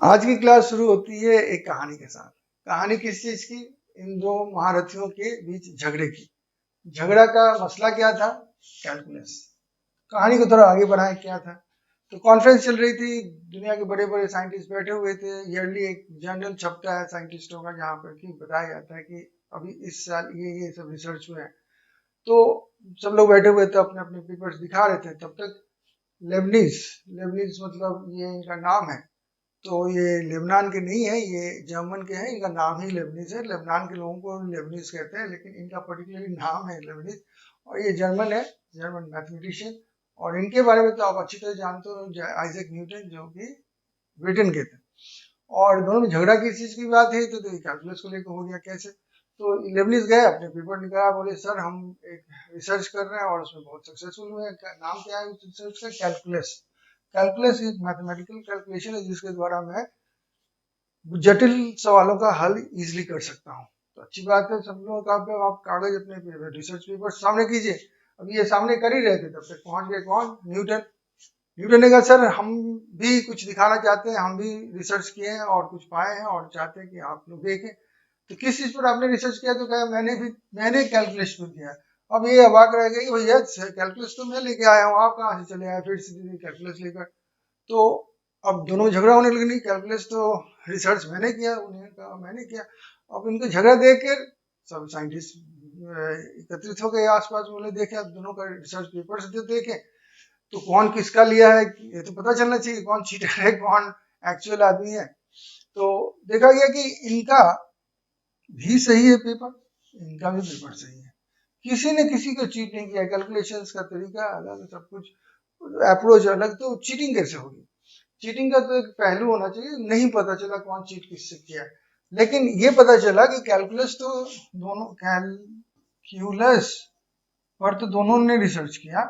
आज की क्लास शुरू होती है एक कहानी के साथ। कहानी किस चीज की? इन दो महारथियों के बीच झगड़े की। झगड़ा का मसला क्या था? कैलकुलस। कहानी को थोड़ा आगे बढ़ाएं, क्या था? तो कॉन्फ्रेंस चल रही थी, दुनिया के बड़े बड़े साइंटिस्ट बैठे हुए थे। ईयरली एक जर्नल छपता है साइंटिस्टों का, जहाँ पर कि बताया जाता है कि अभी इस साल ये सब रिसर्च हुए हैं। तो सब लोग बैठे हुए थे, अपने अपने पेपर्स दिखा रहे थे। तब तक लेबनीज, लेबनीज मतलब ये इनका नाम है। तो ये लेबनान के नहीं है, ये जर्मन के हैं। इनका नाम ही लेबनीज है। लेबनान के लोगों को लेबनीज कहते हैं, लेकिन इनका पर्टिकुलरली नाम है लेबनीज। और ये जर्मन है, जर्मन मैथमेटिशियन। और इनके बारे में तो आप अच्छी तरह जानते हो, आइजैक न्यूटन, जो कि ब्रिटेन के थे। और दोनों में झगड़ा किस चीज की बात है? तो कैलकुलस को लेकर हो गया। कैसे? तो लेबनीज गए, अपने पेपर निकाला, बोले सर हम एक रिसर्च कर रहे हैं और उसमें बहुत सक्सेसफुल हुए हैं। नाम क्या है उस रिसर्च का? कैलकुलस। कैलकुलस एक मैथमेटिकल कैलकुलेशन है जिसके द्वारा मैं जटिल सवालों का हल इजीली कर सकता हूँ। तो अच्छी बात है, सब लोगों का आप कागज अपने रिसर्च पेपर सामने कीजिए। अब ये सामने कर ही रहे थे, तब तक पहुंच गए कौन? न्यूटन। न्यूटन ने कहा सर हम भी कुछ दिखाना चाहते हैं, हम भी रिसर्च किए हैं और कुछ पाए हैं और चाहते हैं कि आप लोग देखें। तो किस चीज पर आपने रिसर्च किया? तो कहा मैंने कैलकुलस पर किया है। अब ये अवाक रह गई, भैया कैलकुलस तो मैं लेके आया हूँ, आप कहाँ से चले आए फिर से कैलकुलस लेकर? तो अब दोनों में झगड़ा होने लगा। नहीं, कैलकुलस तो रिसर्च मैंने किया, उन्होंने कहा मैंने किया। अब इनको झगड़ा देख कर सब साइंटिस्ट एकत्रित हो गए आसपास। बोले देखे, अब दोनों का रिसर्च पेपर से देखे तो कौन किसका लिया है ये तो पता चलना चाहिए, कौन चीटर है कौन एक्चुअल आदमी है। तो देखा गया कि इनका भी सही है पेपर, इनका भी पेपर सही है। किसी ने किसी को चीट नहीं किया। कैलकुलेशंस का तरीका अलग, सब कुछ अप्रोच अलग, तो चीटिंग कैसे होगी? चीटिंग का तो एक पहलू होना चाहिए। नहीं पता चला कौन चीट किससे किया है, लेकिन ये पता चला कि कैलकुलस तो दोनों कैलक्यूलस पर तो दोनों ने रिसर्च किया,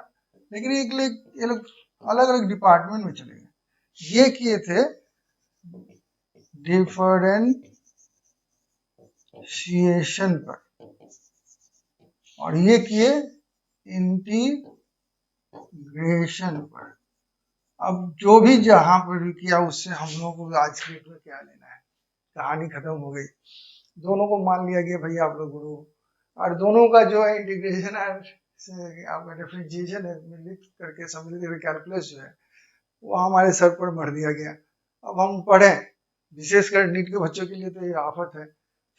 लेकिन ये लोग अलग अलग डिपार्टमेंट में चले गए। ये किए थे डिफरेंशिएशन पर और ये किए इंटीग्रेशन पर। अब जो भी जहां पर भी किया, उससे हम लोगों को आज की डेट में क्या लेना है? कहानी खत्म हो गई। दोनों को मान लिया गया भैया आप लोग गुरु। और दोनों का जो है इंटीग्रेशन है, आपका डिफरेंशिएशन है, लिख करके समझ लीजिए कैलकुलस जो है वो हमारे सर पर भर दिया गया। अब हम पढ़े, विशेषकर नीट के बच्चों के लिए तो ये आफत है।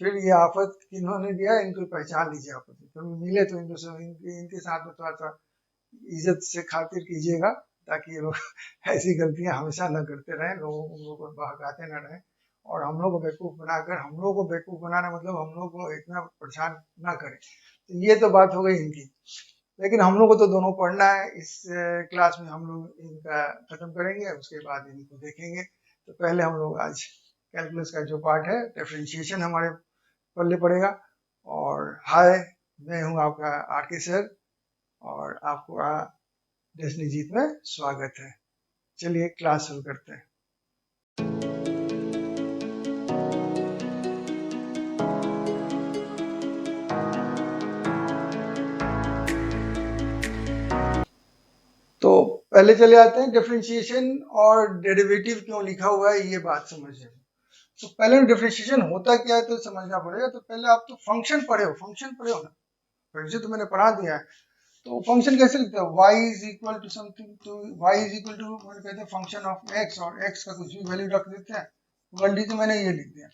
फिर ये आफत किन्होंने दिया, इनको पहचान लीजिए। आप कभी मिले तो इनके साथ में थोड़ा सा इज्जत से खातिर कीजिएगा, ताकि ये लोग ऐसी गलतियां हमेशा न करते रहें, लोगों को बहकाते न रहें और हम लोग को बेवकूफ बनाकर, हम लोग को बेवकूफ बनाना मतलब हम लोग को इतना परेशान ना करें। तो ये तो बात हो गई इनकी। लेकिन हम लोग को तो दोनों पढ़ना है। इस क्लास में हम लोग इनका खत्म करेंगे, उसके बाद इनको देखेंगे। तो पहले हम लोग आज कैलकुलस का जो पार्ट है, डिफरेंशिएशन, हमारे पल्ले पड़ेगा। और हाय, मैं हूँ आपका आर के सर और आपको डेस्टिनी जीत में स्वागत है। चलिए क्लास शुरू करते हैं। तो पहले चले आते हैं डिफरेंशिएशन और डेरिवेटिव क्यों लिखा हुआ है, ये बात समझिए। तो पहले डिफरेंशिएशन होता क्या है तो समझना पड़ेगा। तो पहले आप तो फंक्शन पढ़े हो ना, फंक्शन तो मैंने पढ़ा दिया है। तो फंक्शन कैसे लिखते हैं? y is equal to something, तो y इज इक्वल टू कहते हैं फंक्शन ऑफ x, और x का कुछ भी वैल्यू रख देते हैं। वर्ल्ड तो मैंने ये लिख दिया।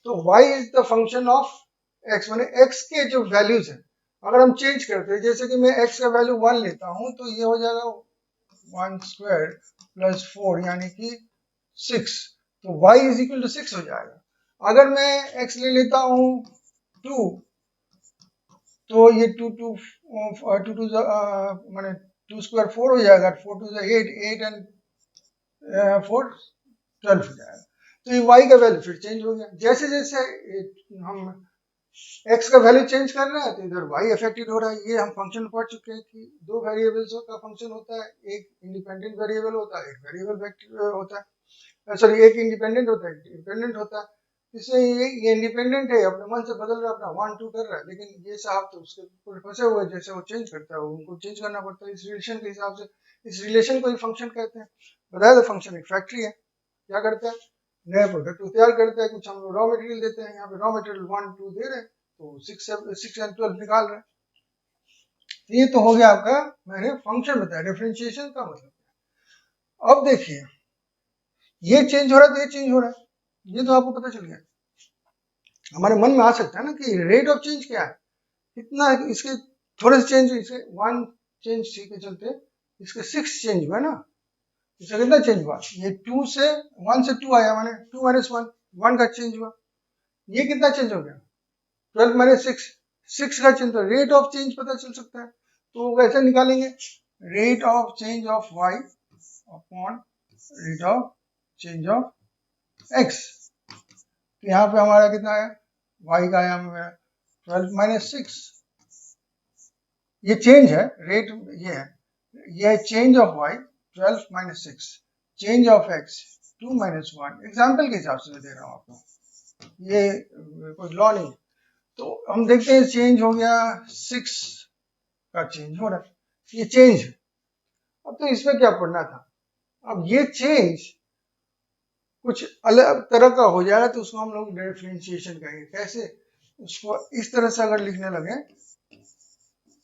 तो y is the function of x, माने x के जो वैल्यूज है अगर हम चेंज करते हैं, जैसे कि मैं x का वैल्यू 1 लेता हूं तो ये हो जाएगा 1 स्क्वायर प्लस 4 यानी कि 6। तो y इज इक्वल टू 6 हो जाएगा। अगर मैं x ले लेता हूं 2, तो ये 2 2 2 2 माने 2 स्क्वायर 4 हो जाएगा, 4 2 8, 8 एंड 4 12 हो जाएगा। तो ये y का वैल्यू फिर चेंज हो गया। जैसे जैसे हम x का वैल्यू चेंज कर रहे हैं तो इधर y अफेक्टेड हो रहा है। ये हम फंक्शन पढ़ चुके हैं कि दो वेरिएबल्स का फंक्शन होता है, एक इंडिपेंडेंट वेरिएबल होता है, एक वेरिएबल होता है, सॉरी एक इंडिपेंडेंट होता है, एक डिपेंडेंट होता है। इसमें ये इंडिपेंडेंट है, अपने मन से बदल रहा है, अपना 1 2 कर रहा है, लेकिन ये साहब तो उसके ऊपर फंसे हुए हैं। जैसे वो चेंज करता है उनको चेंज करना पड़ता है इस रिलेशन के हिसाब से। इस रिलेशन को ही फंक्शन कहते हैं। बताया तो फंक्शन एक फैक्ट्री है। क्या करता है? नए प्रोडक्ट को तैयार करते हैं, कुछ हम लोग रॉ मटेरियल देते हैं, यहाँ पे रॉ मटेरियल 1 2 दे रहे हैं तो 6 एंड 12 निकाल रहे हैं। ये तो हो गया आपका, मैंने फंक्शन बताया डिफरेंशिएशन का मतलब। अब देखिए ये चेंज हो रहा है तो ये चेंज हो रहा है, ये तो आपको पता चल गया। हमारे मन में आ सकता है ना कि रेट ऑफ चेंज क्या है, कितना है, इसके थोड़े से चेंज, इसके 1 चेंज सी के चलते इसके 6 चेंज हुआ ना, इसका कितना चेंज हुआ, ये 2 से 1 से 2 आया, माने 2 माइनस 1 1 का चेंज हुआ। ये कितना चेंज हो गया 12 माइनस 6 6 का चेंज, तो रेट ऑफ चेंज पता चल सकता है। तो कैसे निकालेंगे, rate of change of y upon rate of change of x। तो यहाँ पे हमारा कितना है, y का आया मेरा 12 माइनस 6, ये चेंज है, रेट ये है change of y 12 minus 6, change of x 2 minus 1, example के हिसाब से मैं दे रहा हूँ आपको, ये कोई लॉ नहीं। तो हम देखते हैं चेंज हो गया 6 का चेंज हो रहा है, ये चेंज है। अब तो इसमें क्या पढ़ना था, अब ये चेंज कुछ अलग तरह का हो जाएगा तो उसको हम लोग डिफरेंशिएशन कहेंगे। कैसे, उसको इस तरह से अगर लिखने लगे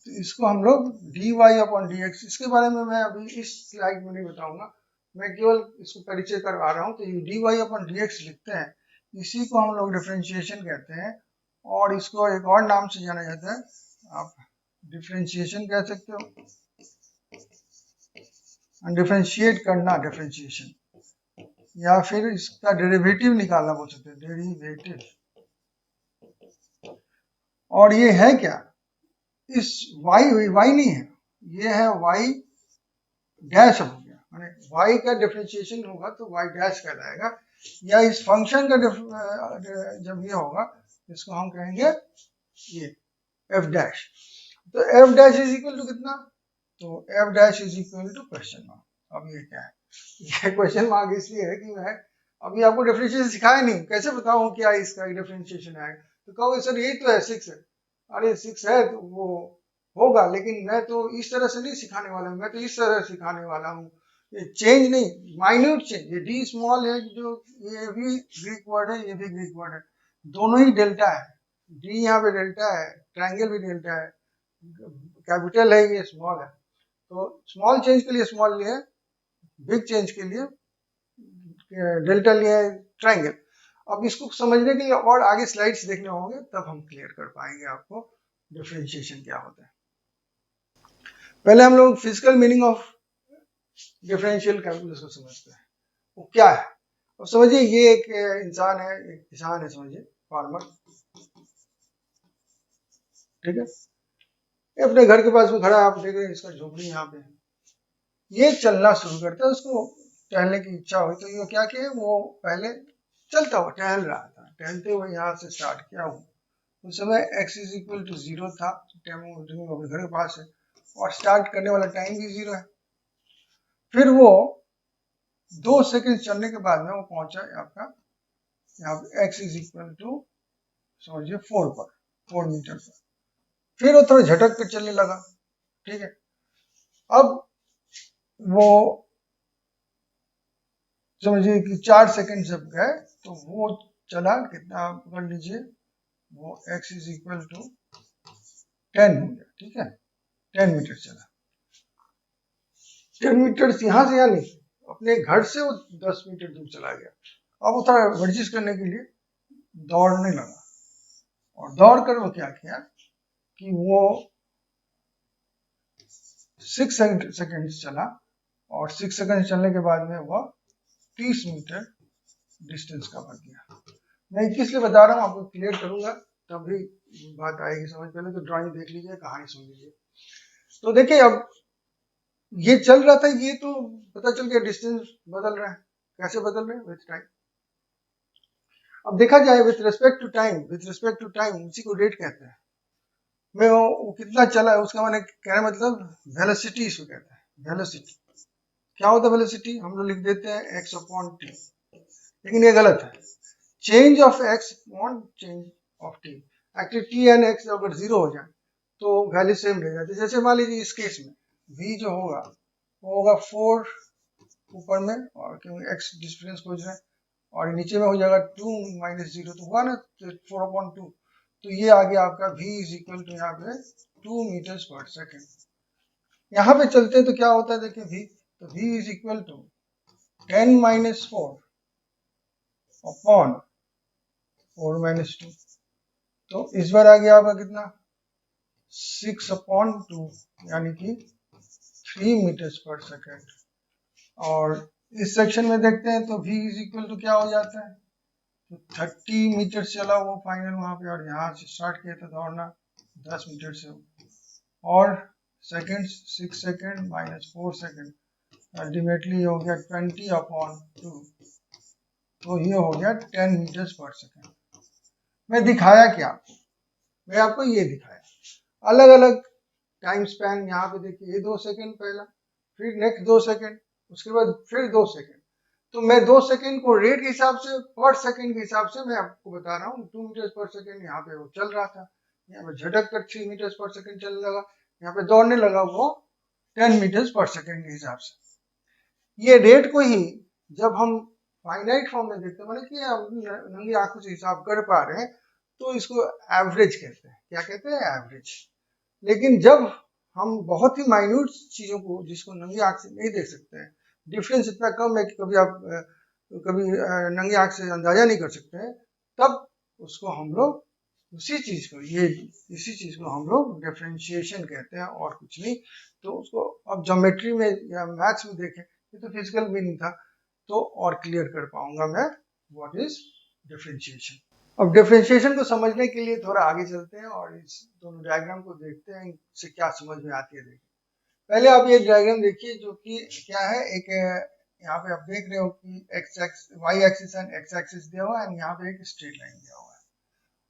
तो इसको हम लोग dy अपॉन dx, इसके बारे में मैं अभी इस स्लाइड में नहीं बताऊंगा, मैं केवल इसको परिचय करवा रहा हूँ। तो ये dy अपॉन dx लिखते हैं, इसी को हम लोग डिफरेंशिएशन कहते हैं, और इसको एक और नाम से जाना जाता है, आप डिफरेंशिएशन कह सकते हो, डिफरेंशिएट करना डिफरेंशिएशन, या फिर इसका डेरिवेटिव निकालना बोल सकते हैं, डेरिवेटिव। और ये है क्या, इस y नहीं है, ये है y डैश हो गया, माने y का डिफरेंशिएशन होगा तो y डैश कहलाएगा, या इस फंक्शन का जब ये होगा इसको हम कहेंगे ये f डैश। तो f dash is equal to कितना, तो f dash is equal to question mark. अब ये क्या है, ये क्वेश्चन मार्क इसलिए है कि मैं अभी आपको डिफरेंशिएशन सिखाया नहीं, कैसे बताऊं क्या इसका डिफरेंशिएशन आएगा। तो कहोगे सर ये तो है 6 है, अरे 6 है तो वो होगा, लेकिन मैं तो इस तरह से नहीं सिखाने वाला हूँ, मैं तो इस तरह सिखाने वाला हूँ, ये चेंज नहीं, माइन्यूट चेंज, ये डी स्मॉल है, जो ये भी ग्रीक वर्ड है, ये भी ग्रीक वर्ड है, दोनों ही डेल्टा है, डी यहाँ पे डेल्टा है, ट्रायंगल भी डेल्टा है, कैपिटल है, ये स्मॉल है। तो स्मॉल चेंज के लिए स्मॉल लिया है, बिग चेंज के लिए डेल्टा लिया है, ट्रायंगल। अब इसको समझने के लिए और आगे स्लाइड्स देखने होंगे, तब हम क्लियर कर पाएंगे आपको डिफरेंशिएशन क्या होता है। पहले हम लोग physical meaning of differential calculus को समझते हैं, वो क्या है। अब समझिए ये एक इंसान है, एक किसान है, समझिए फार्मर, ठीक है, ये अपने घर के पास में खड़ा है, आप देख रहे हैं इसका झोपड़ी यहाँ पे है, ये चलना शुरू करता है, उसको टहलने की इच्छा हुई तो ये क्या किया, वो पहले चलता हुआ टहल रहा था, टहलते हुए यहाँ से स्टार्ट किया हुआ, उस समय x इज इक्वल टू 0 था, अपने घर के पास है, और स्टार्ट करने वाला टाइम भी 0 है। फिर वो 2 सेकंड चलने के बाद में वो पहुंचा आपका यहाँ पे x इज इक्वल टू समझिए 4 मीटर पर, फिर वो थोड़ा झटक कर चलने लगा, ठीक है। अब वो समझिए कि 4 सेकंड जब गए तो वो चला कितना, पकड़ लीजिए, वो x इज इक्वल टू 10 हो गया, ठीक है, 10 मीटर चला। 10 मीटर यहाँ से यहाँ नहीं, अपने घर से वो 10 मीटर दूर चला गया। अब वो थोड़ा वर्जिश करने के लिए दौड़ने लगा, और दौड़ कर वो क्या किया कि वो 6 सेकंड चला, और 6 सेकंड चलने के बाद में वो 30 मीटर डिस्टेंस कवर किया। मैं किस लिए बता रहा हूँ, आपको क्लियर करूंगा तभी बात आएगी समझ। पहले तो ड्राइंग देख लीजिए, कहानी सुन लीजिए। तो देखिए अब ये चल रहा था, ये तो पता चल गया डिस्टेंस बदल रहा है, कैसे बदल रहे हैं, विथ टाइम। अब देखा जाए with respect to time, with respect to time उसी को रेट कहते हैं। मैं वो कितना चला है उसका मैंने कहना मतलब वेलोसिटी इसको कहते हैं। वेलोसिटी क्या होता है, वेलोसिटी हम लोग लिख देते हैं x अपॉन टी, लेकिन ये गलत है, change of x upon change of T. Actually T and x अगर 0 हो जाए तो वैल्यू सेम रह जाती है। जैसे मान लीजिए इस केस में v जो होगा वो होगा 4 ऊपर में, और क्योंकि x डिस्टेंस खोज रहे हैं और नीचे में हो जाएगा 2 माइनस 0, तो हुआ ना 4/2। तो ये आ गया आपका v इज इक्वल टू यहाँ पे 2 मीटर्स पर सेकेंड। यहाँ पे चलते हैं तो क्या होता है देखिए v, तो v is equal to 10 minus 4 upon 4 minus 2। तो इस बार आ गया आपका कितना 6/2 यानी कि 3 मीटर्स पर सेकेंड। और इस सेक्शन में देखते हैं तो v इज इक्वल टू क्या हो जाता है, तो 30 मीटर चला वो फाइनल वहां पे, और यहाँ से स्टार्ट किया था दौड़ना 10 मीटर से, और second 6 second minus 4 second, ultimately हो गया 20/2, तो ये हो गया 10 मीटर्स पर सेकेंड। मैं दिखाया क्या आपको, मैं आपको ये दिखाया अलग अलग टाइम स्पैन। यहाँ पे देखिए ये 2 सेकेंड पहला, फिर नेक्स्ट 2 सेकेंड, उसके बाद फिर 2 सेकेंड। तो मैं 2 सेकेंड को रेट के हिसाब से, पर सेकेंड के हिसाब से मैं आपको बता रहा हूँ। 2 मीटर्स पर सेकेंड यहाँ पे वो चल रहा था, यहाँ पे झटक कर 3 मीटर्स पर सेकेंड चलने लगा, यहाँ पे दौड़ने लगा वो 10 मीटर्स पर सेकेंड के हिसाब से। ये रेट को ही जब हम फाइनाइट फॉर्म में देखते हैं, मतलब कि हम नंगी आंखों से हिसाब कर पा रहे हैं, तो इसको एवरेज कहते हैं। क्या कहते हैं, एवरेज। लेकिन जब हम बहुत ही माइन्यूट चीजों को, जिसको नंगी आंख से नहीं देख सकते हैं, डिफरेंस इतना कम है कि कभी नंगी आंख से अंदाजा नहीं कर सकते हैं, तब उसको हम लोग इसी चीज को हम लोग डिफरेंशिएशन कहते हैं, और कुछ नहीं। तो उसको अब ज्योमेट्री में या मैथ्स में देखें, ये तो फिजिकल भी नहीं था, तो और क्लियर कर पाऊंगा मैं व्हाट इज डिफरेंशिएशन। अब डिफरेंशिएशन को समझने के लिए थोड़ा आगे चलते हैं और इस दोनों डायग्राम को देखते हैं, इससे क्या समझ में आती है। देखिए पहले आप ये डायग्राम देखिए, जो कि क्या है, एक यहाँ पे आप देख रहे हो कि Y axis and X axis दिया हुआ है, यहाँ पे एक स्ट्रेट लाइन दिया हुआ है,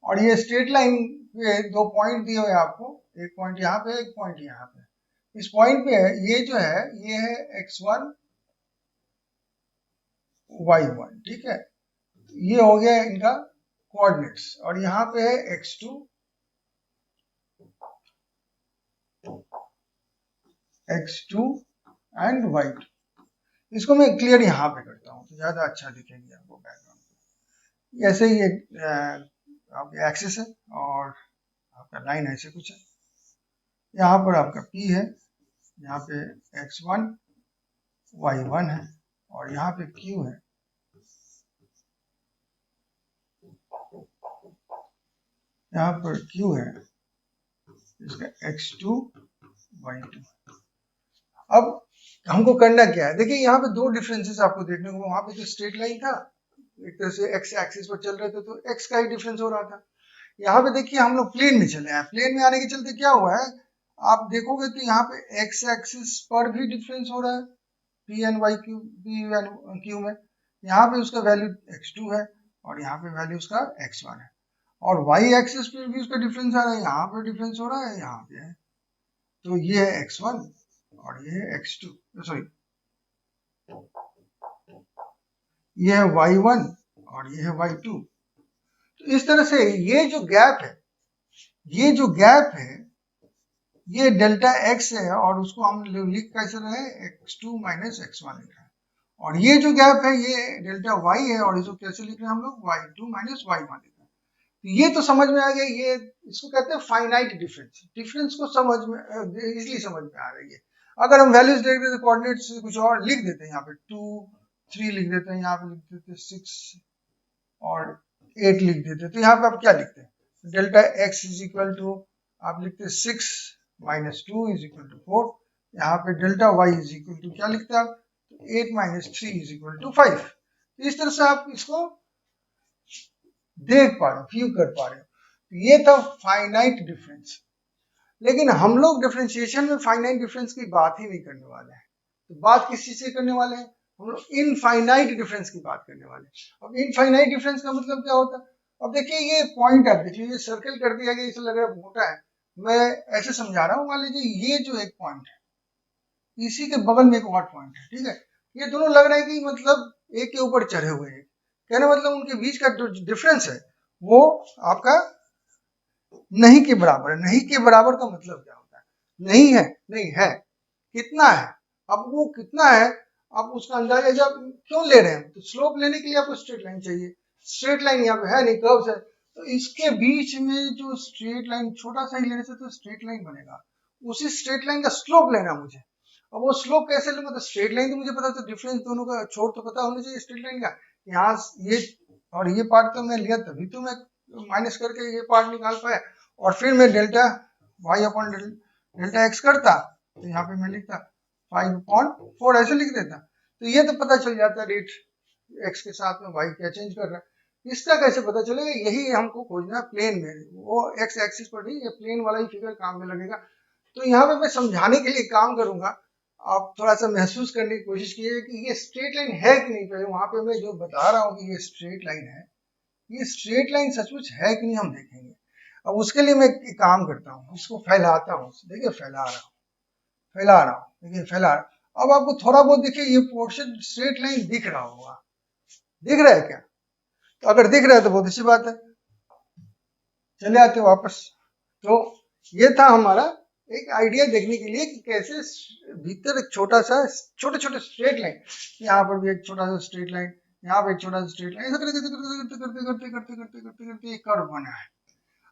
और ये स्ट्रेट लाइन पे 2 पॉइंट दिए हुए हैं आपको, एक पॉइंट यहाँ पे, एक पॉइंट यहाँ पे। इस पॉइंट पे ये जो है, ये है x1 y1, ठीक है, ये हो गया इनका कोऑर्डिनेट्स, और यहाँ पे है x2 एंड y2। इसको मैं क्लियर यहाँ पे करता हूँ तो ज्यादा अच्छा दिखेगी आपको बैकग्राउंड। ऐसे ही आपके एक्सिस है और आपका लाइन ऐसे कुछ है, यहाँ पर आपका p है, यहाँ पे x1 y1 है, और यहाँ पे q है, यहाँ पर q है, इसका x2 y2। अब हमको करना क्या है, देखिए यहाँ पे 2 डिफरेंसेस आपको देखने को, वहां पे जो स्ट्रेट लाइन था एक तरह से x एक्सिस पर चल रहे थे, तो x का ही डिफरेंस हो रहा था। यहाँ पे देखिए हम लोग प्लेन में चले हैं, प्लेन में आने के चलते क्या हुआ है, आप देखोगे तो यहाँ पे x एक्सिस पर भी डिफरेंस हो रहा है p एंड q में। यहाँ पे उसका वैल्यू x2 है और यहाँ पे वैल्यू उसका x1 है, और y एक्सिस पे भी उसका डिफरेंस आ रहा है, यहाँ पे डिफरेंस हो रहा है, यहाँ पे है। तो ये है x1 और ये है x2, सॉरी ये है y1 और ये है y2। तो इस तरह से ये जो गैप है, ये डेल्टा x है, और उसको हम लिख कैसे रहे हैं, x2 माइनस x1 लिख रहे हैं। और ये जो गैप है ये डेल्टा y है, और इसको कैसे लिख रहे हैं हम लोग, y2 माइनस y1 लिख रहे हैं। तो ये तो समझ में आ गया, ये इसको कहते हैं फाइनाइट डिफरेंस। डिफरेंस को समझ में इजीली समझ में आ रही है। अगर हम वैल्यूज देख रहे थे, कोऑर्डिनेट्स कुछ और लिख देते हैं, यहाँ पे 2 3 लिख देते हैं, यहाँ पे लिख देते 6 और 8 लिख देते हैं। तो यहाँ पे आप क्या लिखते हैं, delta x is equal to आप लिखते हैं 6 माइनस 2 इज इक्वल टू 4। यहाँ पे delta y is equal to क्या लिखते हैं आप, 8 माइनस 3 इज इक्वल टू 5। इस तरह से आप इसको देख पा रहे हो, व्यू कर पा रहे हो। ये था फाइनाइट डिफरेंस। लेकिन हम लोग डिफरेंशिएशन में फाइनाइट डिफरेंस की बात ही नहीं करने वाले हैं। तो बात किस चीज से करने वाले हैं, हम लोग इनफाइनाइट डिफरेंस की बात करने वाले हैं। अब इनफाइनाइट डिफरेंस का मतलब क्या होता है, अब देखिए ये पॉइंट है, देखिए ये सर्कल कर दिया गया, इसे लग रहा है मोटा है, मैं ऐसे समझा रहा हूँ। मान लीजिए ये जो एक पॉइंट है, इसी के बगल में एक और पॉइंट है, ठीक है, ये दोनों लग रहा है कि मतलब एक के ऊपर चढ़े हुए हैं। कहने मतलब उनके बीच का जो डिफरेंस है वो आपका नहीं के बराबर है। नहीं के बराबर का मतलब क्या होता है, नहीं है, नहीं है, कितना है। अब वो कितना है, आप उसका अंदाजा जब क्यों ले रहे हैं, तो स्लोप लेने के लिए आपको स्ट्रेट लाइन चाहिए, स्ट्रेट लाइन यहाँ पे है नहीं, कर्व्स है, तो इसके बीच में जो स्ट्रेट लाइन छोटा सा ही लेने से तो स्ट्रेट लाइन बनेगा, उसी स्ट्रेट लाइन का स्लोप लेना मुझे। अब वो स्लोप कैसे लूंगा, तो स्ट्रेट लाइन तो मुझे पता, तो डिफरेंस दोनों का छोर तो पता होना चाहिए स्ट्रेट लाइन का, यहाँ ये और ये पार्ट तो मैं लिया तभी तो मैं माइनस करके ये पार्ट निकाल पाया, और फिर मैं delta Y upon delta X करता, तो यहाँ पे मैं लिखता 5/4 ऐसे लिख देता, तो ये तो पता चल जाता रेट एक्स के साथ में वाई क्या चेंज कर रहा है। इसका कैसे पता चलेगा, यही हमको खोजना प्लेन में, वो एक्स एक्सिस पर नहीं, ये प्लेन वाला ही फिगर काम में लगेगा। तो यहाँ पे मैं समझाने के लिए काम करूंगा, आप थोड़ा सा महसूस करने की कोशिश कीजिए कि ये स्ट्रेट लाइन है कि नहीं, पहले वहां पे मैं जो बता रहा हूँ कि ये स्ट्रेट लाइन है, ये स्ट्रेट लाइन सचमुच है कि नहीं हम देखेंगे। अब उसके लिए मैं एक काम करता हूँ, इसको फैलाता हूँ, देखिए फैला रहा हूँ, देखिए फैला रहा। अब आपको थोड़ा बहुत देखिए ये पोर्शन स्ट्रेट लाइन दिख रहा होगा, दिख रहा है क्या, तो अगर दिख रहा है तो बहुत अच्छी बात है, चले आते वापस। तो ये था हमारा एक आइडिया देखने के लिए कि कैसे भीतर एक छोटा सा छोटे छोटे स्ट्रेट लाइन, यहाँ पर भी एक छोटा सा स्ट्रेट लाइन, यहाँ पे एक छोटा सा स्ट्रेट लाइन, ऐसा करते करते करते करते करते करते करते करते एक कर्व बना है।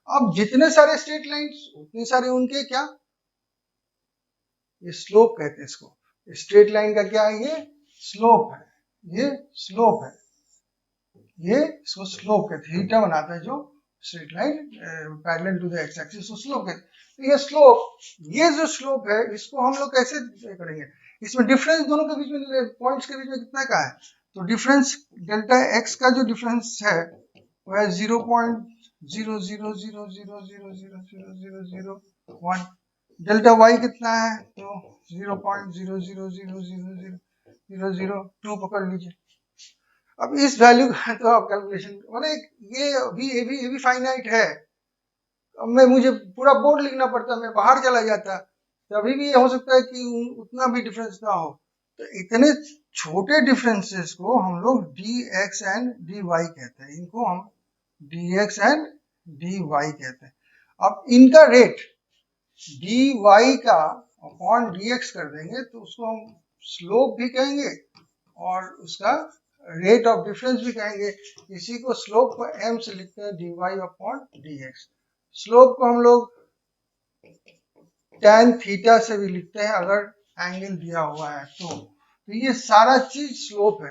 अब जितने सारे स्ट्रेट लाइंस उतने सारे उनके क्या, ये स्लोप कहते हैं इसको, स्ट्रेट लाइन का क्या है, ये स्लोप है, ये स्लोप है, ये इसको स्लोप कहते हैं, थीटा बनाता है जो straight line parallel to the X axis, तो स्लोप कहते हैं। तो ये स्लोप, ये जो स्लोप है इसको हम लोग कैसे करेंगे, इसमें डिफरेंस दोनों के बीच में पॉइंट्स के बीच में कितना का है, तो डिफरेंस डेल्टा एक्स का जो डिफरेंस है वो है 0.0000000001, डेल्टा वाई कितना है, तो 0.00000002 पकड़ लीजिए। अब इस वैल्यू का तो आप कैलकुलेशन माने ये भी फाइनाइट है, अब मैं मुझे पूरा बोर्ड लिखना पड़ता, मैं बाहर चला जाता, तभी भी हो सकता है कि उतना भी डिफरेंस ना हो। तो इतने छोटे डिफरेंसेस को हम लोग D X and D Y कहते हैं, इनको हम D X and D Y कहते हैं। अब इनका रेट डी वाई का अपॉन डी एक्स कर देंगे तो उसको हम स्लोप भी कहेंगे और उसका रेट ऑफ डिफरेंस भी कहेंगे। इसी को स्लोप को m से लिखते हैं dy अपॉन dx। स्लोप को हम लोग tan थीटा से भी लिखते हैं अगर एंगल दिया हुआ है तो ये सारा चीज स्लोप है।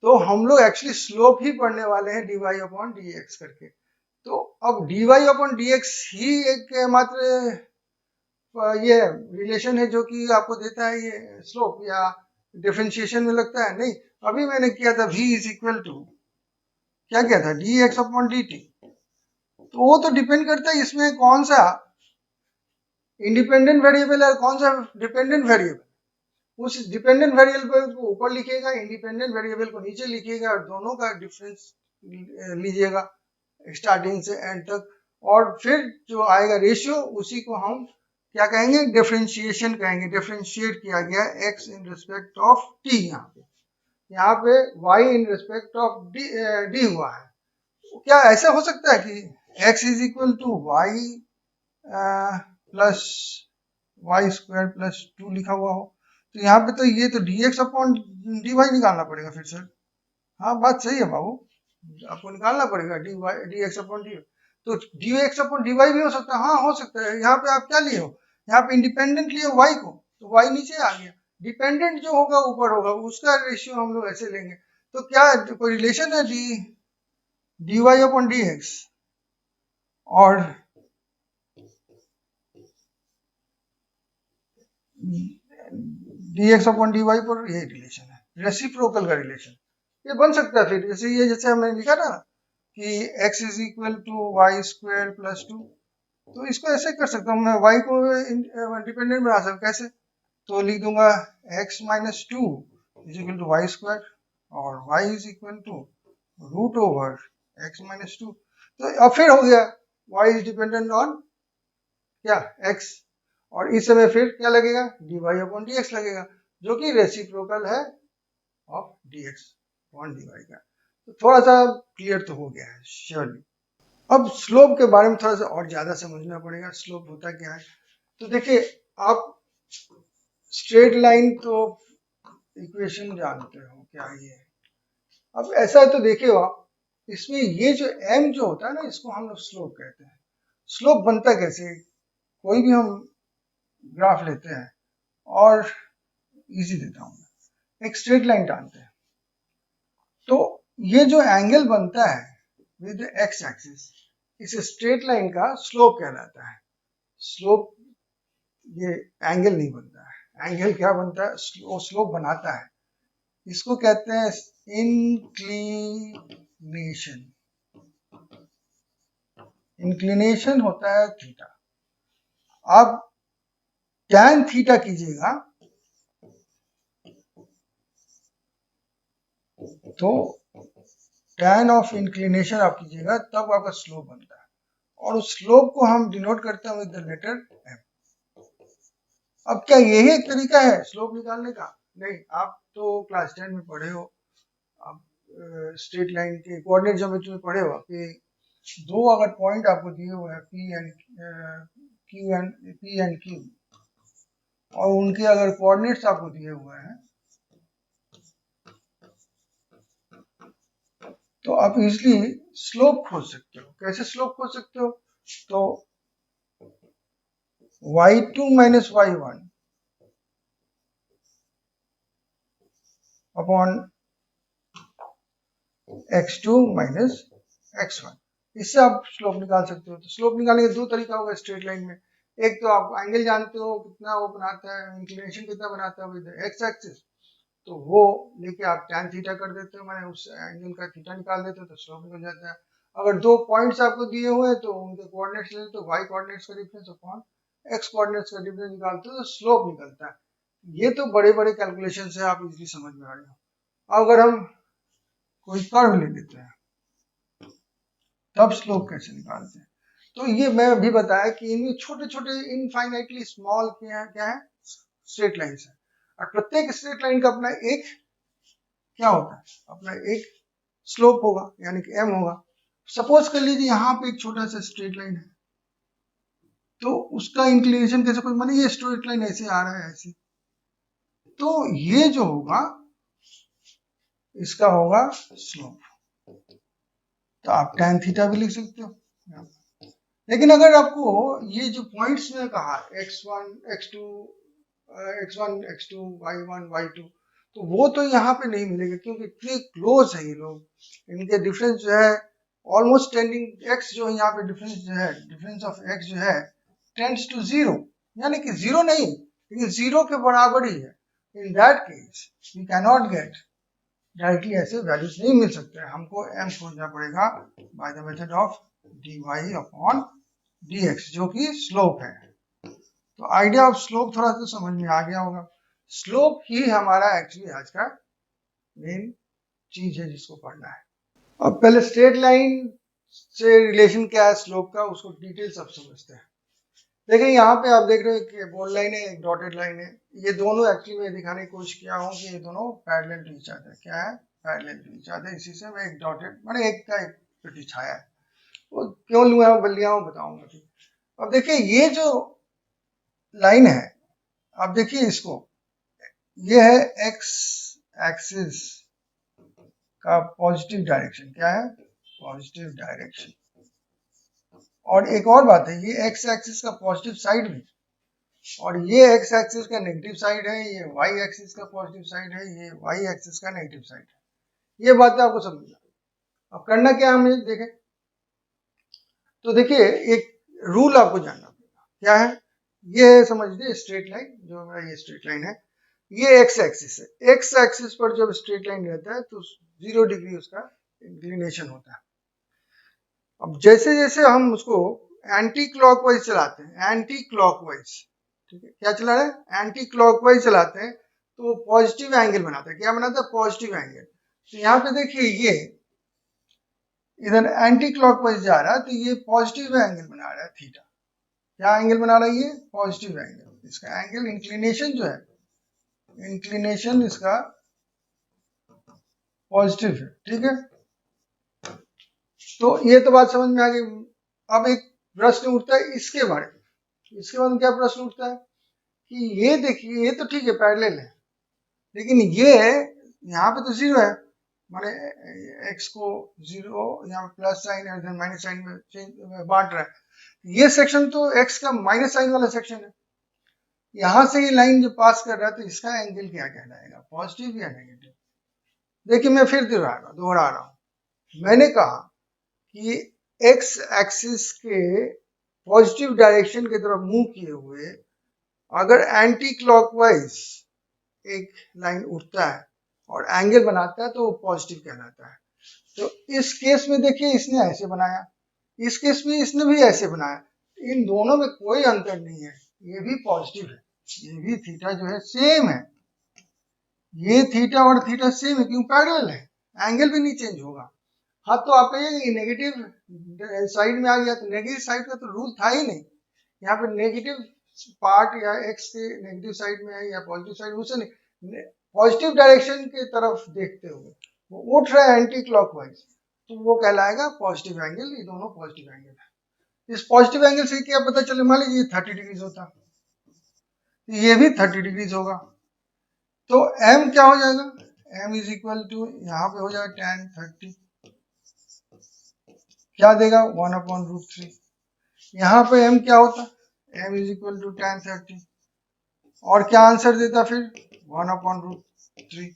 तो हम लोग एक्चुअली स्लोप ही पढ़ने वाले हैं dy अपॉन dx करके। तो अब dy अपॉन dx ही एक मात्र ये रिलेशन है जो कि आपको देता है ये स्लोप, या डिफरेंशिएशन में लगता है, नहीं। अभी मैंने किया था v इज इक्वल टू क्या किया था dx अपॉन dt, तो वो तो डिपेंड करता है इसमें कौन सा इंडिपेंडेंट वेरिएबल है कौन सा डिपेंडेंट वेरिएबल, उस डिपेंडेंट वेरिएबल को ऊपर लिखिएगा, इंडिपेंडेंट वेरिएबल को नीचे लिखिएगा और दोनों का डिफरेंस लीजिएगा स्टार्टिंग से एंड तक, और फिर जो आएगा रेशियो उसी को हम क्या कहेंगे, डिफरेंशिएशन कहेंगे। डिफरेंशिएट किया गया x in respect of t, यहाँ पे y in respect of d हुआ है। तो क्या ऐसा हो सकता है कि x is equal to y plus Y square plus 2 लिखा हुआ हो, तो यहाँ पे तो ये तो dx अपॉन dy निकालना पड़ेगा फिर सर। हाँ बात सही है बाबू, आपको निकालना पड़ेगा dx अपॉन dy, तो dx अपॉन dy भी हो सकता है, हाँ हो सकता है। यहाँ पे आप क्या लिए हो, यहाँ पे इंडिपेंडेंट लिए y को, तो y नीचे आ गया, डिपेंडेंट जो होगा ऊपर होगा, उसका रेशियो हम लोग ऐसे लेंगे। तो क्या कोई रिलेशन है dy अपॉन dx और dx अपॉन dy पर ये रिलेशन है, रेसिप्रोकल का रिलेशन ये बन सकता है। फिर जैसे ये जैसे हमने लिखा ना कि x is equal to Y square plus 2, तो इसको ऐसे कर सकता हूँ मैं, y को डिपेंडेंट बना सकता, कैसे, तो लिख दूंगा x minus 2 is equal to Y square और y is equal to root over x minus 2। तो अब फिर हो गया y इज डिपेंडेंट ऑन क्या x, और इस समय फिर क्या लगेगा dy अपॉन dx लगेगा, जो कि रेसिप्रोकल है ऑफ dx अपॉन dy का। तो थोड़ा सा क्लियर तो हो गया है श्योरली। अब स्लोप के बारे में थोड़ा सा और ज्यादा समझना पड़ेगा, स्लोप होता क्या है। तो देखिए आप स्ट्रेट लाइन तो इक्वेशन जानते हो क्या ये? अब ऐसा है तो देखिए आप, इसमें ये जो m जो होता है ना, इसको हम लोग स्लोप कहते हैं। स्लोप बनता कैसे? कोई भी हम ग्राफ लेते हैं और इजी देता हूँ, एक स्ट्रेट लाइन टानते हैं, तो ये जो एंगल बनता है विद एक्स एक्सिस, इस स्ट्रेट लाइन का स्लोप कहलाता है। स्लोप, ये एंगल नहीं बनता है, एंगल क्या बनता है? स्लोप बनाता है। इसको कहते हैं इंक्लिनेशन। इंक्लिनेशन होता है थीटा। अब टैन थीटा कीजिएगा तो टैन ऑफ इंक्लिनेशन आप कीजिएगा तब आपका स्लोप बनता है, और उस स्लोप को हम डिनोट करते हैं विद द लेटर m। अब क्या यही एक तरीका है स्लोप निकालने का? नहीं, आप तो क्लास 10 में पढ़े हो, आप स्ट्रेट लाइन के कोऑर्डिनेट ज्योमेट्री में पढ़े हो कि दो अगर पॉइंट आपको दिए हुए हैं P एंड Q, और उनके अगर कोऑर्डिनेट्स आपको दिए हुए हैं तो आप इजिली स्लोप खोज सकते हो। कैसे स्लोप खोज सकते हो? तो y2 minus y1 upon x2 minus x1, इससे आप स्लोप निकाल सकते हो। तो स्लोप निकालने के दो तरीका होगा स्ट्रेट लाइन में। एक तो आप एंगल जानते हो कितना वो बनाता है, इंक्लिनेशन कितना बनाता है विद एक्स एक्सिस, तो वो लेके आप tan थीटा कर देते हो, मैंने उस एंगल का थीटा निकाल देते हो तो स्लोप निकल जाता है। अगर दो पॉइंट्स आपको दिए हुए हैं तो उनके कोऑर्डिनेट्स लेते हो, y कोऑर्डिनेट्स का डिफरेंस अपॉन x कोऑर्डिनेट्स का डिफरेंस निकालते हो तो स्लोप निकलता है। ये तो बड़े बड़े कैलकुलेशन है, आप इजीली समझ में आ रहे हो। अगर हम कोई कर्व ले लेते हैं तब स्लोप कैसे निकालते हैं? तो ये मैं अभी बताया कि इनमें छोटे छोटे इनफाइनाइटली स्मॉल क्या है स्ट्रेट लाइंस है, और प्रत्येक स्ट्रेट लाइन का अपना एक क्या होता है, अपना एक स्लोप होगा, यानी कि m होगा। सपोज कर लीजिए यहाँ पे एक छोटा सा स्ट्रेट लाइन है, तो उसका इंक्लिनेशन कैसे, कोई माने ये स्ट्रेट लाइन ऐसे आ रहा है ऐसे, तो ये जो होगा इसका होगा स्लोप। तो आप tan थीटा भी लिख सकते हो। लेकिन अगर आपको ये जो पॉइंट्स में कहा x1 x2 x1 x2 y1 y2, तो वो तो यहाँ पे नहीं मिलेगा क्योंकि इतने क्लोज है ये लोग, इनके डिफरेंस जो है ऑलमोस्ट टेंडिंग, x जो यहाँ पे डिफरेंस जो है, डिफरेंस ऑफ x जो है टेंड्स टू जीरो, यानी कि जीरो नहीं लेकिन जीरो के बराबर ही है। In that case we can not get directly ऐसे वैल्यूज नहीं मिल सकते, हमको m खोजना पड़ेगा by the method of dy upon dx जो कि स्लोप है। तो आइडिया ऑफ स्लोप थोड़ा सा समझ में आ गया होगा। स्लोप ही हमारा एक्चुअली आज का मेन चीज है जिसको पढ़ना है। अब पहले स्ट्रेट लाइन से रिलेशन क्या है स्लोप का, उसको डिटेल सब समझते हैं। देखिए यहाँ पे आप देख रहे हो कि बोल्ड लाइन है, एक डॉटेड लाइन है, ये दोनों एक्चुअली मैं दिखाने की कोशिश किया हूँ कि ये दोनों पैरेलल टू ईच अदर। क्या है? Parallel to each other. इसी से मैं एक डॉटेड मैंने एक का एक पे दिखाया है, वो क्यों लूँ बल्लिया हूँ बताऊंगा फिर। अब देखिए ये जो लाइन है, आप देखिए इसको, ये है एक्स एक्सिस का पॉजिटिव डायरेक्शन। क्या है? Positive direction. और एक और बात है, ये एक्स एक्सिस का पॉजिटिव साइड भी, और ये एक्स एक्सिस का नेगेटिव साइड है, ये वाई एक्सिस का पॉजिटिव साइड है, ये वाई एक्सिस का नेगेटिव साइड है। ये बातें आपको समझना। अब करना क्या हमें देखें, तो देखिए एक रूल आपको जानना पड़ेगा। क्या है? ये समझ लीजिए स्ट्रेट लाइन, जो मेरा ये स्ट्रेट लाइन है, ये एक्स एक्सिस है। एक्स एक्सिस पर जब स्ट्रेट लाइन रहता है तो 0 डिग्री उसका इंक्लिनेशन होता है। अब जैसे जैसे हम उसको एंटी क्लॉकवाइज चलाते हैं, एंटी क्लॉकवाइज, ठीक है, क्या चला रहे हैं? एंटी क्लॉकवाइज चलाते हैं तो वो पॉजिटिव एंगल बनाता है। क्या बनाता है? Positive angle. तो यहाँ पे देखिए ये इधर एंटी क्लॉकवाइज जा रहा है तो ये पॉजिटिव एंगल बना रहा है थीटा। क्या एंगल बना रहा है? ये पॉजिटिव एंगल। इसका एंगल इंक्लिनेशन जो है, इंक्लिनेशन इसका पॉजिटिव है, ठीक है। तो ये तो बात समझ में आ गई। अब एक प्रश्न उठता है इसके बारे में। इसके बाद क्या प्रश्न उठता है कि ये देखिए, ये तो ठीक है पैरेलल है, लेकिन ये यहाँ पे तो 0 है, माने x को 0 यहाँ प्लस साइन है, इधर माइनस साइन में बांट रहा है। ये सेक्शन तो x का माइनस साइन वाला सेक्शन है। यहाँ से ये लाइन जो पास कर रहा है तो इसका एंगल क्या कहलाएगा, पॉजिटिव या नेगेटिव? देखिए मैं फिर दोहरा रहा हूँ। मैंने कहा कि x एक्सिस के पॉजिटिव डायरेक्शन की तरफ मूव किए हुए अगर एंटी क्लॉकवाइज एक लाइन उठता है और एंगल बनाता है तो वो पॉजिटिव कहलाता है। तो इस केस में देखिए इसने ऐसे बनाया, इस केस में इसने भी ऐसे बनाया, इन दोनों में कोई अंतर नहीं है, ये भी पॉजिटिव है, ये भी थीटा जो है सेम है, ये थीटा और थीटा सेम है, क्यों? पैरेलल है, एंगल भी नहीं चेंज होगा। हाँ तो आप कहिए नेगेटिव साइड में आ गया, तो नेगेटिव साइड का तो रूल था ही नहीं, यहाँ पे नेगेटिव पार्ट या एक्स के नेगेटिव साइड में है या पॉजिटिव साइड, उसे नहीं, पॉजिटिव डायरेक्शन की तरफ देखते हुए वो उठ रहा है एंटी क्लॉकवाइज, तो वो कहलाएगा पॉजिटिव एंगल। ये दोनों पॉजिटिव एंगल है। इस पॉजिटिव एंगल से क्या पता चले, मान लीजिए 30 डिग्रीज होता तो ये भी 30 डिग्रीज होगा, तो m क्या हो जाएगा, m इज इक्वल टू यहाँ पे हो जाएगा tan 30, क्या देगा 1/√3। यहाँ पे m क्या होता, m is equal to tan 30, और क्या आंसर देता फिर 1/√3।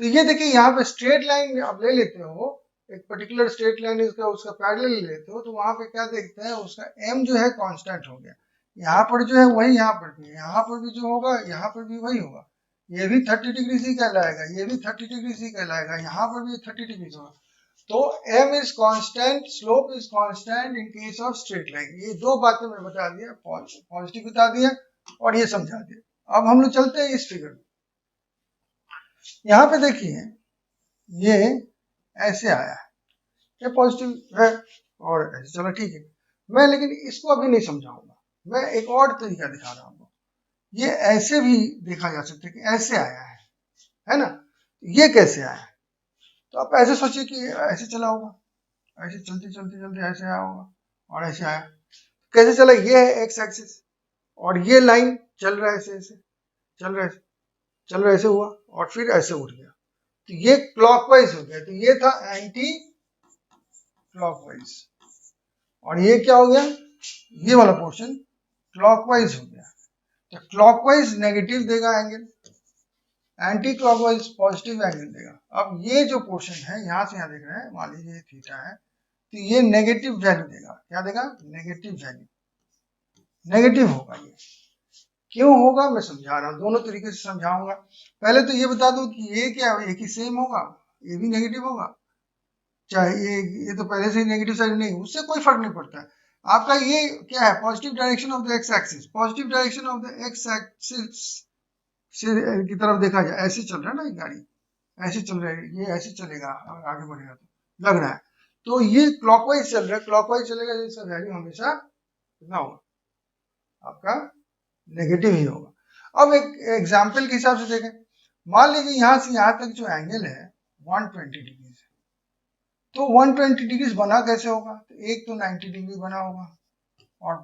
तो ये देखिए यहाँ पे स्ट्रेट लाइन आप ले लेते हो, एक पर्टिकुलर स्ट्रेट लाइन इसका उसका पैरेलल ले लेते हो, तो वहां पे क्या देखते हैं, उसका m जो है कांस्टेंट हो गया, यहाँ पर जो है वही यहाँ पर भी, यहाँ पर भी जो होगा यहाँ पर भी वही होगा, ये भी 30 डिग्री ही कहलाएगा, ये भी 30 डिग्री ही कहलाएगा, यहाँ पर भी 30 डिग्री होगा। तो m is constant, slope is constant in case of straight line. ये दो बातें मैं बता दिया, पॉजिटिव बता दिया और ये समझा दिया। अब हम लोग चलते हैं इस फिगर में। यहाँ पे देखिए ये ऐसे आया है, ये पॉजिटिव है और ऐसे, चलो ठीक है, मैं लेकिन इसको अभी नहीं समझाऊंगा, मैं एक और तरीका दिखा रहा हूँ। ये ऐसे भी देखा जा सकता है कि ऐसे आया है ना, ये कैसे आया है, तो आप ऐसे सोचिए कि ऐसे चला होगा, ऐसे चलते चलते चलते ऐसे आया होगा और ऐसे आया, कैसे चला, ये है एक्स एक्सिस और ये लाइन चल रहा है ऐसे ऐसे, चल रहा है ऐसे हुआ और फिर ऐसे उठ गया, तो ये क्लॉकवाइज हो गया, तो ये था एंटी क्लॉकवाइज, और ये क्या हो गया, ये वाला पोर्शन क्लॉकवाइज हो गया। तो क्लॉकवाइज नेगेटिव देगा angle, anti clockwise positive angle देगा। अब ये जो पोर्शन है यहाँ से यहाँ देख रहे हैं, मान लीजिए थीटा है, तो ये नेगेटिव वैल्यू देगा, क्या देगा, नेगेटिव वैल्यू, नेगेटिव होगा। ये क्यों होगा मैं समझा रहा हूँ, दोनों तरीके से समझाऊंगा। पहले तो ये बता दूं कि ये क्या है, एक ही सेम होगा, ये भी नेगेटिव होगा, चाहे ये तो पहले से ही नेगेटिव साइड नहीं, उससे कोई फर्क नहीं पड़ता है। आपका ये क्या है, positive direction of the X axis, positive direction of the X axis से की तरफ देखा जाए, ऐसे चल रहा है ना ये गाड़ी, ऐसे चल रहा है, ये ऐसे चलेगा, आगे बढ़ेगा तो लग रहा है, तो ये क्लॉकवाइज चल रहा है, क्लॉकवाइज चलेगा तो इसका वैल्यू हमेशा कितना होगा, आपका नेगेटिव ही होगा। अब एक एग्जाम्पल के हिसाब से देखें, मान लीजिए यहाँ से यहाँ तक जो एंगल है 120 डिग्री है, तो 120 डिग्री बना कैसे होगा, तो एक तो 90 डिग्री बना होगा और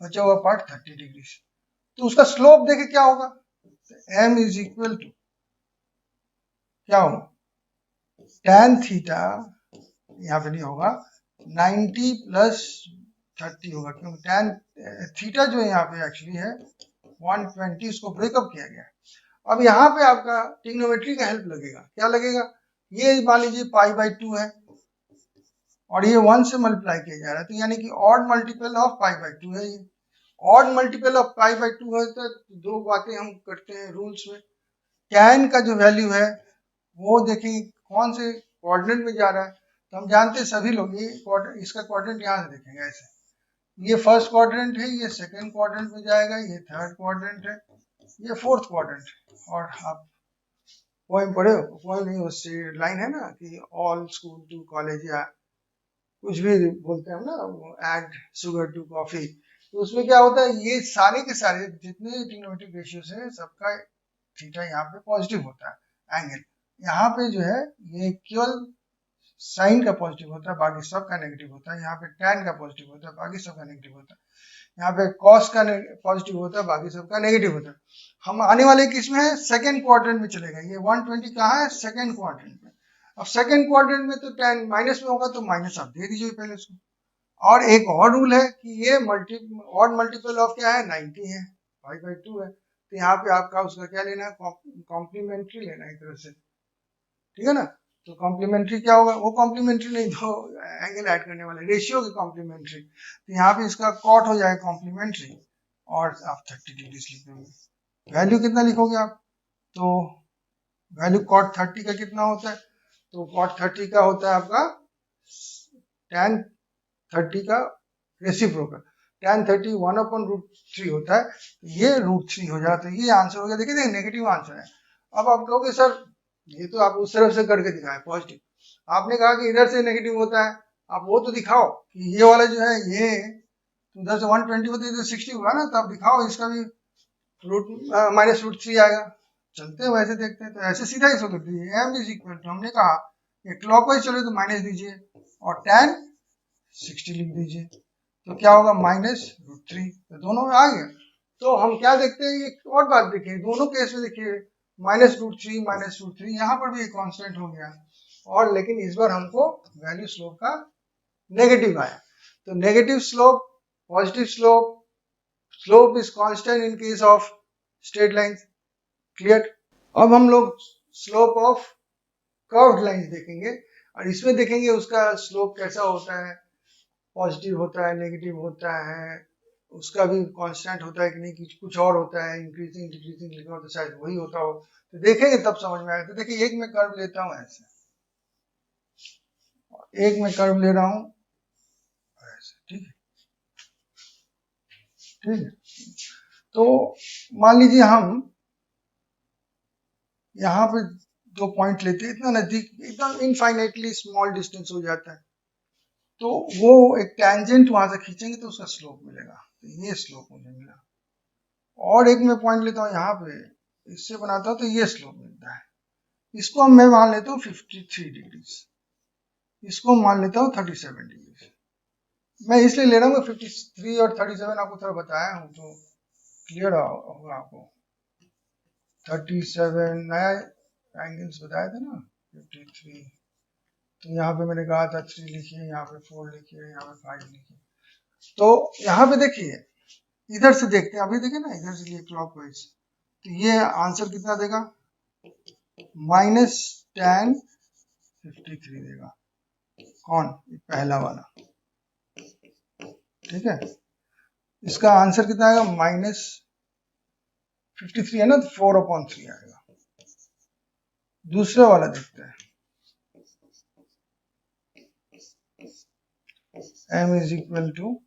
बचा हुआ पार्ट 30 डिग्री, तो उसका स्लोप देखे क्या होगा, m इज इक्वल टू क्या होगा, tan थीटा, यहाँ पे नहीं होगा, 90 प्लस 30 होगा, क्योंकि tan थीटा जो यहाँ पे एक्चुअली है 120, उसको ब्रेकअप किया गया। अब यहाँ पे आपका ट्रिग्नोमेट्री का हेल्प लगेगा, क्या लगेगा, ये मान लीजिए π/2 है और ये 1 से मल्टीप्लाई किया जा रहा है, तो यानी कि ऑड मल्टीपल ऑफ π/2 है, ये ऑड मल्टीपल ऑफ π/2 है। तो दो बातें हम करते हैं रूल्स में, tan का जो वैल्यू है वो देखेंगे कौन से क्वाड्रेंट में जा रहा है, तो हम जानते हैं सभी लोग, ये इसका क्वाड्रेंट यहाँ से देखेंगे ऐसे, ये फर्स्ट क्वाड्रेंट है, ये सेकंड क्वाड्रेंट में जाएगा, ये थर्ड क्वाड्रेंट है, ये फोर्थ क्वाड्रेंट है। और आप पोएम पढ़े हो, पोएम नहीं, उससे लाइन है ना कि ऑल स्कूल टू कॉलेज या कुछ भी बोलते हैं ना, ऐड शुगर टू कॉफी, तो उसमें क्या होता है, ये सारे के सारे जितने ट्रिग्नोमेट्रिक रेशियोज है सबका थीटा यहाँ पे पॉजिटिव होता है एंगल, यहाँ पे जो है ये केवल साइन का पॉजिटिव होता है, बाकी सब का नेगेटिव होता है। यहाँ पे टैन का पॉजिटिव होता है, बाकी सब का नेगेटिव होता है। यहाँ पे कॉस का पॉजिटिव होता है, बाकी सब का नेगेटिव होता है। हम आने वाले किस में है, सेकंड क्वाड्रेंट में चलेगा। ये 120 कहाँ है, सेकंड क्वाड्रेंट में। अब सेकंड क्वाड्रेंट में तो टैन माइनस में होगा, तो माइनस आप दे दीजिए पहले उसको। और एक और रूल है कि ये ऑड मल्टीपल ऑफ क्या है, 90 है, 5/2 है। तो यहाँ पे आपका उसका क्या लेना है, कॉम्प्लीमेंट्री लेना है एक तरह से, ठीक है ना। तो कॉम्प्लीमेंट्री क्या होगा, वो कॉम्प्लीमेंट्री नहीं, तो एंगल ऐड करने वाले रेशियो की कॉम्प्लीमेंट्री। तो यहाँ पे इसका कॉट हो जाएगा कॉम्प्लीमेंट्री, और आप 30 डिग्री लिख देंगे। वैल्यू कितना लिखोगे आप, तो वैल्यू कॉट 30 का कितना होता है, तो कॉट 30 का होता है आपका tan 30 का रेसिप्रोकल। tan 30 1/√3 होता है, ये √3 हो जाता है। ये आंसर हो गया। देखिए नेगेटिव आंसर है। अब आप कहोगे सर ये तो आप उस तरफ से करके दिखाए पॉजिटिव, आपने कहा कि इधर से नेगेटिव होता है, आप वो तो दिखाओ कि ये वाला जो है ये उधर से 120 होता है, इधर 60 हुआ ना, तो आप दिखाओ इसका भी -√3 आएगा। चलते हैं वैसे, देखते हैं। तो ऐसे सीधा ही सोच लीजिए, m इज इक्वल टू, हमने कहा ये क्लॉकवाइज चले तो माइनस दीजिए और tan 60 लिख दीजिए, तो क्या होगा -√3। तो दोनों में आ गया। तो हम क्या देखते हैं, एक और बात देखिए, दोनों केस में देखिए -√3 यहाँ पर भी एक कांस्टेंट हो गया, और लेकिन इस बार हमको वैल्यू स्लोप का नेगेटिव आया। तो negative slope, positive slope, slope is constant in case of straight lines, clear. अब हम लोग स्लोप ऑफ कर्व्ड लाइंस देखेंगे, और इसमें देखेंगे उसका स्लोप कैसा होता है, पॉजिटिव होता है, नेगेटिव होता है, उसका भी कांस्टेंट होता है कि नहीं, कुछ और होता है, इंक्रीजिंग डिक्रीजिंग लिखा हो तो शायद वही होता हो। तो देखेंगे तब समझ में आएगा। तो देखिए एक मैं कर्व लेता हूँ ऐसे, एक मैं कर्व ले रहा हूँ ऐसे, ठीक है, ठीक है। तो मान लीजिए हम यहाँ पे 2 पॉइंट लेते हैं, इतना नजदीक, एकदम इनफाइनाइटली स्मॉल डिस्टेंस हो जाता है, तो वो एक टेंजेंट वहां से खींचेंगे तो उसका स्लोप मिलेगा। तो ये स्लोप मुझे मिला। और एक मैं पॉइंट लेता हूँ यहाँ पे, इससे बनाता हूँ तो ये स्लोप मिलता है। इसको मैं मान लेता हूँ 53 डिग्री, इसको मान लेता हूँ 37 डिग्री। मैं इसलिए ले रहा हूँ 53 और 37 आपको थोड़ा बताया हूँ तो क्लियर होगा आपको। 37 नया एंगल्स बताया था ना, 53, तो यहाँ पे मैंने कहा था 3 लिखिए, यहाँ पे 4 लिखिए, यहाँ पे 5 लिखिए। तो यहाँ पे देखिए, इधर से देखते हैं, अभी देखिए ना, इधर से लिए क्लॉकवाइज, तो ये आंसर कितना देगा, -tan 53 देगा। कौन, पहला वाला, ठीक है। इसका आंसर कितना आएगा, -53 है ना, तो 4/3 आएगा। दूसरा वाला देखते हैं, m is equal to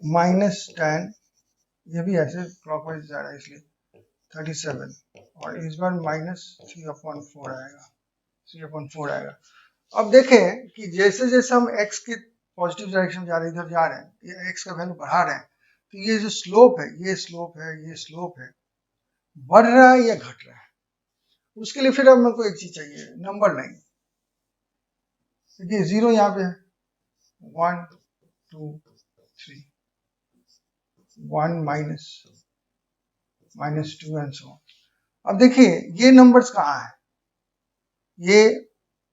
-tan, ये भी ऐसे क्लॉकवाइज जा रहा है इसलिए 37, और इस बार -3/4 आएगा, 3/4 आएगा। अब देखें कि जैसे जैसे हम x के पॉजिटिव डायरेक्शन जा रहे हैं, इधर जा रहे हैं, ये x का वैल्यू बढ़ा रहे हैं, तो ये जो स्लोप है, ये स्लोप है, ये स्लोप है, बढ़ रहा है या घट रहा है। उसके लिए फिर अब मेरे को एक चीज चाहिए, नंबर लाइन। देखिए 0 यहाँ पे है, 1 2 3, 1 -2 एंड सो ऑन। अब देखिए ये नंबर्स कहाँ है, ये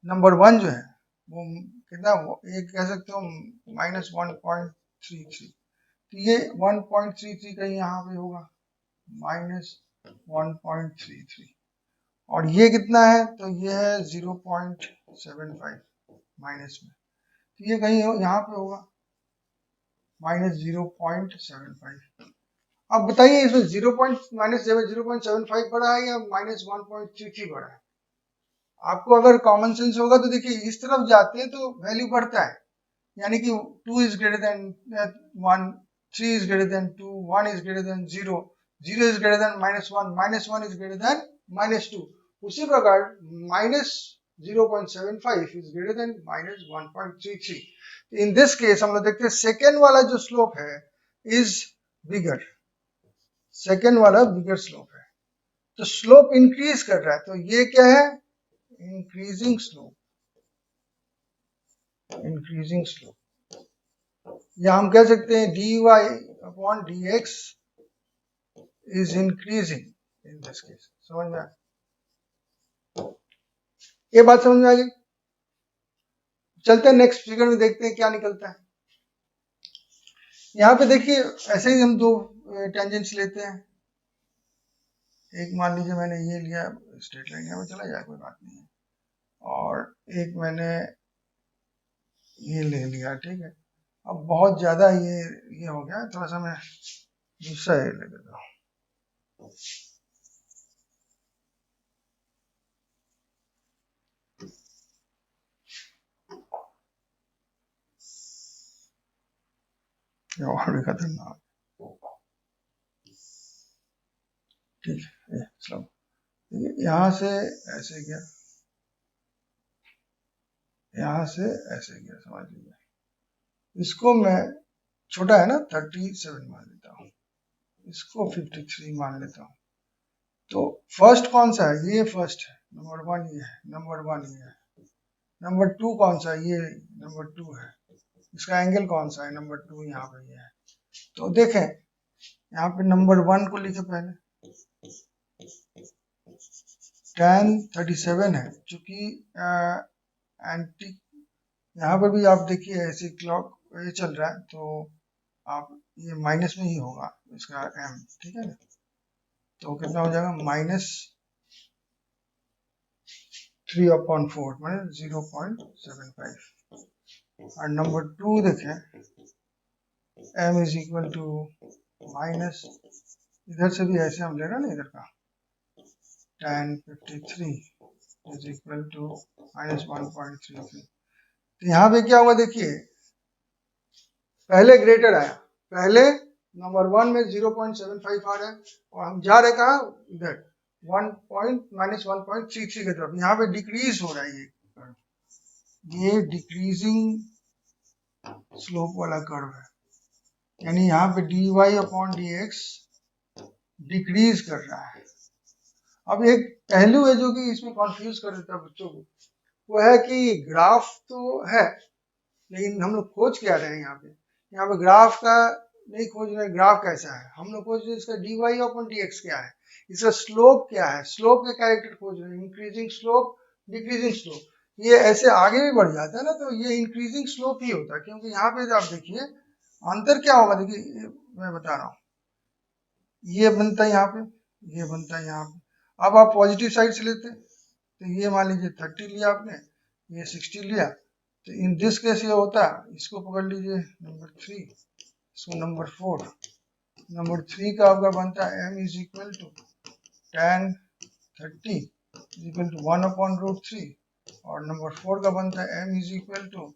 नंबर 1 जो है वो कितना, ये कह सकते हो -1.33, तो ये 1.33 कहीं यहाँ पे होगा, -1.33, और ये कितना है, तो ये है 0.75 माइनस में, तो ये कहीं यहाँ पे होगा -0.75। अब बताइए इसमें 0.75 बढ़ा है या -1.33 बढ़ा है। आपको अगर कॉमन सेंस होगा तो देखिए इस तरफ जाते हैं तो वैल्यू बढ़ता है, यानी कि 2 is greater than 1, 3 is greater than 2, 1 is greater than 0, 0 is greater than -1, -1 is greater than -2। उसी प्रकार -0.75 is greater than -1.33। In this case हम लोग देखते हैं सेकेंड वाला जो स्लोप है इज बिगर, सेकेंड वाला बिगर स्लोप है, तो स्लोप इंक्रीज कर रहा है। तो ये क्या है, इंक्रीजिंग स्लोप, या हम कह सकते हैं dy/dx is increasing in this case. समझ में आया? ये बात समझ में आ गई। चलते हैं नेक्स्ट फिगर में, देखते हैं क्या निकलता है। यहाँ पे देखिए ऐसे ही हम दो टेंजेंट्स लेते हैं। एक मान लीजिए मैंने ये लिया, स्ट्रेट लाइन यहाँ पे चला जाए, कोई बात नहीं है, और एक मैंने ये ले लिया, ठीक है। अब बहुत ज्यादा ये हो गया, थोड़ा सा मैं दूसरा ये ले लेता हूँ। और भी खतरनाक, ठीक है। यहाँ से ऐसे गया, यहाँ से ऐसे गया, समझ लीजिए। इसको मैं, छोटा है ना, 37 मान लेता हूँ, इसको 53 मान लेता हूँ। तो फर्स्ट कौन सा है? ये फर्स्ट है, नंबर 1 ये है, नंबर 1 ये है। नंबर 2 कौन सा है? ये नंबर 2 है। इसका एंगल कौन सा है? नंबर 2 यहाँ पे ये है। तो देखें यहाँ पे नंबर 1 को लिखे पहले, tan 37 है, चूंकि एंटी, यहाँ पर भी आप देखिए ऐसे क्लॉक ये चल रहा है, तो आप ये माइनस में ही होगा इसका m, ठीक है ना। तो कितना हो जाएगा? -3/4 माने 0.75। और नंबर 2 देखें, m is equal to minus, इधर से भी ऐसे हम ले रहे हैं ना, इधर का tan 53 इज इक्वल टू -1.33। तो यहाँ पे क्या हुआ देखिए, पहले ग्रेटर आया, पहले नंबर 1 में 0.75 आ रहा है, और हम जा रहे कहाँ? इधर -1.33 की तरफ। यहाँ पे डिक्रीज हो रहा है, ये डिक्रीजिंग स्लोप वाला कर्व है, यानी यहाँ पे dy/dx डिक्रीज कर रहा है। अब एक पहलू है जो कि इसमें कंफ्यूज कर देता है बच्चों को, वो है कि ग्राफ तो है, लेकिन हम लोग खोज क्या रहे हैं यहाँ पे ग्राफ का नहीं खोज रहे। ग्राफ कैसा है हम लोग खोज रहे हैं, इसका dy/dx क्या है, इसका स्लोप क्या है, स्लोप के कैरेक्टर खोज रहे हैं, इंक्रीजिंग स्लोप, डिक्रीजिंग स्लोप। ये ऐसे आगे भी बढ़ जाता है ना, तो ये इंक्रीजिंग स्लोप ही होता है, क्योंकि यहाँ पे आप देखिए अंतर क्या होगा। देखिए मैं बता रहा हूँ, ये बनता है यहाँ पे, ये बनता है यहाँ पे। अब आप पॉजिटिव साइड से लेते हैं, तो ये मान लीजिए 30 लिया आपने, ये 60 लिया, तो इन दिस केस ये होता है, इसको पकड़ लीजिए नंबर 3, इसको नंबर 4। नंबर 3 का आपका बनता है m is equal to tan 30 is equal to 1/√3, और नंबर 4 का बनता है m is equal to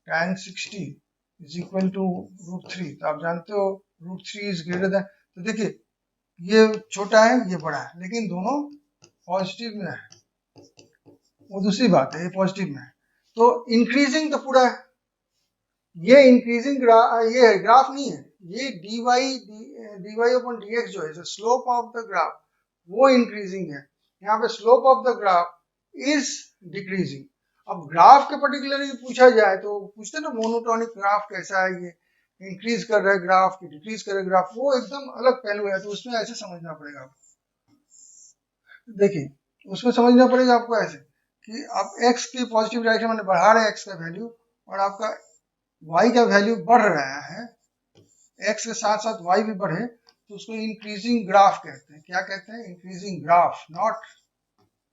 tan 60 is equal to √3। तो आप जानते हो √3 इज ग्रेटर देन, तो देखिए ये छोटा है ये बड़ा है, लेकिन दोनों पॉजिटिव में है, वो दूसरी बात है, ये पॉजिटिव में है। तो इंक्रीजिंग तो पूरा है, ये इंक्रीजिंग ये है, ग्राफ नहीं है, ये dy/dx जो है स्लोप ऑफ द ग्राफ, वो इंक्रीजिंग है। यहाँ पे slope of the graph is decreasing. अब ग्राफ के पर्टिकुलरली पूछा जाए तो पूछते ना मोनोटोनिक ग्राफ कैसा है, ये इंक्रीज कर रहा है ग्राफ की डिक्रीज कर रहा है ग्राफ, वो एकदम अलग पहलू है, तो उसमें ऐसे समझना पड़ेगा आपको। देखिए उसमें समझना पड़ेगा आपको ऐसे कि आप x की पॉजिटिव डायरेक्शन में बढ़ा रहे हैं x का वैल्यू, और आपका y का वैल्यू बढ़ रहा है, x के साथ साथ y भी बढ़े, तो उसको इंक्रीजिंग ग्राफ कहते हैं। क्या कहते हैं? Increasing graph, not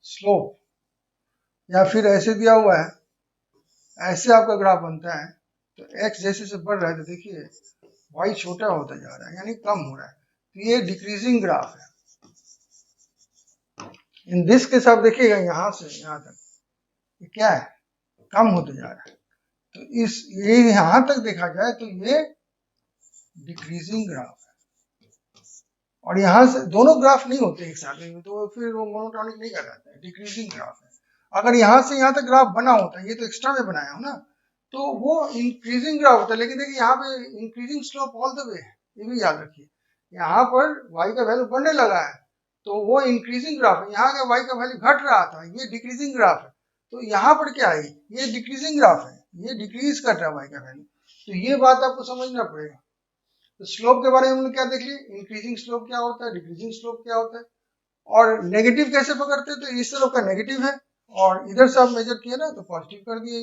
slope. या फिर ऐसे दिया हुआ है, ऐसे आपका ग्राफ बनता है, तो x जैसे से बढ़ रहा है, तो देखिए y छोटा होता जा रहा है, यानी कम हो रहा है, तो ये डिक्रीजिंग ग्राफ है। इन दिस केस आप देखिएगा यहाँ से यहाँ तक ये क्या है, कम होते जा रहा है। तो इस ये यहाँ तक देखा जाए तो ये डिक्रीजिंग ग्राफ है, और यहाँ से दोनों ग्राफ नहीं होते एक साथ में, तो फिर वो मोनोटोनिक नहीं कहलाता है, डिक्रीजिंग ग्राफ है। अगर यहाँ से यहाँ तक ग्राफ बना होता है, ये तो एक्स्ट्रा में बनाया हो ना, तो वो इंक्रीजिंग ग्राफ होता है। लेकिन देखिए यहाँ पे increasing slope all the way है, ये भी याद रखिए। यहाँ पर y का वैल्यू बढ़ने लगा है, तो वो इंक्रीजिंग ग्राफ है, यहाँ का y का वैल्यू घट रहा था, ये डिक्रीजिंग ग्राफ है, तो यहाँ पर क्या है, ये डिक्रीजिंग ग्राफ है, ये डिक्रीज कर रहा है y का वैल्यू। तो ये बात आपको समझना पड़ेगा। तो स्लोप के बारे में हमने क्या देख लिया, इंक्रीजिंग स्लोप क्या होता है, डिक्रीजिंग स्लोप क्या होता है, और नेगेटिव कैसे पकड़ते हैं, तो इस तरफ का नेगेटिव है और इधर से आप मेजर किए ना तो पॉजिटिव कर दिए,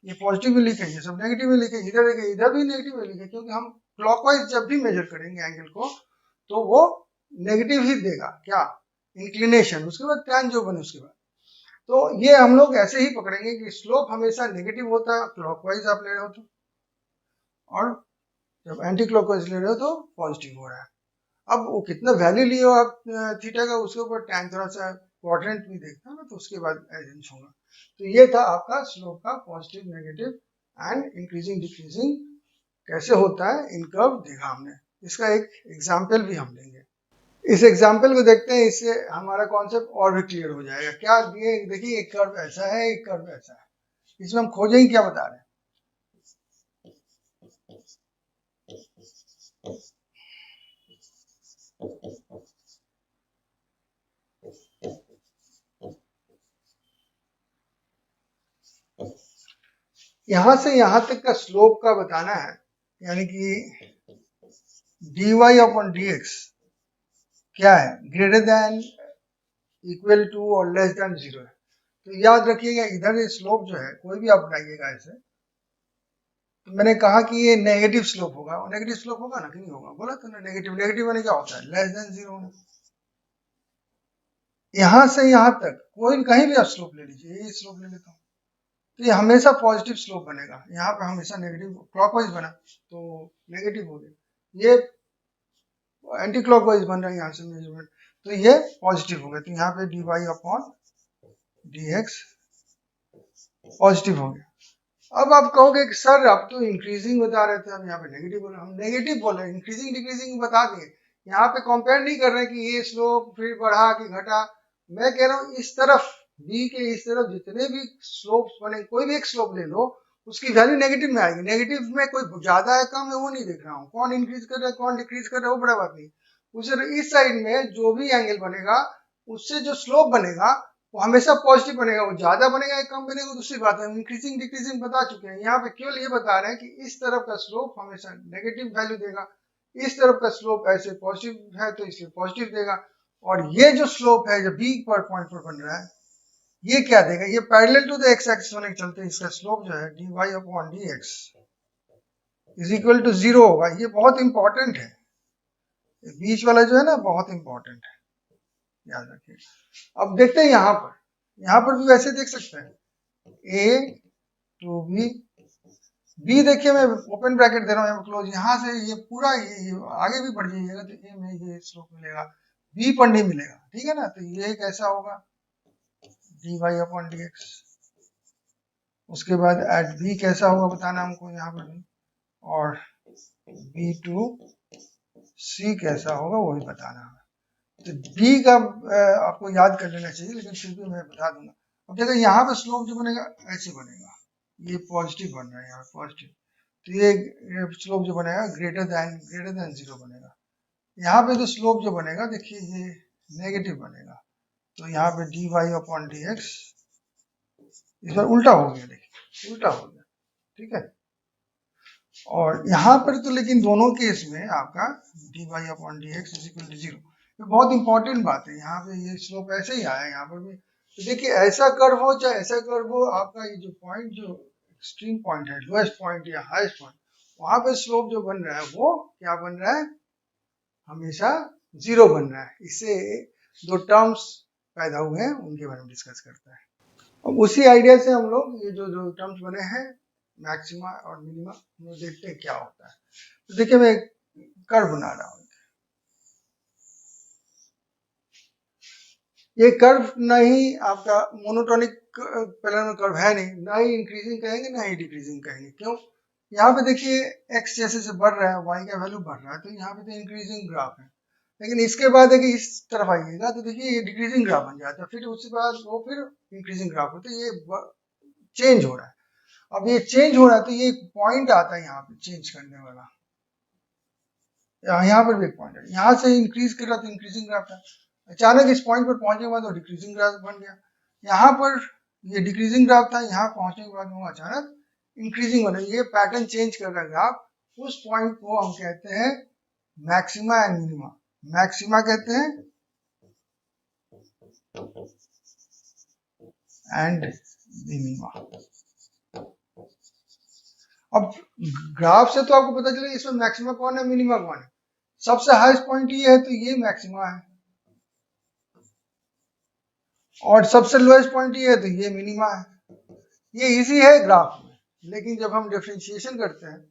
ये पॉजिटिव में लिखे, ये सब नेगेटिव में लिखे, इधर देखे इधर भी नेगेटिव में लिखे, क्योंकि हम क्लॉकवाइज जब भी मेजर करेंगे एंगल को तो वो नेगेटिव ही देगा, क्या इंक्लिनेशन, उसके बाद टैन जो बने उसके बाद। तो ये हम लोग ऐसे ही पकड़ेंगे कि स्लोप हमेशा नेगेटिव होता है क्लॉकवाइज आप ले रहे हो तो, और जब एंटी क्लॉकवाइज ले रहे हो तो पॉजिटिव हो रहा है। अब वो कितना वैल्यू लिए हो आप थीटा का, उसके ऊपर टैन थोड़ा सा क्वाड्रेंट भी देखना ना, तो उसके बाद अरेंज होगा। तो ये था आपका स्लोप का positive negative and increasing decreasing कैसे होता है इन कर्व देखा हमने। इसका एक एग्जाम्पल भी हम लेंगे, इस एग्जाम्पल को देखते हैं, इससे हमारा कॉन्सेप्ट और भी क्लियर हो जाएगा। क्या दिए, देखिए एक कर्व ऐसा है, एक कर्व ऐसा है, इसमें हम खोजेंगे क्या बता रहे हैं। यहां से यहां तक का स्लोप का बताना है, यानी कि dy अपॉन dx क्या है, ग्रेटर देन इक्वल टू और लेस देन 0 है। तो याद रखिएगा इधर ये स्लोप जो है कोई भी आप बनाइएगा ऐसे, तो मैंने कहा कि ये नेगेटिव स्लोप होगा, और नेगेटिव स्लोप होगा ना कि नहीं होगा, बोला तो ना नेगेटिव, नेगेटिव यानी क्या होता है, लेस देन 0 होना। यहां से यहां तक कोई भी कहीं भी आप स्लोप ले लीजिए, ये स्लोप ले लेता हूँ, तो ये हमेशा पॉजिटिव स्लोप बनेगा, यहाँ पे हमेशा नेगेटिव, क्लॉकवाइज बना तो नेगेटिव हो गया, ये एंटी क्लॉकवाइज बन रहा है यहाँ से मेजरमेंट, तो ये पॉजिटिव हो गया, तो यहाँ पे dy अपॉन dx पॉजिटिव हो गया। अब आप कहोगे कि सर आप तो इंक्रीजिंग बता रहे थे, हम यहाँ पे नेगेटिव बोले, हम नेगेटिव बोले, इंक्रीजिंग डिक्रीजिंग बता दिए, यहाँ पे कंपेयर नहीं कर रहे कि ये स्लोप फिर बढ़ा कि घटा। मैं कह रहा हूँ इस तरफ बी के इस तरफ जितने भी स्लोप्स बने, कोई भी एक स्लोप ले लो, उसकी वैल्यू नेगेटिव में आएगी। नेगेटिव में कोई ज्यादा है कम है वो नहीं देख रहा हूँ, कौन इंक्रीज कर रहा है कौन डिक्रीज कर रहा है वो बड़ा बात नहीं। उसे इस साइड में जो भी एंगल बनेगा उससे जो स्लोप बनेगा वो हमेशा पॉजिटिव बनेगा, वो ज्यादा बनेगा या कम बनेगा दूसरी बात है, इंक्रीजिंग डिक्रीजिंग बता चुके हैं। यहाँ पे केवल ये बता रहे हैं कि इस तरफ का स्लोप हमेशा नेगेटिव वैल्यू देगा, इस तरफ का स्लोप ऐसे पॉजिटिव है तो इसलिए पॉजिटिव देगा, और ये जो स्लोप है जो बी पर पॉइंट पर बन रहा है ये क्या देगा, ये parallel to the X axis होने के चलते इसका स्लोप जो है dy upon dx is equal to 0 होगा। ये बहुत इंपॉर्टेंट है, बीच वाला जो है ना बहुत इंपॉर्टेंट है, याद रखिए। अब देखते हैं यहाँ पर भी वैसे देख सकते हैं a टू b देखिए मैं ओपन ब्रैकेट दे रहा हूँ यहाँ क्लोज, यहाँ से ये पूरा ये आगे भी बढ़ जाइएगा तो a में ये स्लोप मिलेगा, b पर नहीं मिलेगा, ठीक है ना। तो ये कैसा होगा dy अपॉन dx, उसके बाद एट b कैसा होगा बताना हमको यहाँ पर भी, और b टू c कैसा होगा वो भी बताना है। तो b का आपको याद कर लेना चाहिए, लेकिन फिर भी मैं बता दूंगा। अब देखो यहाँ पे स्लोप जो बनेगा ऐसे बनेगा, ये पॉजिटिव बन रहा है यहाँ पॉजिटिव, तो ये स्लोप जो बनेगा ग्रेटर देन 0 बनेगा। यहाँ पे जो स्लोप जो बनेगा देखिए ये नेगेटिव बनेगा, तो यहाँ पे dy अपॉन dx इस बार उल्टा हो गया, देखिए उल्टा हो गया, ठीक है। और यहाँ पर तो लेकिन दोनों केस में आपका dy upon dx is equal to 0, ये बहुत इंपॉर्टेंट बात है। यहाँ पे ये स्लोप ऐसे ही आया, यहाँ पर भी तो देखिए ऐसा कर्व हो चाहे ऐसा कर्व हो, आपका ये जो पॉइंट जो एक्सट्रीम पॉइंट है, लोएस्ट पॉइंट या हाईएस्ट पॉइंट, वहां पे स्लोप जो बन रहा है वो क्या बन रहा है, हमेशा 0 बन रहा है। इससे दो टर्म्स पैदा हुए हैं उनके बारे में डिस्कस करते हैं। अब उसी आइडिया से हम लोग ये जो टर्म्स बने हैं मैक्सिमा और मिनिमा, वो देखते हैं क्या होता है। तो देखिए मैं कर्व बना रहा हूँ, ये कर्व नहीं आपका मोनोटोनिक पैरेलल कर्व है नहीं, ना ही इंक्रीजिंग कहेंगे ना ही डिक्रीजिंग कहेंगे। क्यों, यहाँ पे देखिए x जैसे से बढ़ रहा है, y का वैल्यू बढ़ रहा है, तो यहाँ पे तो इंक्रीजिंग ग्राफ है। लेकिन इसके बाद देखिए इस तरफ आइएगा तो देखिए ये डिक्रीजिंग ग्राफ बन जाता है, फिर उसके बाद वो फिर इंक्रीजिंग ग्राफ होता है, ये चेंज हो रहा है। अब ये चेंज हो रहा है तो ये पॉइंट आता है यहाँ पे चेंज करने वाला, यहाँ पर भी एक पॉइंट है, यहाँ से इंक्रीज कर रहा तो इंक्रीजिंग ग्राफ है, अचानक इस पॉइंट पर पहुंचने के बाद वो डिक्रीजिंग ग्राफ बन गया। यहाँ पर ये डिक्रीजिंग ग्राफ था, यहाँ पहुंचने के बाद वो अचानक इंक्रीजिंग बना। ये पैटर्न चेंज कर रहा है ग्राफ। उस पॉइंट को हम कहते हैं मैक्सिमा एंड मिनिमा। मैक्सिमा कहते हैं एंड मिनिमा। अब ग्राफ से तो आपको पता चलेगा इसमें मैक्सिमा कौन है, मिनिमा कौन है। सबसे हाईएस्ट पॉइंट ये है तो ये मैक्सिमा है, और सबसे लोएस्ट पॉइंट ये है तो ये मिनिमा है। ये इजी है ग्राफ में, लेकिन जब हम डिफरेंशिएशन करते हैं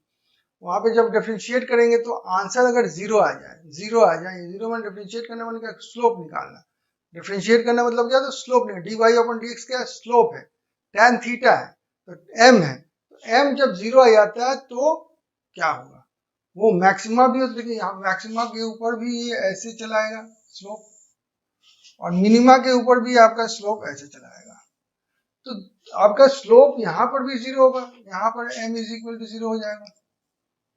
वहां पे जब डिफरेंशिएट करेंगे तो आंसर अगर जीरो आ जाए, जीरो में डिफरेंशिएट करने वाले का स्लोप निकालना। डिफरेंशिएट करना मतलब क्या, तो स्लोप नहीं, D Y upon D x क्या है, स्लोप है, tan थीटा है, तो m है, तो m जब जीरो आ जाता है तो क्या होगा, वो मैक्सिमा भी हो, देखिए यहाँ मैक्सिमा के ऊपर भी ये ऐसे चलाएगा स्लोप, और मिनिमा के ऊपर भी आपका स्लोप ऐसे चलाएगा। तो आपका स्लोप यहाँ पर भी जीरो होगा, यहाँ पर m is equal to zero हो जाएगा,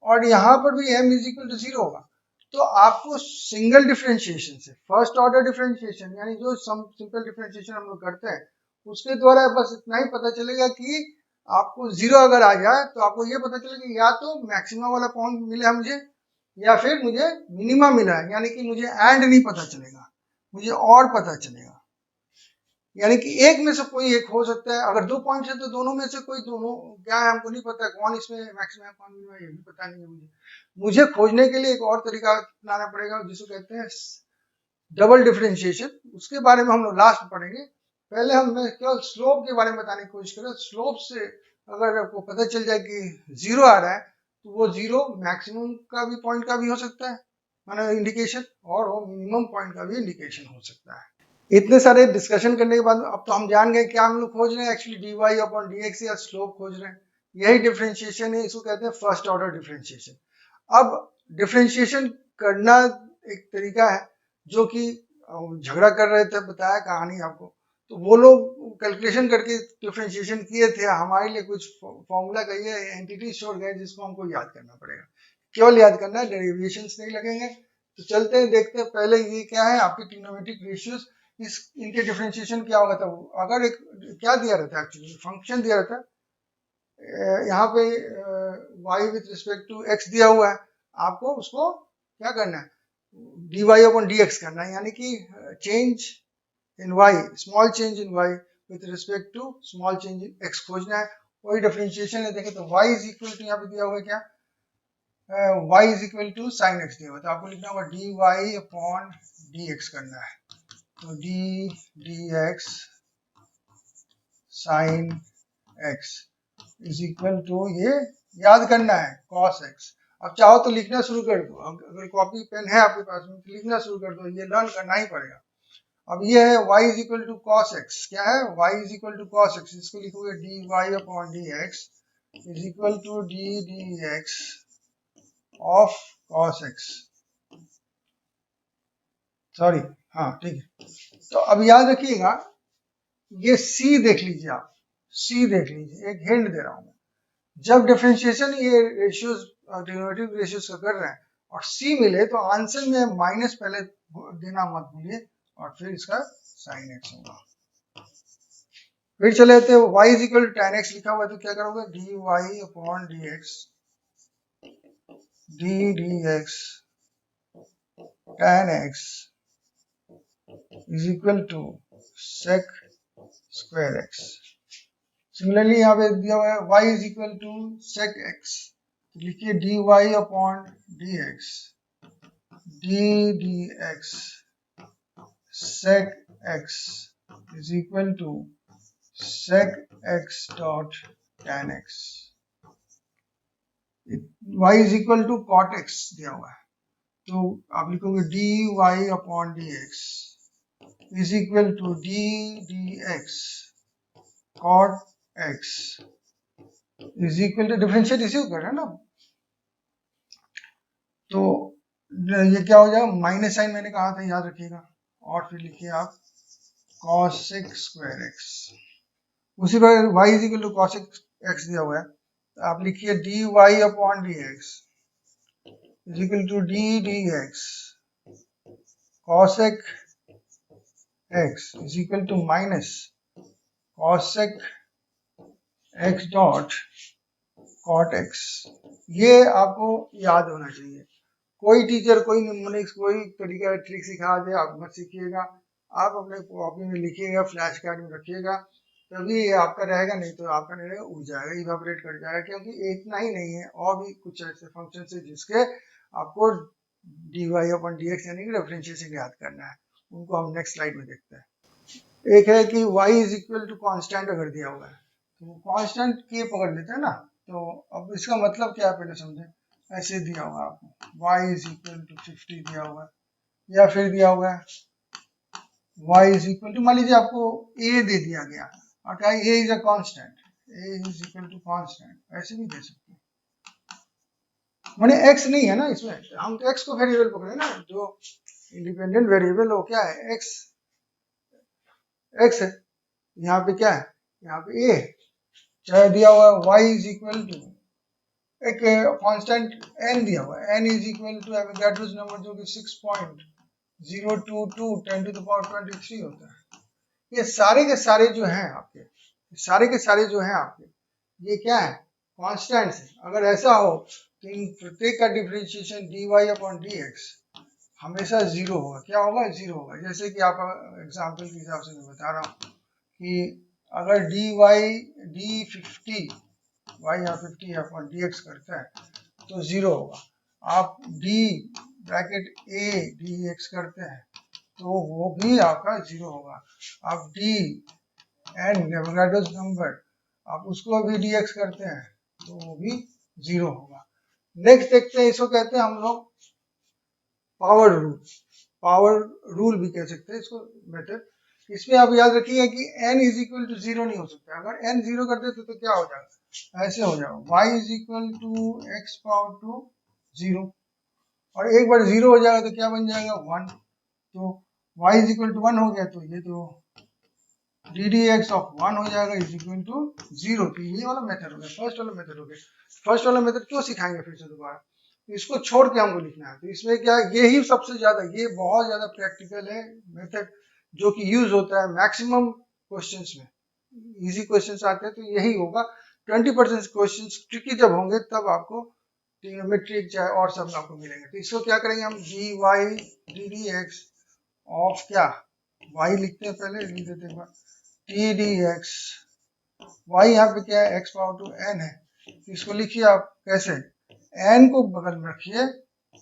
और यहाँ पर भी m is equal to zero होगा। तो आपको सिंगल डिफरेंशिएशन से, फर्स्ट ऑर्डर डिफरेंशिएशन यानी जो सिंपल डिफरेंशिएशन हम लोग करते हैं उसके द्वारा बस इतना ही पता चलेगा कि आपको जीरो अगर आ जाए तो आपको ये पता चलेगा या तो मैक्सिमा वाला पॉइंट मिला मुझे या फिर मुझे मिनिमा मिला है, यानी कि मुझे एंड नहीं पता चलेगा, मुझे और पता चलेगा, यानी कि एक में से कोई एक हो सकता है। अगर दो पॉइंट्स है तो दोनों में से कोई, दोनों क्या है हमको नहीं पता, कौन इसमें मैक्सिमम है कौन मिनिमम है ये भी पता नहीं है मुझे खोजने के लिए एक और तरीका अपनाना पड़ेगा जिसको कहते हैं डबल डिफरेंशिएशन। उसके बारे में हम लोग लास्ट में पढ़ेंगे। पहले हम केवल स्लोप के बारे में बताने की कोशिश करें। स्लोप से अगर आपको पता चल जाए कि जीरो आ रहा है तो वो जीरो मैक्सिमम का भी पॉइंट का भी हो सकता है, माना इंडिकेशन, और वो मिनिमम पॉइंट का भी इंडिकेशन हो सकता है। इतने सारे डिस्कशन करने के बाद अब तो हम जान गए क्या हम लोग खोज रहे हैं, actually D Y upon D X या स्लोप खोज रहे हैं। यही डिफरेंशिएशन है, इसको कहते हैं फर्स्ट ऑर्डर डिफरेंशिएशन। अब डिफरेंशिएशन करना एक तरीका है जो कि झगड़ा कर रहे थे, बताया कहानी आपको, तो वो लोग कैलकुलेशन करके डिफरेंशिएशन किए थे, हमारे लिए कुछ फॉर्मूला का ये एंटिटी छोड़ गए जिसको हमको याद करना पड़ेगा। केवल याद करना है, डेरिवेशंस नहीं लगेंगे। तो चलते हैं देखते हैं पहले ये क्या है आपके ट्रिग्नोमेट्रिक रेशियोज, इस इनके डिफरेंशिएशन क्या होगा। था अगर एक क्या दिया रहता है, एक्चुअली फंक्शन दिया रहता है, यहाँ पे y with respect to x दिया हुआ है, आपको उसको क्या करना है, dy अपॉन dx करना है, यानी कि change in y, small change in y with respect to small change in x खोजना है। वही डिफरेंशिएशन है, देखें तो y इज इक्वल टू यहाँ पे दिया हुआ है क्या, y is equal to sine x दिया हुआ है, तो आपको लिखना होगा dy अपॉन dx करना है, तो dx sine x is equal to, ये याद करना है, cos x। अब चाहो तो लिखना शुरू कर दो, अगर कॉपी पेन है आपके पास में तो लिखना शुरू कर दो, ये लर्न करना ही पड़ेगा। अब ये है y is equal to cos x, क्या है y is equal to cos x, इसको लिखोगे dy upon dx is equal to dx of cos x, sorry, हाँ ठीक है। तो अब याद रखिएगा, ये c देख लीजिए आप, c देख लीजिए, एक हिंट दे रहा हूं मैं, जब डिफरेंशिएशन ये रेशियोज ट्रिग्नोमेट्रिक रेशियोज का कर रहे हैं और c मिले तो आंसर में माइनस पहले देना मत भूलिए, और फिर इसका साइन x होगा। फिर चले थे y is equal to tan x लिखा हुआ है, तो क्या करोगे dy upon dx dx tan x is equal to sec square x। Similarly यहाँ पे दिया हुआ है y is equal to sec x, लिखिए dy upon dx dx sec x is equal to sec x dot tan x। y is equal to cot x दिया हुआ है, तो आप लिखोगे dy upon dx is equal to dx cot x is equal to, differentiate इसी को कर रहे हैं ना, तो ये क्या हो जाएगा, माइनस साइन मैंने कहा था याद रखिएगा, और फिर लिखिए आप cosec स्क्वायर x। उसी पर y is equal to cosec x दिया हुआ है, तो आप लिखिए dy upon dx is equal to d dx cosec x is equal to minus cosec x dot cot x. ये आपको याद होना चाहिए। कोई टीचर कोई निमोनिक्स कोई तरीका ट्रिक सिखा दे, आप मत सीखिएगा। आप अपने कॉपी में लिखिएगा, फ्लैश कार्ड में रखिएगा, तभी ये आपका रहेगा, नहीं तो आपका नहीं रहेगा, उड़ जाएगा, इवापोरेट कर जाएगा। क्योंकि इतना ही नहीं है, और भी कुछ ऐसे फंक्शन है जिसके आपको dy अपन dx यानी कि डिफरेंशिएशन याद करना है। उनको हम नेक्स्ट स्लाइड में देखते हैं। एक है कि y is equal to constant अगर दिया हुआ है, तो कॉन्स्टेंट के पकड़ लेते हैं ना। तो अब इसका मतलब क्या है पहले समझे। ऐसे दिया हुआ है आपको y इज इक्वल टू 50 दिया हुआ है, या फिर दिया हुआ है y इज इक्वल टू, मान लीजिए आपको a दे दिया गया और क्या a is a constant, a is equal to constant, ऐसे भी दे सकते हैं। माने x नहीं है ना इसमें, हम तो x को वेरिएबल पकड़े ना, जो इंडिपेंडेंट वेरिएबल हो क्या है x, x है। यहाँ पे क्या है, यहाँ पे a, चाहे दिया हुआ y इज इक्वल टू एक कांस्टेंट n दिया हुआ है, n is equal to Avogadro's number जो कि 6.022 10 टू द पावर 23 होता है। ये सारे के सारे जो हैं आपके, सारे के सारे जो हैं आपके, ये क्या है, कांस्टेंट्स है। अगर ऐसा हो तो इन प्रत्येक का डिफरेंशिएशन dy अपॉन dx हमेशा जीरो होगा। क्या होगा, जीरो होगा। जैसे कि आप एग्जांपल के हिसाब से मैं बता रहा हूँ कि अगर d50 y यहाँ 50 अपॉन dx करता है तो जीरो होगा। आप d ब्रैकेट a dx करते हैं तो वो भी आपका जीरो होगा। आप d n एवोगाड्रोस नंबर आप उसको भी dx करते हैं तो वो भी जीरो होगा। नेक्स्ट देखते हैं, इसको कहते हैं हम लोग पावर रूल। पावर रूल भी कह सकते हैं इसको मेथड। इसमें आप याद रखिए कि n is equal to zero नहीं हो सकता। अगर n जीरो कर देते तो क्या हो जाएगा, ऐसे हो जाएगा y is equal to x power to zero, और एक बार जीरो हो जाएगा तो क्या बन जाएगा, वन। तो y is equal to one हो गया, तो ये तो d d x of one हो जाएगा इज इक्वल टू जीरो। तो ये वाला मेथड हो गया, फर्स्ट वाला मेथड हो गया। फर्स्ट वाला मेथड क्यों सिखाएंगे फिर से दोबारा, तो इसको छोड़ के हमको लिखना है। तो इसमें क्या है, ये ही सबसे ज्यादा, ये बहुत ज्यादा प्रैक्टिकल है मेथड जो कि यूज होता है मैक्सिमम क्वेश्चंस में। इजी क्वेश्चंस आते हैं तो यही होगा। 20% क्वेश्चंस ट्रिकी जब होंगे तब आपको ट्रिग्नोमेट्रिक चाहे और सब आपको मिलेंगे। तो इसको क्या करेंगे हम, d y d d x of क्या, y लिखते हैं पहले, लिख देते हैं टी डी एक्स, वाई यहाँ पे क्या है, एक्स पावर टू एन है। इसको लिखिए आप कैसे, एन को बगल में रखिए,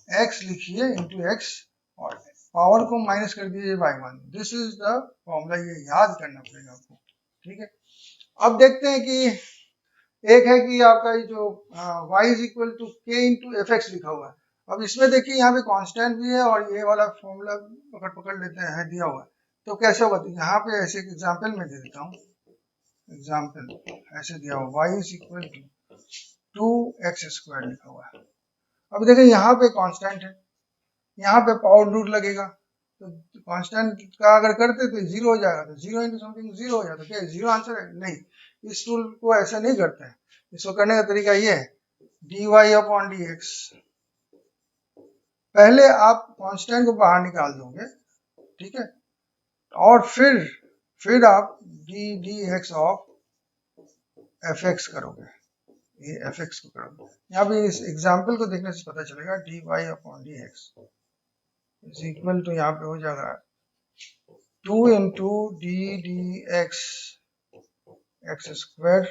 एक्स लिखिए इंटू एक्स, और पावर को माइनस कर दीजिए by one. This is the formula, ये याद करना पड़ेगा आपको, ठीक है। अब देखते हैं कि एक है कि आपका ये जो y इज इक्वल टू के इंटू एफ एक्स लिखा हुआ है। अब इसमें देखिए यहाँ पे कांस्टेंट भी है और ये वाला फॉर्मूला पकड़ लेते हैं दिया हुआ है। तो कैसे होगा, तो यहाँ पे ऐसे एग्जाम्पल में दे देता हूँ। एग्जाम्पल ऐसे दिया हुआ y is equal to 2x square लिखा हुआ है। अब देखिए यहाँ पे कांस्टेंट है, यहाँ पे पावर रूट लगेगा, तो कांस्टेंट का अगर करते तो जीरो हो जाएगा, तो जीरो इंटू समथिंग जीरो हो जाएगा। तो क्या जीरो आंसर है, नहीं। इस रूल को ऐसा नहीं करते हैं। इसको करने का तरीका ये है, d Y upon D x, पहले आप कांस्टेंट को बाहर निकाल दोगे, ठीक है, और फिर आप D d x of F x करोगे, ये एफ एक्स को करोगे। यहाँ पे इस एग्जाम्पल को देखने से पता चलेगा d Y upon D x is equal to, यहाँ पे हो जाएगा 2 into d d x x square,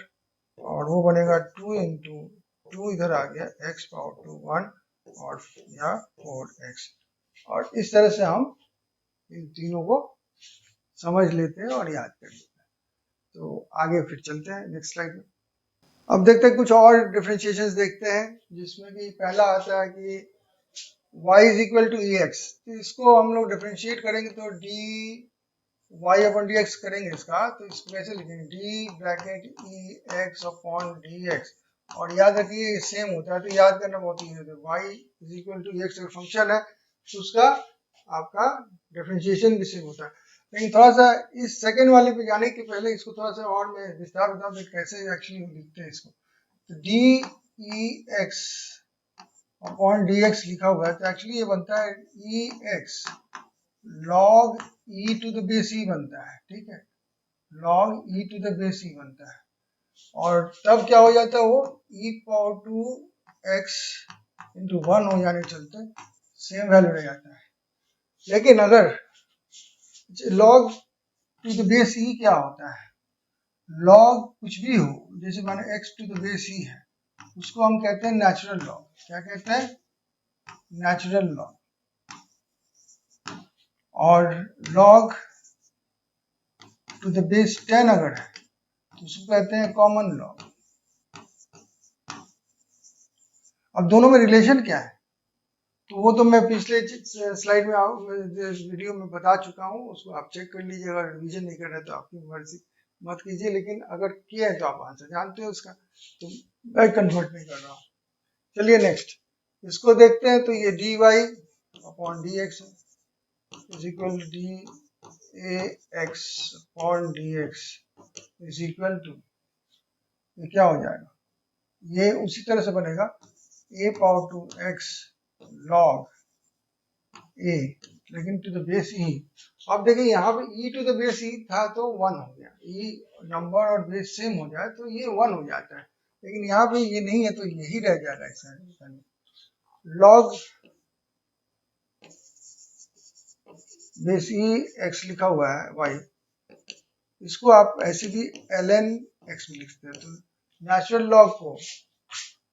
और वो बनेगा 2 इंटू 2 इधर आ गया एक्स पावर टू 1 और या 4x। और इस तरह से हम इन तीनों को समझ लेते हैं और याद कर लेते हैं। तो आगे फिर चलते हैं नेक्स्ट स्लाइड में। अब देखते हैं कुछ और डिफरेंशिएशंस देखते हैं, जिसमें कि पहला आता है कि y is equal to e x. तो इसको हम लोग डिफरेंशिएट करेंगे तो d y upon D x करेंगे इसका, तो इसको कैसे लिखेंगे, d bracket e x upon D x. और याद रखिए ये सेम होता है, तो याद करना बहुत ईजी होता है। y is equal to x एक फंक्शन है तो उसका आपका डिफरेंशिएशन भी सेम होता है। लेकिन थोड़ा सा इस सेकंड वाले पे जाने के पहले इसको थोड़ा सा और मैं विस्तार बता दूं कैसे एक्चुअली लिखते हैं इसको। तो d e x upon D x लिखा हुआ है, तो एक्चुअली ये बनता है e x log e to the base e बनता है, ठीक है, log e to the base e बनता है, और तब क्या हो जाता है वो e power to x into 1 हो जाने चलते सेम वैल्यू रह जाता है। लेकिन अगर log टू द बेस ई क्या होता है, log कुछ भी हो, जैसे माने x टू द बेस ई है, उसको हम कहते हैं नेचुरल लॉग। क्या कहते हैं? Natural log. और log टू द बेस 10 अगर है तो उसको कहते हैं कॉमन लॉग। अब दोनों में रिलेशन क्या है, तो वो तो मैं पिछले स्लाइड में वीडियो में बता चुका हूँ, उसको आप चेक कर लीजिए। अगर रिवीजन नहीं कर रहे तो आपकी मर्जी, मत कीजिए, लेकिन अगर किया है तो आप आंसर जानते हो उसका, तो मैं कन्वर्ट नहीं कर रहा हूँ। चलिए नेक्स्ट इसको देखते हैं। तो ये dy upon dx is equal dAx upon dx is equal to, ये क्या हो जाएगा, ये उसी तरह से बनेगा a power to x log a, लेकिन टू द बेस e। अब देखिए यहाँ पे e to the base e था तो 1 हो गया, e नंबर और बेस सेम हो जाए तो ये 1 हो जाता है, लेकिन यहाँ पे ये नहीं है तो यही रह जाएगा इसका। log बेस e x लिखा हुआ है y, इसको आप ऐसे भी ln x भी लिखते हैं, तो नेचुरल लॉग को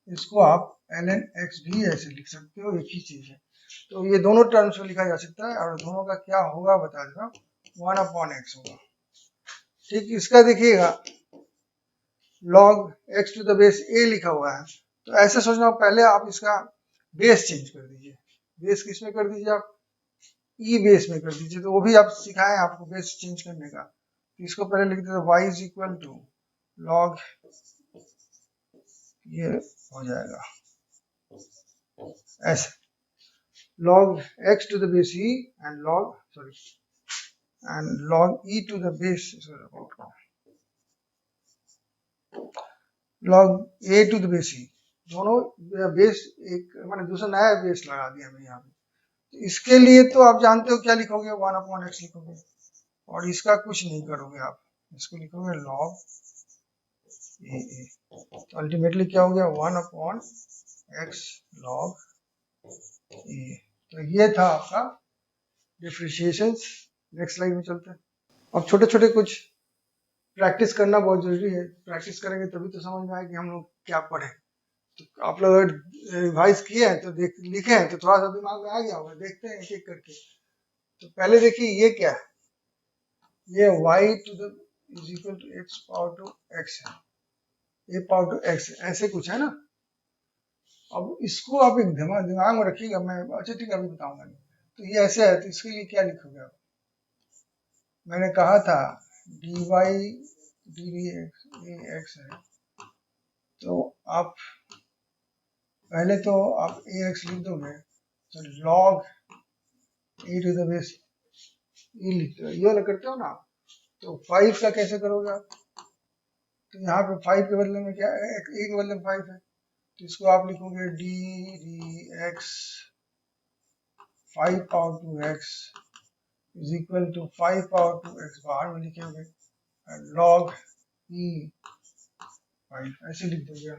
इसको आप ln x भी ऐसे लिख सकते हो, एक ही चीज है। तो ये दोनों टर्म्स में लिखा जा सकता है, और दोनों का क्या होगा बता दे रहा हूँ, 1 अपॉन एक्स होगा। ठीक, इसका देखिएगा log x to the base a लिखा हुआ है, तो ऐसे सोचना पहले आप इसका बेस चेंज कर दीजिए। बेस किस में कर दीजिए आप, ई बेस में कर दीजिए, तो वो भी आप सिखाएं आपको बेस चेंज करने का। तो इसको पहले लिख देते y is equal to log, ये हो जाएगा ऐसे, log x to the base e and log e to the base, log a to the base e, दोनों बेस एक मैंने दूसरा नया बेस लगा दिया मैं यहाँ पे। तो इसके लिए तो आप जानते हो क्या लिखोगे, 1 अपॉन x लिखोगे, और इसका कुछ नहीं करोगे आप, इसको लिखोगे log a। तो अल्टीमेटली क्या हो गया, 1 अपॉन x log a। तो ये था आपका डिफरेंशिएशंस। नेक्स्ट स्लाइड में चलते हैं। अब छोटे छोटे कुछ प्रैक्टिस करना बहुत जरूरी है, प्रैक्टिस करेंगे तभी तो समझ में आए कि हम लोग क्या पढ़े। तो आप लोग अगर रिवाइज किए हैं तो लिखे हैं तो थोड़ा सा दिमाग में आ गया होगा। देखते हैं एक एक करके। तो पहले देखिए ये क्या है, ये y to the is equal to x power to x है, a पावर टू x ऐसे कुछ है ना। अब इसको आप एक दिमाग में रखिएगा, मैं अच्छा ठीक है अभी बताऊंगा। तो ये ऐसे है, तो इसके लिए क्या लिखोगे आप, मैंने कहा था dy dx है, तो आप पहले तो आप ax लिख दोगे, तो log e to the base e लिखते हो, ये वाला करते हो ना। तो 5 का कैसे करोगे आप, तो यहाँ पे 5 के बदले में क्या है, a के बदले में 5 है, तो इसको आप लिखोगे d dx 5 power to x is equal to 5 power to x, बाहर में लिखोगे log e 5 ऐसे लिख दोगे।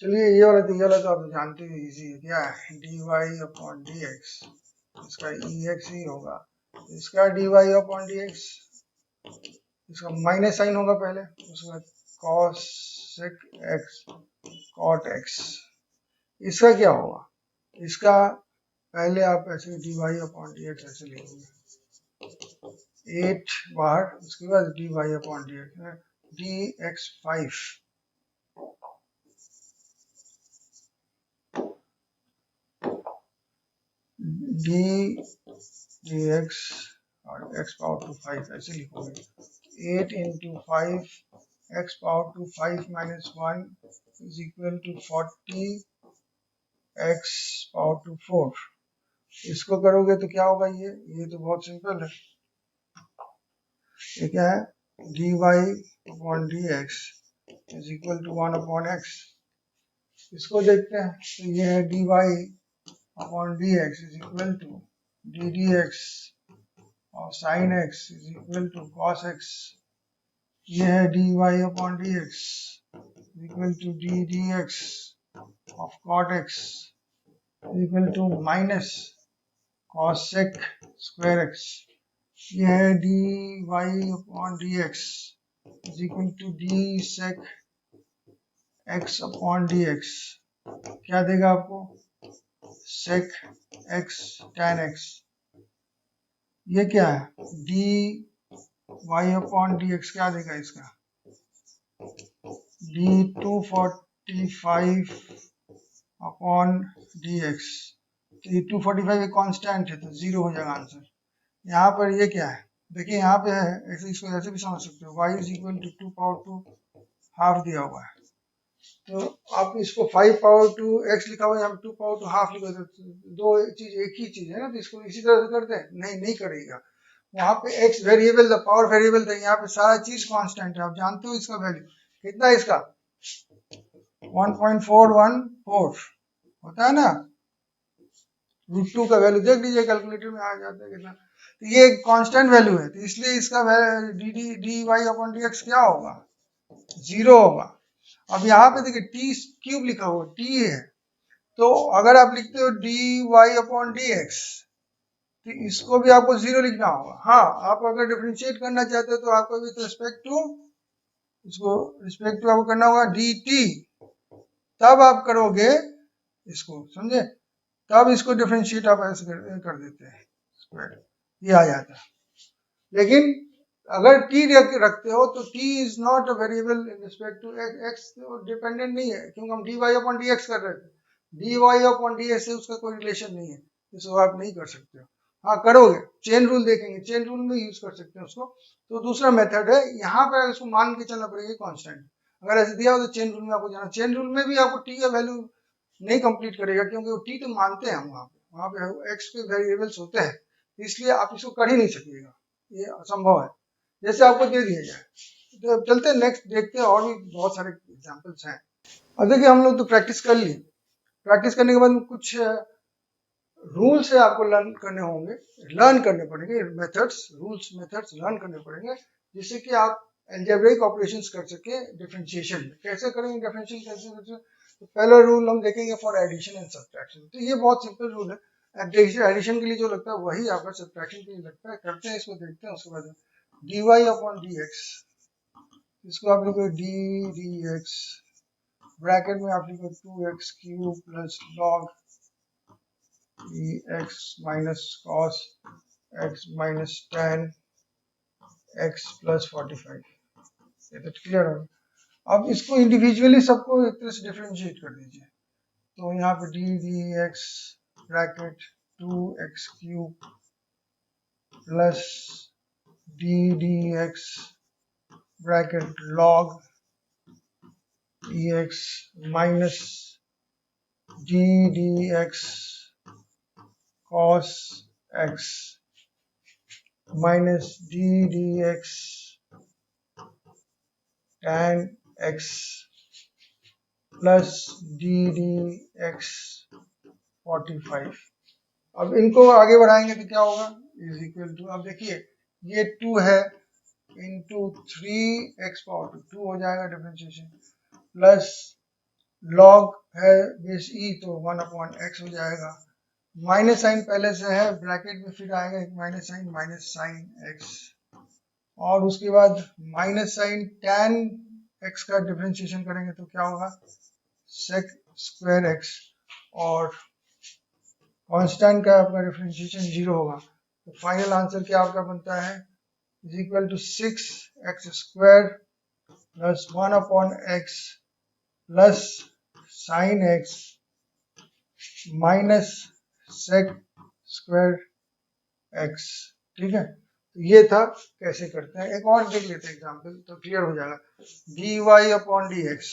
चलिए ये वाला तो आप जानते हो, इजी है, क्या है dy अपॉन dx, इसका ex ही होगा, इसका dy अपॉन dx, इसका माइनस साइन होगा पहले, उसके बाद cosec x cot x, इसका क्या होगा, इसका पहले आप ऐसे dy अपॉन dx ऐसे लिखोगे, 8 बाहर, उसके बाद dy अपॉन dx 5 dx और x पावर टू 5 ऐसे लिखोगे, 8 into 5 x power to 5 minus 1 is equal to 40 x power to 4। इसको करोगे तो क्या होगा, ये तो बहुत सिंपल है, ये क्या है dy upon dx is equal to 1 upon x। इसको देखते हैं, तो ये है dy upon dx is equal to ddx और sine x is equal to cos x, ये है d Y upon D x equal to d d x of cot x equal to minus cosec square x, ये है d Y upon D x is equal to d sec x upon D x, क्या देगा आपको सेक x tan x, ये क्या है d Y upon D x, क्या देगा इसका डी 245 अपॉन डी एक्स, तो ये 245 एक कांस्टेंट है तो जीरो हो जाएगा आंसर। यहाँ पर ये क्या है देखिए यहाँ पे है, ऐसे इसको ऐसे भी समझ सकते हो y is equal to 2 power 2 half दिया हुआ है, तो आप इसको 5 पावर 2 x लिखा हुआ है, यहाँ पे 2 पावर 2 हाफ लिखा हुआ है, दो चीज एक ही चीज है ना, तो इसको इसी तरह से करते हैं, नहीं करेगा, वहां पे x वेरिएबल था, पावर वेरिएबल था, यहाँ पे सारा चीज कांस्टेंट है, आप जानते हो इसका वैल्यू कितना है, इसका 1.414 होता है ना, √2 का वैल्यू देख लीजिए कैलकुलेटर में आ जाता है कितना, तो ये कांस्टेंट वैल्यू है, तो इसलिए इसका d Y upon D x क्या होगा जीरो होगा। अब यहाँ पे देखिए टी क्यूब लिखा हुआ टी है, तो अगर आप लिखते हो d Y upon D x तो इसको भी आपको जीरो लिखना होगा। हाँ, आप अगर डिफरेंशिएट करना चाहते हो तो आपको विथ रिस्पेक्ट टू इसको रिस्पेक्ट टू आपको करना होगा डी टी, तब आप करोगे इसको, समझे, तब इसको डिफरेंशिएट आप ऐसे कर देते हैं स्क्वायर, ये आ जाता है। लेकिन अगर t रखते हो तो t is not a variable in respect to x, dependent नहीं है, क्योंकि हम dy अपॉन dx कर रहे थे, dy अपॉन dx से उसका कोई रिलेशन नहीं है, इसको आप नहीं कर सकते हो। हाँ करोगे, चेन रूल देखेंगे, चेन रूल में यूज कर सकते हैं उसको, तो दूसरा मेथड है, यहाँ पे इसको मान के चलना पड़ेगा कांस्टेंट, अगर ऐसे दिया हो तो चेन रूल में आपको जाना, चेन रूल में भी आपको t का वैल्यू नहीं कंप्लीट करेगा, क्योंकि वो t तो मानते हैं हम वहाँ पे x के वेरिएबल्स होते हैं, इसलिए आप इसको कर ही नहीं सकिएगा, ये असंभव है, जैसे आपको दे दिया जाए। तो चलते हैं नेक्स्ट, देखते हैं, और भी बहुत सारे एग्जांपल्स हैं। अब देखिए हम लोग तो प्रैक्टिस कर ली, प्रैक्टिस करने के बाद कुछ रूल्स है आपको लर्न करने पड़ेंगे, मेथड्स, रूल्स मेथड्स लर्न करने पड़ेंगे, जिससे कि आप अलजेब्रिक ऑपरेशंस कर सके डिफरेंशिएशन में। कैसे करेंगे डिफरेंशिएशन, कैसे करेंगे, तो पहला रूल हम देखेंगे फॉर एडिशन एंड सब्ट्रैक्शन, तो ये बहुत सिंपल रूल है, एडिशन के लिए जो लगता है वही आपका सब्ट्रैक्शन के लिए लगता है, करते हैं इसको, देखते हैं, उसके बाद dy अपॉन dx, इसको आप लिखो डी डी एक्स, ब्रैकेट में आप लिखो 2x cube plus log x minus cos x minus tan x plus 45, ये तो क्लियर हो। अब इसको इंडिविजुअली सबको एक तरह से डिफरेंशिएट कर दीजिए, तो यहाँ पे D d x bracket 2x cube plus d d x bracket log ex minus d d x cos x minus d d x tan x plus d d x 45। अब इनको आगे बढ़ाएंगे तो क्या होगा, इज इक्वल टू, अब देखिए ये 2 है इंटू 3x पावर 2 हो जाएगा डिफरेंशिएशन, प्लस लॉग है बेस ई तो 1 अपॉन एक्स हो जाएगा, माइनस साइन पहले से है, ब्रैकेट में फिर आएगा एक माइनस साइन एक्स, और उसके बाद माइनस साइन tan x का डिफरेंशिएशन करेंगे तो क्या होगा सेक स्क्वायर एक्स, और कांस्टेंट का आपका डिफरेंशिएशन जीरो होगा, तो फाइनल आंसर क्या आपका बनता है is equal to 6x square plus 1 upon x plus sine x minus sec square x. ठीक है, तो ये था कैसे करते हैं, एक और देख लेते हैं एग्जांपल तो क्लियर हो जाएगा। D Y upon D x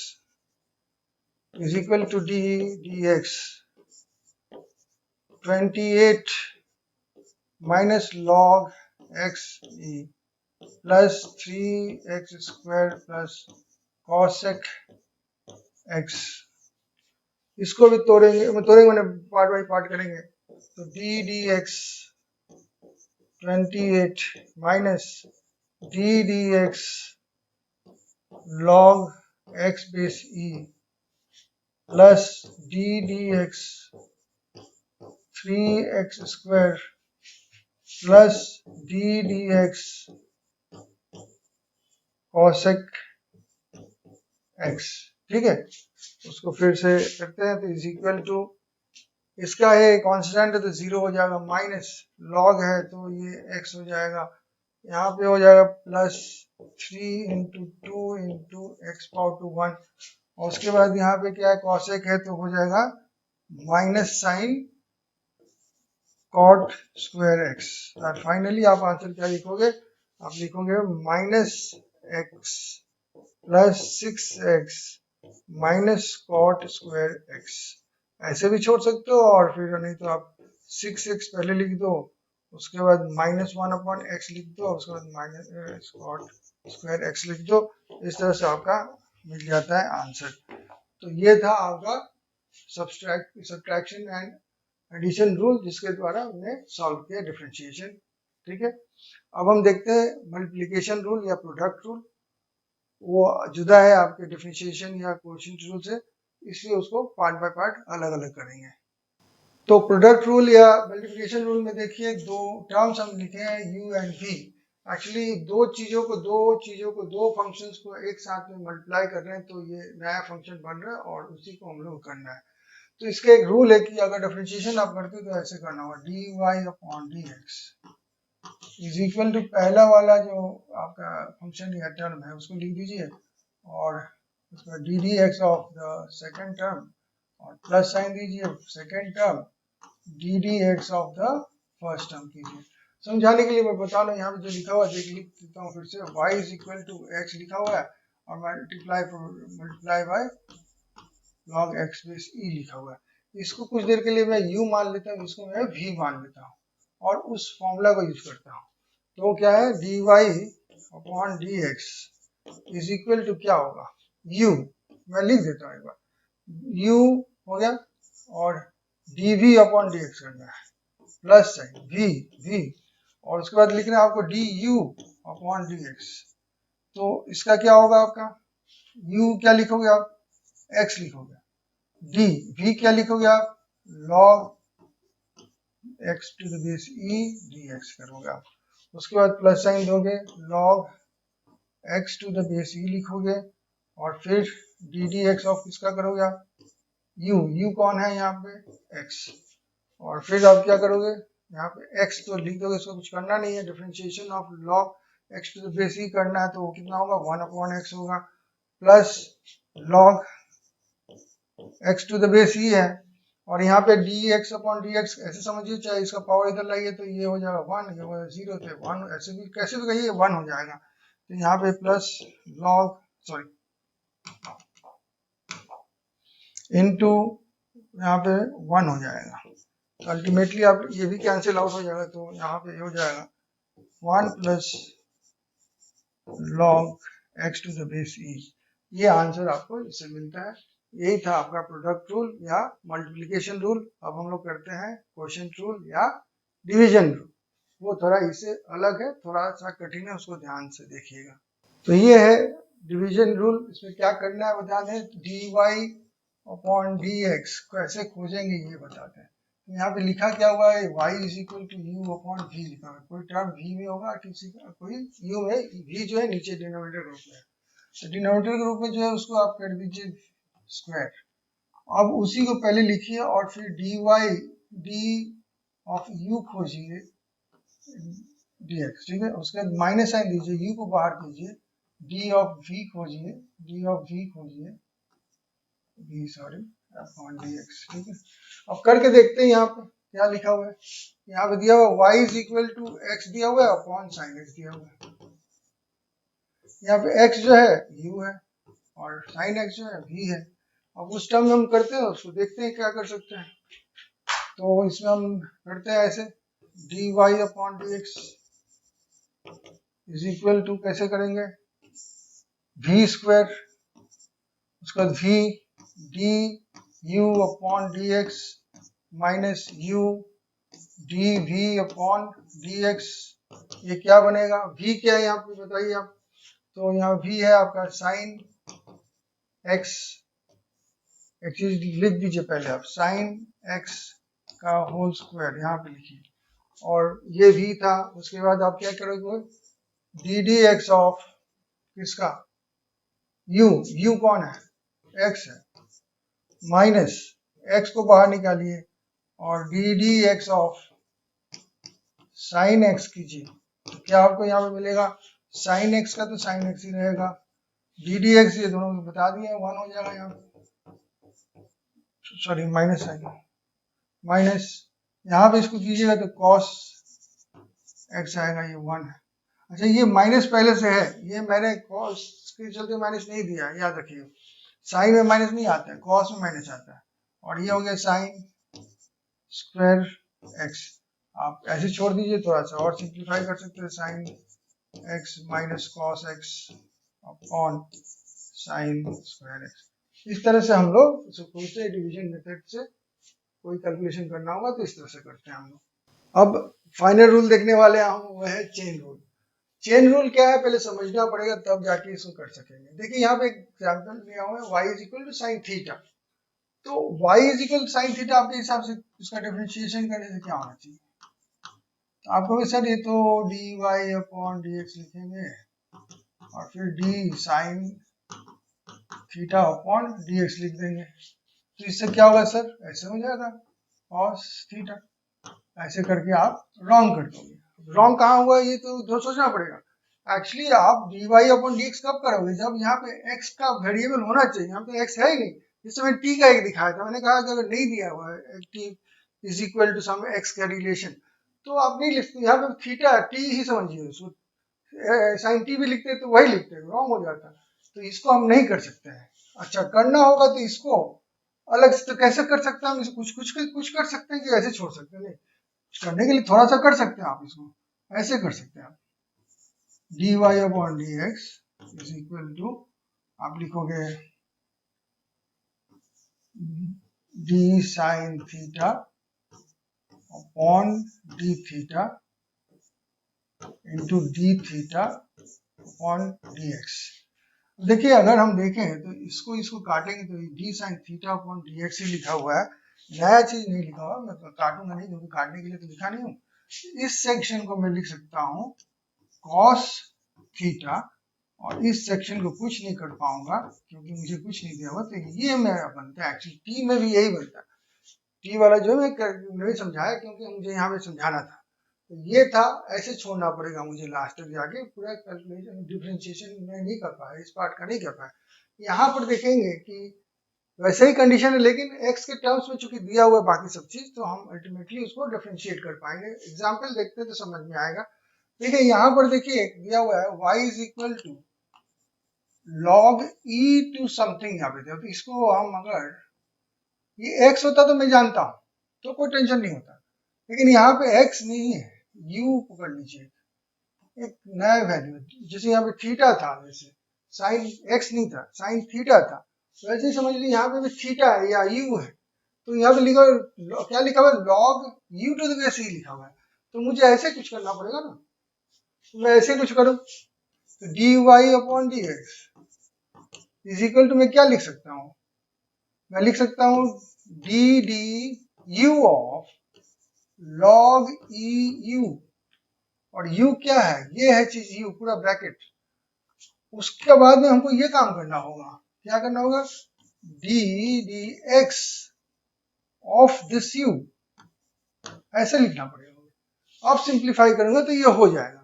is equal to d d x 28 minus log x e plus 3x square plus cosec x, इसको भी तोड़ेंगे मैंने पार्ट बाई पार्ट करेंगे, तो d d x 28 minus d d x log x base e plus d d x 3x square plus d d x cosec x. ठीक है, उसको फिर से करते हैं। तो इज इक्वल टू, इसका है कांस्टेंट है तो 0 हो जाएगा, माइनस लॉग है तो ये x हो जाएगा, यहाँ पे हो जाएगा plus 3 into 2 into x power to 1, और उसके बाद यहाँ पे क्या है कॉसेक है तो हो जाएगा minus sine cot square x. और फाइनली आप आंसर क्या लिखोगे, आप लिखोगे minus x plus 6x minus cot square x. ऐसे भी छोड़ सकते हो, और फिर नहीं तो आप 6x पहले लिख दो, उसके बाद -1/x लिख दो, उसके बाद माइनस कॉट स्क्वायर एक्स लिख दो। इस तरह से आपका मिल जाता है आंसर। तो ये था आपका सब्ट्रैक्शन एंड एडिशन रूल, जिसके द्वारा हमने सॉल्व किया डिफरेंशिएशन। ठीक है, अब हम देखते हैं मल्टीप्लिकेशन रूल या प्रोडक्ट रूल। वो जुदा है आपके डिफरेंशिएशन या कोएफिशिएंट रूल से, इसलिए उसको पार्ट बाय पार्ट अलग अलग करेंगे। तो प्रोडक्ट रूल या मल्टीप्लिकेशन रूल में देखिए दो टर्म्स हम लिखे हैं u एंड v। एक्चुअली दो चीजों को दो फंक्शंस को एक साथ में मल्टीप्लाई कर रहे हैं, तो ये नया फंक्शन बन रहा है और उसी को हम लोग करना है। तो इसका एक रूल है कि अगर डिफरेंशिएशन आप करते हो तो ऐसे करना होगा, dy upon dx is equal to पहला वाला जो आपका फंक्शन या टर्म है उसको लिख दीजिए, और उसका D d x of the second term, और प्लस साइन दीजिए second term D d x of the first term कीजिए। समझाने के लिए मैं बता रहा हूँ, यहाँ पे जो लिखा हुआ है देख लिख देता हूँ फिर से, y is equal to x लिखा हुआ है और multiply by log x base e लिखा हुआ है। इसको कुछ देर के लिए मैं u मान लेता हूँ, इसको मैं v मान लेता हूँ और उस फॉर्मूला को यूज करता हूँ। तो क्या है dy upon dx is equal to क्या होगा u, मैं लिख देता हूँ एक बार, u हो गया और dv अपॉन dx करना है प्लस साइन v और उसके बाद लिखना है आपको du अपॉन dx। तो इसका क्या होगा आपका u क्या लिखोगे आप x लिखोगे, v क्या लिखोगे आप log x to the base e dx करोगे आप। उसके बाद प्लस साइन दोगे log x to the base e लिखोगे और फिर डी डी एक्स ऑफ किसका करोगे आप u कौन है यहाँ पे x, और फिर आप क्या करोगे यहाँ पे x तो लिख दोगे, इसको कुछ करना नहीं है, differentiation of log x to the base e करना है तो वो कितना होगा 1/x होगा, plus log x to the base e है और यहाँ पे dx अपॉन dx ऐसे समझिए, चाहे इसका पावर इधर लाइए तो ये हो जाएगा 1, ये हो जाएगा 0, तो 1 ऐसे भी कैसे भी कहिए 1 हो जाएगा। तो यहाँ पे प्लस log इनटू यहाँ पे 1 हो जाएगा, तो अल्टीमेटली आप ये भी कैंसिल आउट हो जाएगा, तो यहाँ पे हो जाएगा 1 plus log x to the base e। ये आंसर आपको इससे मिलता है। यही था आपका प्रोडक्ट रूल या मल्टीप्लिकेशन रूल। अब हम लोग करते हैं क्वोशिएंट रूल या डिवीजन रूल। वो थोड़ा इससे अलग है, थोड़ा सा कठिन है, उसको ध्यान से देखिएगा। तो ये है डिवीजन रूल। इसमें क्या करना है बता दें, dy अपॉन dx कैसे खोजेंगे ये बताते हैं। यहाँ पे लिखा क्या हुआ है y is equal to u upon v लिखा है, कोई टर्म v में होगा किसी का, कोई u में, v जो है नीचे डिनोमिनेटर ग्रुप में है, तो डिनोमिनेटर ग्रुप में जो है उसको आप कर दीजिए स्क्वायर। अब उसी को पहले लिखिए और फिर d ऑफ u खोजिए dx, ठीक है, उसके बाद माइनस साइन दीजिए, u को बाहर कीजिए, d ऑफ v खोजिए अपॉन dx, ठीक है। अब करके देखते हैं यहाँ पे क्या लिखा हुआ है। यहाँ पे दिया हुआ y is equal to x दिया हुआ है अपॉन साइन एक्स दिया हुआ है। यहाँ पे x जो है u है और साइन एक्स जो है v है। अब उस टर्म में हम करते हैं उसको देखते हैं क्या कर सकते हैं। तो इसमें हम करते हैं ऐसे dy upon dx is equal to कैसे करेंगे v स्क्वायर, उसके बाद v d u upon dx minus u d v upon D x, ये क्या बनेगा, v क्या है यहाँ पे बताइए आप, तो यहाँ v है आपका साइन एक्स, एक चीज लिख दीजिए पहले आप, साइन एक्स का होल स्क्वायर यहाँ पे लिखिए, और ये v था, उसके बाद आप क्या करोगे, डी डी एक्स ऑफ किसका, u कौन है, x है, माइनस x को बाहर निकालिए और D d x of sine x कीजिए, तो क्या आपको यहाँ पे मिलेगा, साइन एक्स का तो साइन एक्स ही रहेगा, डी डी एक्स ये दोनों बता दिए 1 हो जाएगा यहाँ पे, सॉरी माइनस आएगा, माइनस यहाँ पे इसको कीजिएगा तो कॉस एक्स आएगा, ये 1 है। अच्छा ये माइनस पहले से है, ये मैंने कॉस के चलते माइनस नहीं दिया, याद रखिए, साइन में माइनस नहीं आता है, कॉस में माइनस आता है, और ये हो गया साइन स्क्वायर एक्स, आप ऐसे छोड़ दीजिए, थोड़ा सा और सिंप्लीफाई कर सकते हैं, sign x minus cos x upon sine square x, इस तरह से हम लोग कोई से डिवीजन मेथड से कोई कैलकुलेशन करना होगा तो इस तरह से करते हैं हम लोग। अब फाइनल रूल देखने वाले हैं हम, वो है चेन रूल। चेन रूल क्या है पहले समझना पड़ेगा, तब जाके इसको कर सकेंगे। देखिए यहाँ पे एक एग्जाम्पल लिया हुआ है, y is equal to sine theta, तो y is equal to sine theta आपके हिसाब से उसका डिफरेंशिएशन करने से क्या होना चाहिए, तो आपको सर ये तो d Y upon D x लिखेंगे और फिर d sine theta upon D x लिख देंगे, तो इससे क्या होगा सर, ऐसे हो जाएगा cos थीटा, ऐसे करके आप रॉन्ग कर दोगे। रॉन्ग कहाँ हुआ ये तो सोचना पड़ेगा, एक्चुअली आप d Y upon D x कब करोगे, जब यहाँ पे x का वेरिएबल होना चाहिए, यहाँ पे x है ही नहीं, जिससे मैंने t का एक दिखाया था, मैंने कहा कि अगर नहीं दिया हुआ है t is equal to some x का रिलेशन, तो आप नहीं लिखते, यहाँ पे थीटा t ही समझिए उसको, साइन t भी लिखते तो वही लिखते, रॉन्ग हो जाता, तो इसको हम नहीं कर सकते हैं। अच्छा करना होगा तो इसको अलग से, तो कैसे कर सकते हैं हम इसको, कुछ कर सकते हैं कि ऐसे छोड़ सकते हैं, नहीं करने के लिए थोड़ा सा कर सकते हैं आप, इसको ऐसे कर सकते हैं आप, d Y upon D x is equal to, आप लिखोगे d sine theta upon d theta into d theta upon D x. देखिए अगर हम देखें तो इसको काटेंगे तो d sine theta upon D x ही लिखा हुआ है, नया चीज नहीं लिखा हुआ, मैं काटूंगा नहीं क्योंकि काटने के लिए तो लिखा नहीं हूँ। इस सेक्शन को मैं लिख सकता हूँ cos थीटा, और इस सेक्शन को कुछ नहीं कर पाऊंगा क्योंकि मुझे कुछ नहीं दिया हुआ, तो ये मेरा बनता है, एक्चुअली टी में भी यही बनता है, टी वाला जो मैं नहीं समझाया क्योंकि मुझे यहाँ पे समझाना था, तो ये था, ऐसे छोड़ना पड़ेगा मुझे लास्ट तक जाके, पूरा कैलकुलेशन डिफरेंशिएशन मैं नहीं कर पाया, इस पार्ट का नहीं कर पाया। यहाँ पर देखेंगे कि वैसे ही कंडीशन है, लेकिन x के टर्म्स में चूंकि दिया हुआ है बाकी सब चीज, तो हम अल्टीमेटली उसको डिफरेंशिएट कर पाएंगे। एग्जाम्पल देखते तो समझ में आएगा। देखिए यहाँ पर देखिए दिया हुआ है y is equal to log e to something, यहाँ पे तो इसको हम अगर ये x होता तो मैं जानता हूँ तो कोई टेंशन नहीं होता, लेकिन यहाँ पे x नहीं है, u पकड़ लीजिए, एक नया वैल्यू, जैसे यहाँ पे थीटा था, वैसे साइन x नहीं था, साइन थीटा था, वैसे ही समझ लीजिए यहाँ पे भी थीटा है या u है, तो यहाँ पे लिखा क्या लिखा हुआ है, log u to the base e लिखा हुआ है, तो मुझे ऐसे कुछ करना पड़ेगा ना, तो मैं ऐसे कुछ करूँ, तो d Y upon D x is equal to मैं क्या लिख सकता हूँ, मैं लिख सकता हूँ d d u of log e u, और u क्या है, ये है चीज u पूरा ब्रैकेट, उसके बाद में हमको ये काम करना होगा, क्या करना होगा, D d x of this u, ऐसे लिखना पड़ेगा। अब सिंप्लीफाई करूंगा तो ये हो जाएगा।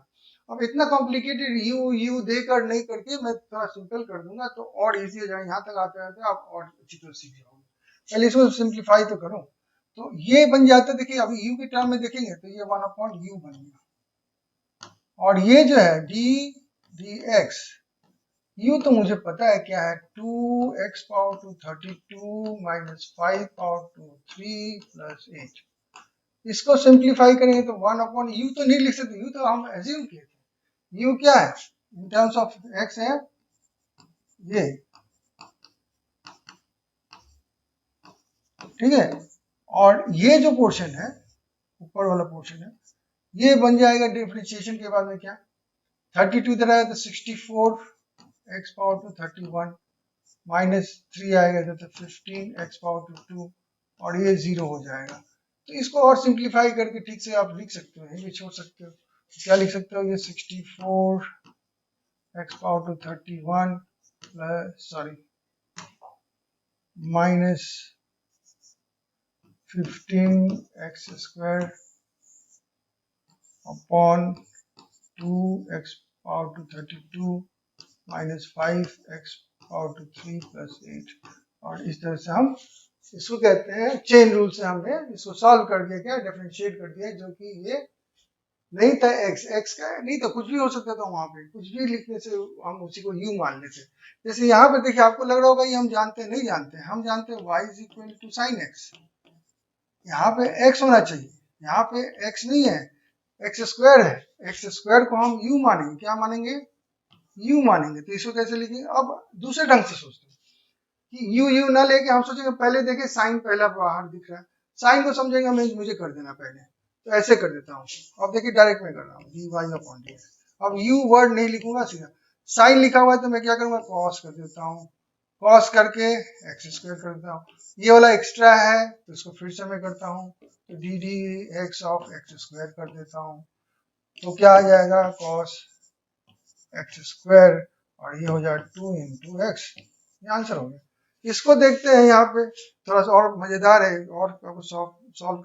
अब इतना कॉम्प्लिकेटेड यू देकर नहीं करके मैं थोड़ा सिंपल कर दूंगा तो और इजी हो जाएगा, यहाँ तक आते आते आप और अच्छी तरह सीख जाओगे। पहले इसको सिंप्लीफाई तो करो, तो ये बन जाता है, देखिए अभी u के टर्म में देखेंगे तो ये 1 अपॉन u बन गया, और ये जो है डी डी एक्स, u तो मुझे पता है क्या है, 2x power to 32 minus 5 power to 3 plus 8, इसको सिंप्लीफाई करेंगे तो 1 अपॉन u तो नहीं लिख सकते, u तो हम एज्यूम किए थे, u क्या है इन टर्म्स ऑफ x है ये, ठीक है, और ये जो पोर्शन है ऊपर वाला पोर्शन है, ये बन जाएगा डिफरेंशिएशन के बाद में क्या 32 इधर आएगा तो 64 x पावर टू 31 माइनस 3 आएगा इधर तो 15 x पावर टू 2 और ये 0 हो जाएगा। तो इसको और सिंप्लीफाई करके ठीक से आप लिख सकते हो, ये छोड़ सकते हो, क्या लिख सकते हो, ये 64 x power to 31 plus minus 15x square upon 2x power to 32 minus 5x power to 3 plus 8 और इस तरह से हम इसको कहते हैं चेन रूल से हमने इसको सॉल्व कर दिया, क्या डिफरेंशिएट कर दिया, जो कि ये नहीं था x का नहीं तो कुछ भी हो सकता था, वहां पे कुछ भी लिखने से हम उसी को u मान लेते। जैसे यहाँ पे देखिए आपको लग रहा होगा ये हम जानते हैं, नहीं जानते, हम जानते हैं y is equal to sine x, यहाँ पे x होना चाहिए, यहाँ पे x नहीं है, x स्क्वायर है, x स्क्वायर को हम u मानेंगे, क्या मानेंगे, u मानेंगे। तो इसको कैसे लिखेंगे, अब दूसरे ढंग से सोचते हैं कि u ना लेके हम सोचेंगे पहले देखे साइन पहला बाहर दिख रहा है, साइन को समझेंगे हमें मुझे कर देना पहले, तो ऐसे कर देता हूँ। अब देखिए डायरेक्ट में कर रहा हूँ dy अपॉन dx, अब u वर्ड नहीं लिखूंगा, सीधा साइन लिखा हुआ है तो मैं क्या करूंगा कॉस कर देता हूँ, कॉस करके एक्स स्क्वायर कर देता हूँ, ये वाला एक्स्ट्रा है तो इसको फिर से मैं करता हूँ तो d d x of x square कर देता हूँ, तो क्या आ जाएगा कॉस एक्स स्क्वायर और ये हो जाएगा 2 इंटू एक्स, ये आंसर हो गया। इसको देखते हैं, यहाँ पे थोड़ा सा और मजेदार है और सॉल्व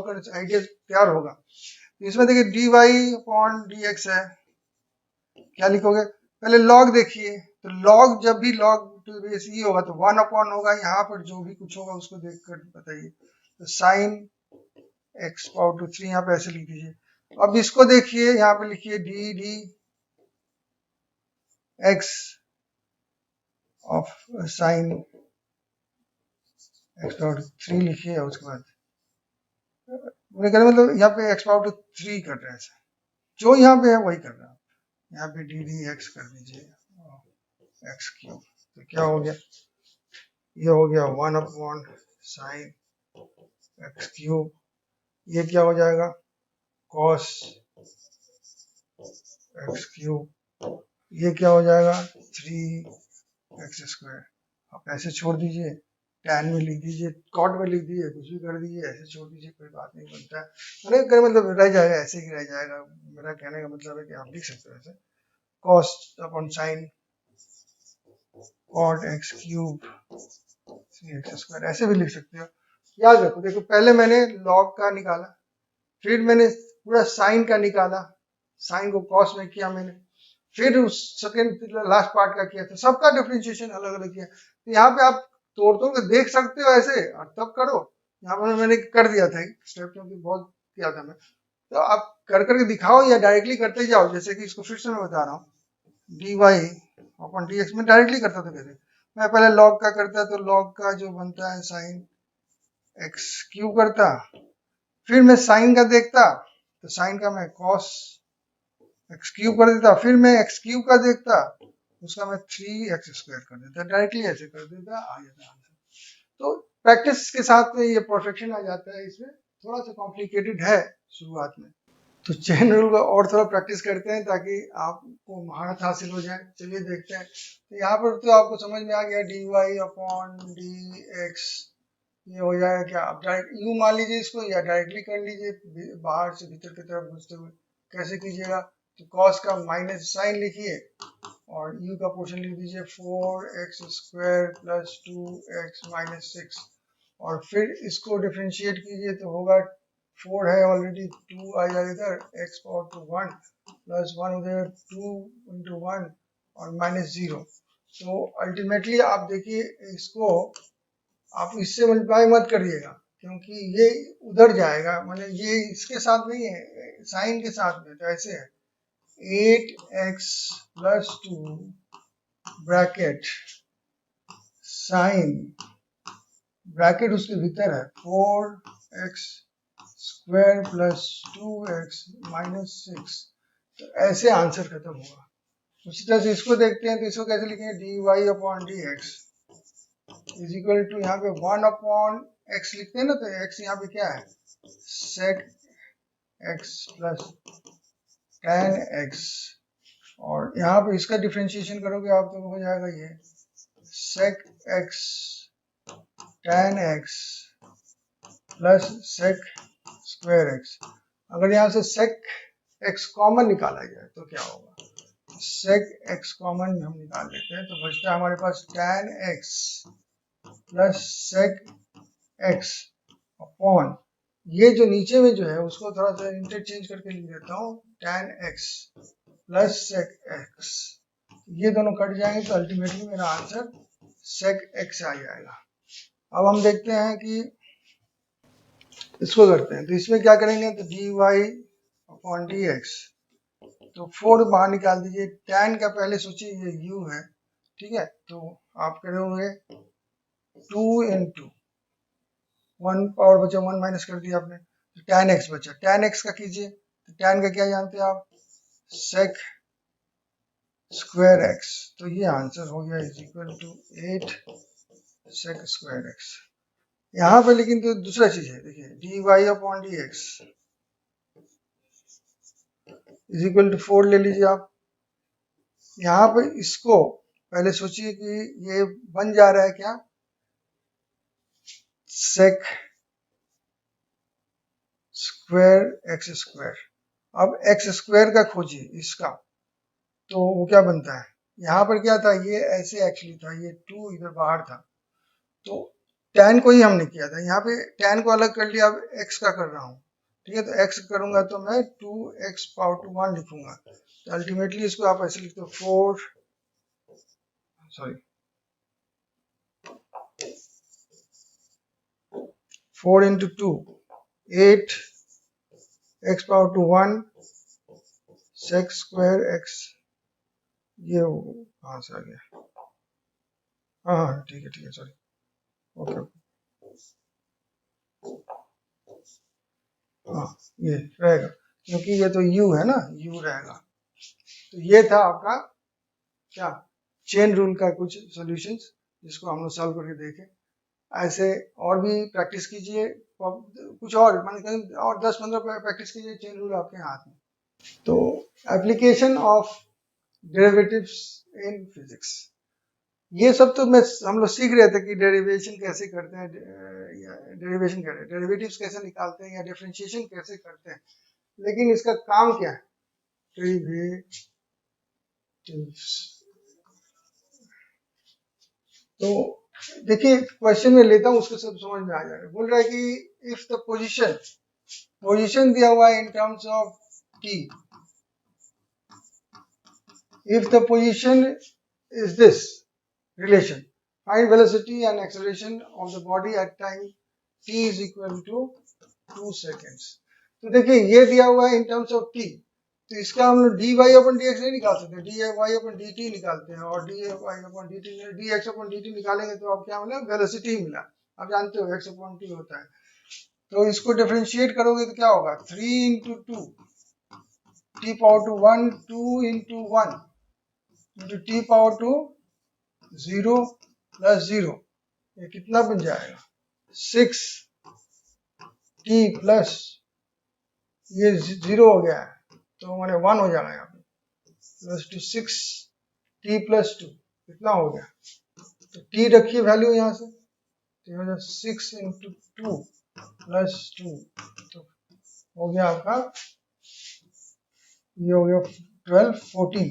करने से आइडिया तैयार होगा। तो इसमें देखिए d Y upon D x है, क्या लिखोगे, पहले लॉग देखिए, तो लॉग जब भी लॉग टू बेस ई होगा तो 1 अपॉन होगा, यहाँ पर जो भी कुछ होगा उसको देख कर बताइए, तो साइन एक्स पावर टू 3 यहाँ पे ऐसे लिख दीजिए। अब इसको देखिए, यहाँ पे लिखिए D d x of sine x power 3 लिखिए, उसके बाद मैंने कहना मतलब यहाँ पे एक्स पावर टू 3 कर रहे हैं, जो यहाँ पे है वही कर रहा है, यहाँ पे डी डी एक्स कर दीजिए एक्स क्यूब, तो क्या हो गया, ये हो गया 1 अपॉन साइन एक्स क्यूब, ये क्या हो जाएगा कॉस एक्स क्यूब, ये क्या हो जाएगा 3x स्क्वायर, आप ऐसे छोड़ दीजिए, टैन में लिख दीजिए, कॉट में लिख दीजिए, कुछ भी कर दीजिए, ऐसे छोड़ दीजिए, कोई बात नहीं बनता है, मैंने कर मतलब रह जाएगा, ऐसे ही रह जाएगा, मेरा कहने का मतलब है कि आप लिख सकते हो ऐसे cos upon sine cot x cube 3x square, ऐसे भी लिख सकते हो। याद रखो, देखो पहले मैंने लॉग का निकाला, फिर मैंने पूरा साइन का निकाला, साइन को कॉस में किया मैंने, फिर उस सेकेंड लास्ट पार्ट का किया, तो सबका डिफरेंशिएशन अलग अलग किया। तो यहाँ पे आप तोड़ तोड़ के देख सकते हो ऐसे और तब करो, यहाँ पर मैंने कर दिया था स्टेप, क्योंकि बहुत किया था मैं, तो आप कर करके दिखाओ या डायरेक्टली करते जाओ, जैसे कि इसको फिर से मैं बता रहा हूँ d Y upon D x में डायरेक्टली करता था, कैसे मैं पहले लॉग का करता, तो लॉग का जो बनता है साइन एक्स क्यूब करता, फिर मैं साइन का देखता तो साइन का मैं कॉस एक्स क्यूब कर देता, फिर मैं एक्स क्यूब का देखता उसका मैं 3x स्क्वायर कर देता, डायरेक्टली ऐसे कर देता, आ जाता आंसर। तो प्रैक्टिस के साथ में ये परफेक्शन आ जाता है, इसमें थोड़ा सा कॉम्प्लिकेटेड है शुरुआत में, तो चेन रूल का और थोड़ा प्रैक्टिस करते हैं ताकि आपको महारत हासिल हो जाए। चलिए देखते हैं, तो यहाँ पर तो आपको समझ में आ गया d Y upon D x, ये हो जाएगा क्या, आप डायरेक्ट यू मान लीजिए इसको या डायरेक्टली कर लीजिए बाहर से भीतर की तरफ घुसते हुए, कैसे कीजिएगा, तो कॉस का माइनस साइन लिखिए और u का पोर्शन लिख दीजिए 4x square plus 2x minus 6, और फिर इसको डिफरेंशिएट कीजिए तो होगा 4 है ऑलरेडी, 2 आ जाएगा इधर, x पावर टू 1 प्लस 1 उधर 2 इंटू 1 और माइनस 0। तो अल्टीमेटली आप देखिए इसको आप इससे मल्टीप्लाई मत करिएगा क्योंकि ये उधर जाएगा, मतलब ये इसके साथ नहीं है, साइन के साथ में, तो ऐसे है 8x plus 2 bracket sign bracket उसके भीतर है 4x square plus 2x minus 6, तो ऐसे आंसर खत्म होगा। उसी तरह से इसको देखते हैं, तो इसको कैसे लिखेंगे d Y upon D x is equal to, यहाँ पे 1 अपॉन एक्स लिखते हैं ना, तो एक्स यहाँ पे क्या है sec x plus tan x, और यहाँ पे इसका डिफ्रेंशिएशन करोगे आप तो हो जाएगा ये sec x tan x plus sec square x। अगर यहाँ से sec x कॉमन निकाला जाए तो क्या होगा, sec x कॉमन हम निकाल लेते हैं तो बचता है हमारे पास tan x plus sec x upon ये जो नीचे में जो है उसको थोड़ा सा इंटरचेंज करके लिख देता हूँ tan x plus sec x, ये दोनों कट जाएंगे तो अल्टीमेटली मेरा आंसर sec x आ जाएगा। अब हम देखते हैं कि इसको करते हैं, तो इसमें क्या करेंगे तो dy अपॉन dx, तो 4 बाहर निकाल दीजिए, tan का पहले सोचिए ये u है, ठीक है, तो आप करोगे 2 into 1 पावर बचा 1 माइनस कर दिया आपने, तो tan x बचा, tan x का कीजिए, तो tan का क्या जानते हैं आप, sec स्क्वायर x, तो ये आंसर हो गया is equal to 8 sec square x। यहाँ पे लेकिन तो दूसरा चीज है, देखिए dy upon dx is equal to 4 ले लीजिए आप, यहाँ पे इसको पहले सोचिए कि ये बन जा रहा है क्या, sec स्क्वायर x स्क्वायर। अब x स्क्वायर का खोजिए इसका, तो वो क्या बनता है, यहाँ पर क्या था, ये ऐसे एक्चुअली था, ये 2 इधर बाहर था, तो tan को ही हमने किया था, यहाँ पे tan को अलग कर लिया, अब x का कर रहा हूँ, ठीक है, तो x करूंगा तो मैं 2x पावर टू 1 लिखूंगा, तो अल्टीमेटली इसको आप ऐसे लिखते हो 4 into 2 8 x power to 1 sec square x, ये कहाँ से आ गया, हाँ ठीक है सॉरी, ओके हाँ ये रहेगा, क्योंकि ये तो u है ना, u रहेगा। तो ये था आपका क्या, चेन रूल का कुछ सॉल्यूशंस जिसको हम लोग सॉल्व करके देखें। ऐसे और भी प्रैक्टिस कीजिए, कुछ और मान और 10-15 प्रैक्टिस कीजिए, चेन रूल आपके हाथ में। तो application of derivatives in physics, ये सब तो हम लोग सीख रहे थे कि डेरिवेशन कैसे करते हैं, डेरिवेशन करते हैं, डेरिवेटिव्स कैसे निकालते हैं या डिफरेंशिएशन कैसे करते हैं, लेकिन इसका काम क्या है, डेरिवेटिव्स। तो देखिए क्वेश्चन में लेता हूँ, उसको सब समझ में आ जाएगा। बोल रहा है कि इफ द पोजीशन दिया हुआ है इन terms of t, if the position is this relation, find velocity and acceleration of the body at time t is equal to 2 seconds। तो देखिए ये दिया हुआ है इन टर्म्स ऑफ t, तो इसका हम लोग dy अपन dx नहीं निकाल सकते, dy अपन dt निकालते हैं, और dy अपन dt dx अपन dt निकालेंगे तो अब क्या मिला, वेलोसिटी मिला। आप जानते हो x अपन t होता है, तो इसको डिफरेंशिएट करोगे तो क्या होगा, 3 into 2 t power to 1 2 into 1 into t power two 0 plus 0, ये कितना बन जाएगा 6 t प्लस ये 0 हो गया है तो मैंने 1 हो जाना है यहाँ पे, प्लस टू 6 t प्लस 2 कितना हो गया, तो t रखिए वैल्यू यहाँ से, तो हो जाए 6 into 2 प्लस 2, तो हो गया आपका, ये हो गया 12 14,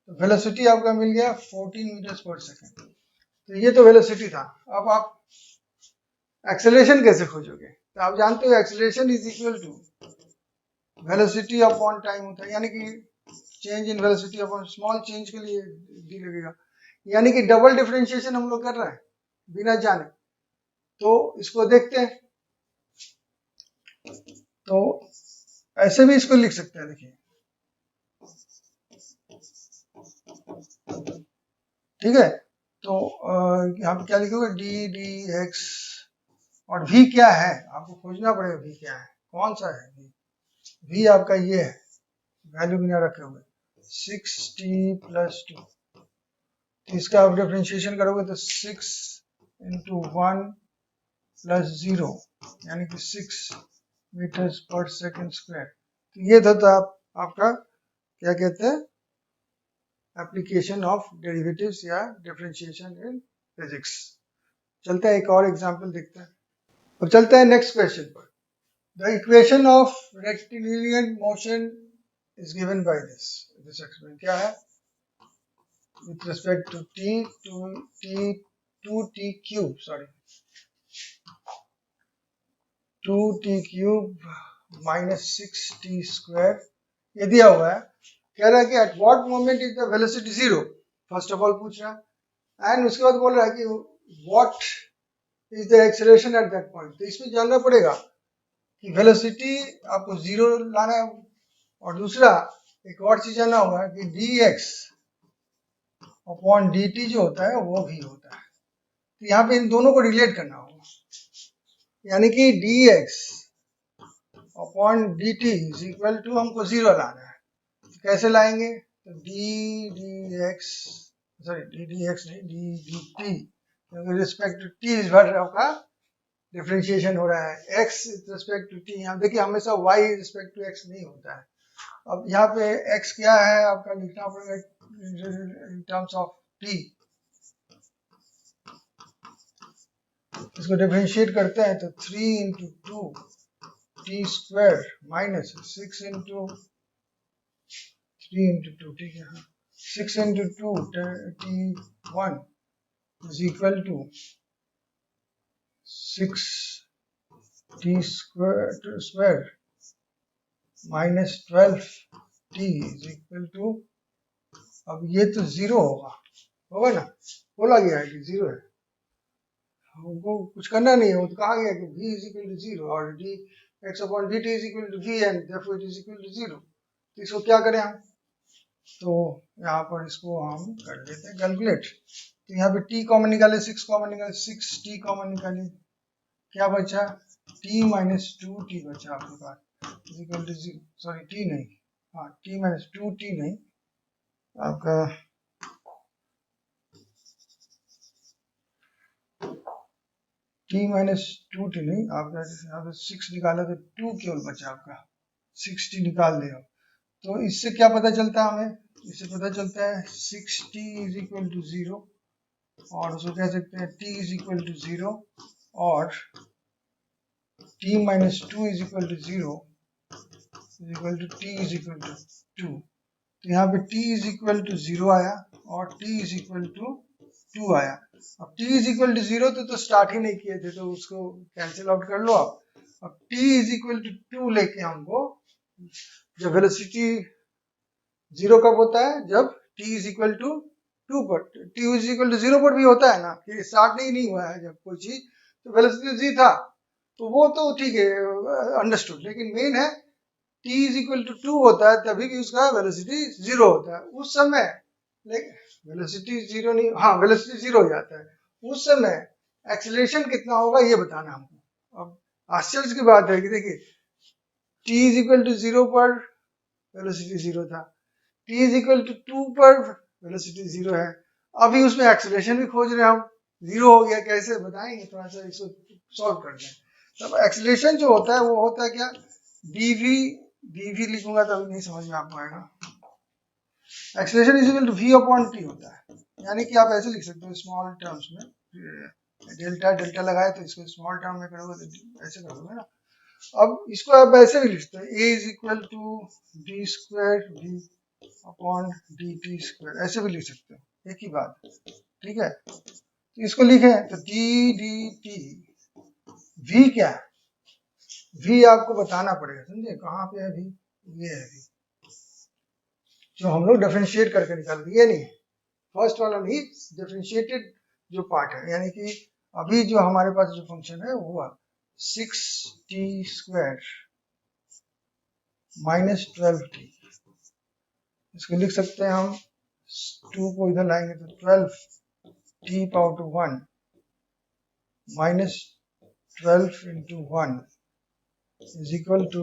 तो वेलोसिटी आपका मिल गया 14 मीटर्स पर सेकेंड। तो ये तो वेलोसिटी था। अब आप एक्सेलरेशन कैसे खोजोगे, तो आप जानते हो acceleration is equal to velocity upon time होता है, यानी कि change in velocity upon small change के लिए डी लगेगा, यानी कि डबल डिफरेंशिएशन हम लोग कर रहे हैं बिना जाने। तो इसको देखते हैं, तो ऐसे भी इसको लिख सकते हैं, देखिए ठीक है, तो यहाँ पे क्या लिखोगे डी डी एक्स, और v क्या है आपको खोजना पड़ेगा, v क्या है, कौन सा है v आपका ये है, वैल्यू बिना रखे हुए 6t प्लस 2, तो इसका आप डिफरेंशिएशन करोगे तो 6 into 1 प्लस 0 यानी कि 6 मीटर्स पर सेकेंड स्क्वायर, तो ये था आपका क्या कहते हैं एप्लीकेशन ऑफ डेरिवेटिव्स या डिफरेंशिएशन इन फिजिक्स। चलते हैं एक और एग्जांपल देखते हैं। अब चलते हैं नेक्स्ट क्वेश्चन पर। The equation of rectilinear motion is given by this expression क्या है with respect to t cube 2t cube minus 6t square ये दिया हुआ है। कह रहा है कि at what moment is the velocity zero first of all पूछ रहा है एंड उसके बाद बोल रहा है कि what is the acceleration at that point। तो इसमें जानना पड़ेगा कि वेलोसिटी आपको जीरो लाना है और दूसरा एक और चीज जानना होगा कि dx अपॉन dt जो होता है वो भी होता है। तो यहाँ पे इन दोनों को रिलेट करना होगा, यानी कि dx upon dt is equal to हमको जीरो लाना है। तो कैसे लाएंगे? तो ddx नहीं dt रिस्पेक्ट टू t इस बार आपका डिफरेंशिएशन हो रहा है x रिस्पेक्ट टू t। यहाँ देखिए हमेशा y रिस्पेक्ट टू x नहीं होता है। अब यहाँ पे x क्या है आपका लिखना पड़ेगा इन टर्म्स ऑफ t। इसको डिफरेंशिएट करते हैं तो 3 into 2 t square minus 6 into 3 into 2 ठीक है 6 into 2 t 1 is equal to 6 t square minus 12 t is equal to, अब ये तो जीरो होगा ना, बोला गया है कि जीरो है, हमको कुछ करना नहीं है। वो तो कहा गया कि v is equal to zero और d x upon d t is equal to v and therefore it is equal to zero. तो इसको क्या करें हम? तो यहाँ पर इसको हम कर लेते हैं कैलकुलेट। तो यहाँ पे t कॉमन निकाले 6 कॉमन निकाले 6 t कॉमन निकाले क्या बचा t माइनस 2t बचा आपके पास is equal to zero, sorry t नहीं, हाँ t माइनस 2t नहीं आपका t माइनस 2t नहीं आपका यहाँ पे 6 निकाला तो 2 केवल बचा आपका 6t निकाल दे। तो इससे क्या पता चलता है हमें? इससे पता चलता है 6t is equal to zero और उसको कह सकते हैं t is equal to zero और t minus 2 is equal to zero is equal to t is equal to 2। तो यहाँ पे t is equal to zero आया और t इज इक्वल टू 2 आया। अब t is equal to zero तो start ही नहीं किए थे तो उसको कैंसिल आउट कर लो आप। अब t इज इक्वल टू 2 लेके हमको जब वेलोसिटी जीरो कब होता है? जब t इज इक्वल टू 2 पर, t is equal to zero पर भी होता है ना कि स्टार्ट नहीं हुआ है जब कोई चीज तो वेलोसिटी जी था तो वो तो ठीक है अंडरस्टूड, लेकिन मेन है t इज इक्वल टू 2 होता है तभी भी उसका वेलोसिटी जीरो होता है उस समय। लेकिन वेलोसिटी जीरो नहीं, हाँ वेलोसिटी जीरो हो जाता है उस समय एक्सीलरेशन कितना होगा ये बताना हमको। अब आश्चर्य की बात है कि देखिए t is equal to zero पर वेलोसिटी जीरो था, t इज इक्वल टू 2 पर वेलोसिटी जीरो है, अभी उसमें एक्सीलरेशन भी खोज रहे हैं हम, जीरो हो गया, कैसे बताएंगे? थोड़ा सा इसको सॉल्व करते हैं। तब एक्सीलरेशन जो होता है वो होता है क्या dv लिखूंगा तभी नहीं समझ में आपको आएगा। Acceleration is equal to v upon t होता है, यानी कि आप ऐसे लिख सकते हो स्मॉल टर्म्स में, डेल्टा लगाए तो इसको स्मॉल टर्म में करोगे तो ऐसे करोगे ना। अब इसको आप ऐसे भी लिख सकते हो a is equal to d square v upon d t square, ऐसे भी लिख सकते हो, एक ही बात, ठीक है। तो इसको लिखे तो डी डी टी, v क्या है? v आपको बताना पड़ेगा, समझे कहाँ पे है v? ये है v जो हम लोग डिफरेंशिएट करके निकाल दिए, नहीं फर्स्ट वाला नहीं डिफरेंशिएटेड जो पार्ट है, यानी कि अभी जो हमारे पास जो फंक्शन है वो 6t स्क्वायर माइनस 12t, इसको लिख सकते हैं हम 2 को इधर लाएंगे तो 12t power to 1 minus 12 into 1 is equal to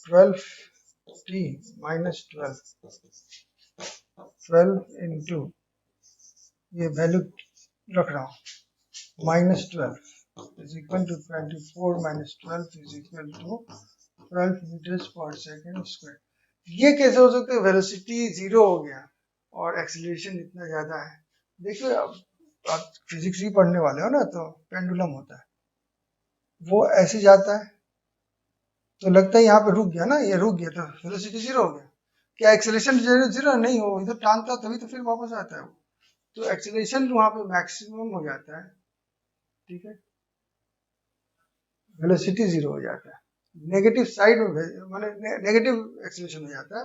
12t minus 12 into ये वैल्यू रख रहा हूँ minus 12 is equal to 24 minus 12 is equal to 12 metres per second square. ये कैसे हो सकता है? वेलोसिटी 0 हो गया और एक्सीलरेशन इतना ज्यादा है। देखिए अब आप फिजिक्स ही पढ़ने वाले हो ना, तो पेंडुलम होता है, वो ऐसे जाता है तो लगता है यहाँ पे रुक गया ना, ये रुक गया तो वेलोसिटी 0 हो गया। क्या एक्सीलरेशन 0 नहीं हो, इधर टानता तभी तो फिर वापस आता है वो। तो एक्सीलरेशन वहां पे मैक्सिमम हो जाता है, ठीक है, वेलोसिटी 0 हो जाता है। नेगेटिव साइड में माने नेगेटिव एक्सीलरेशन हो जाता है,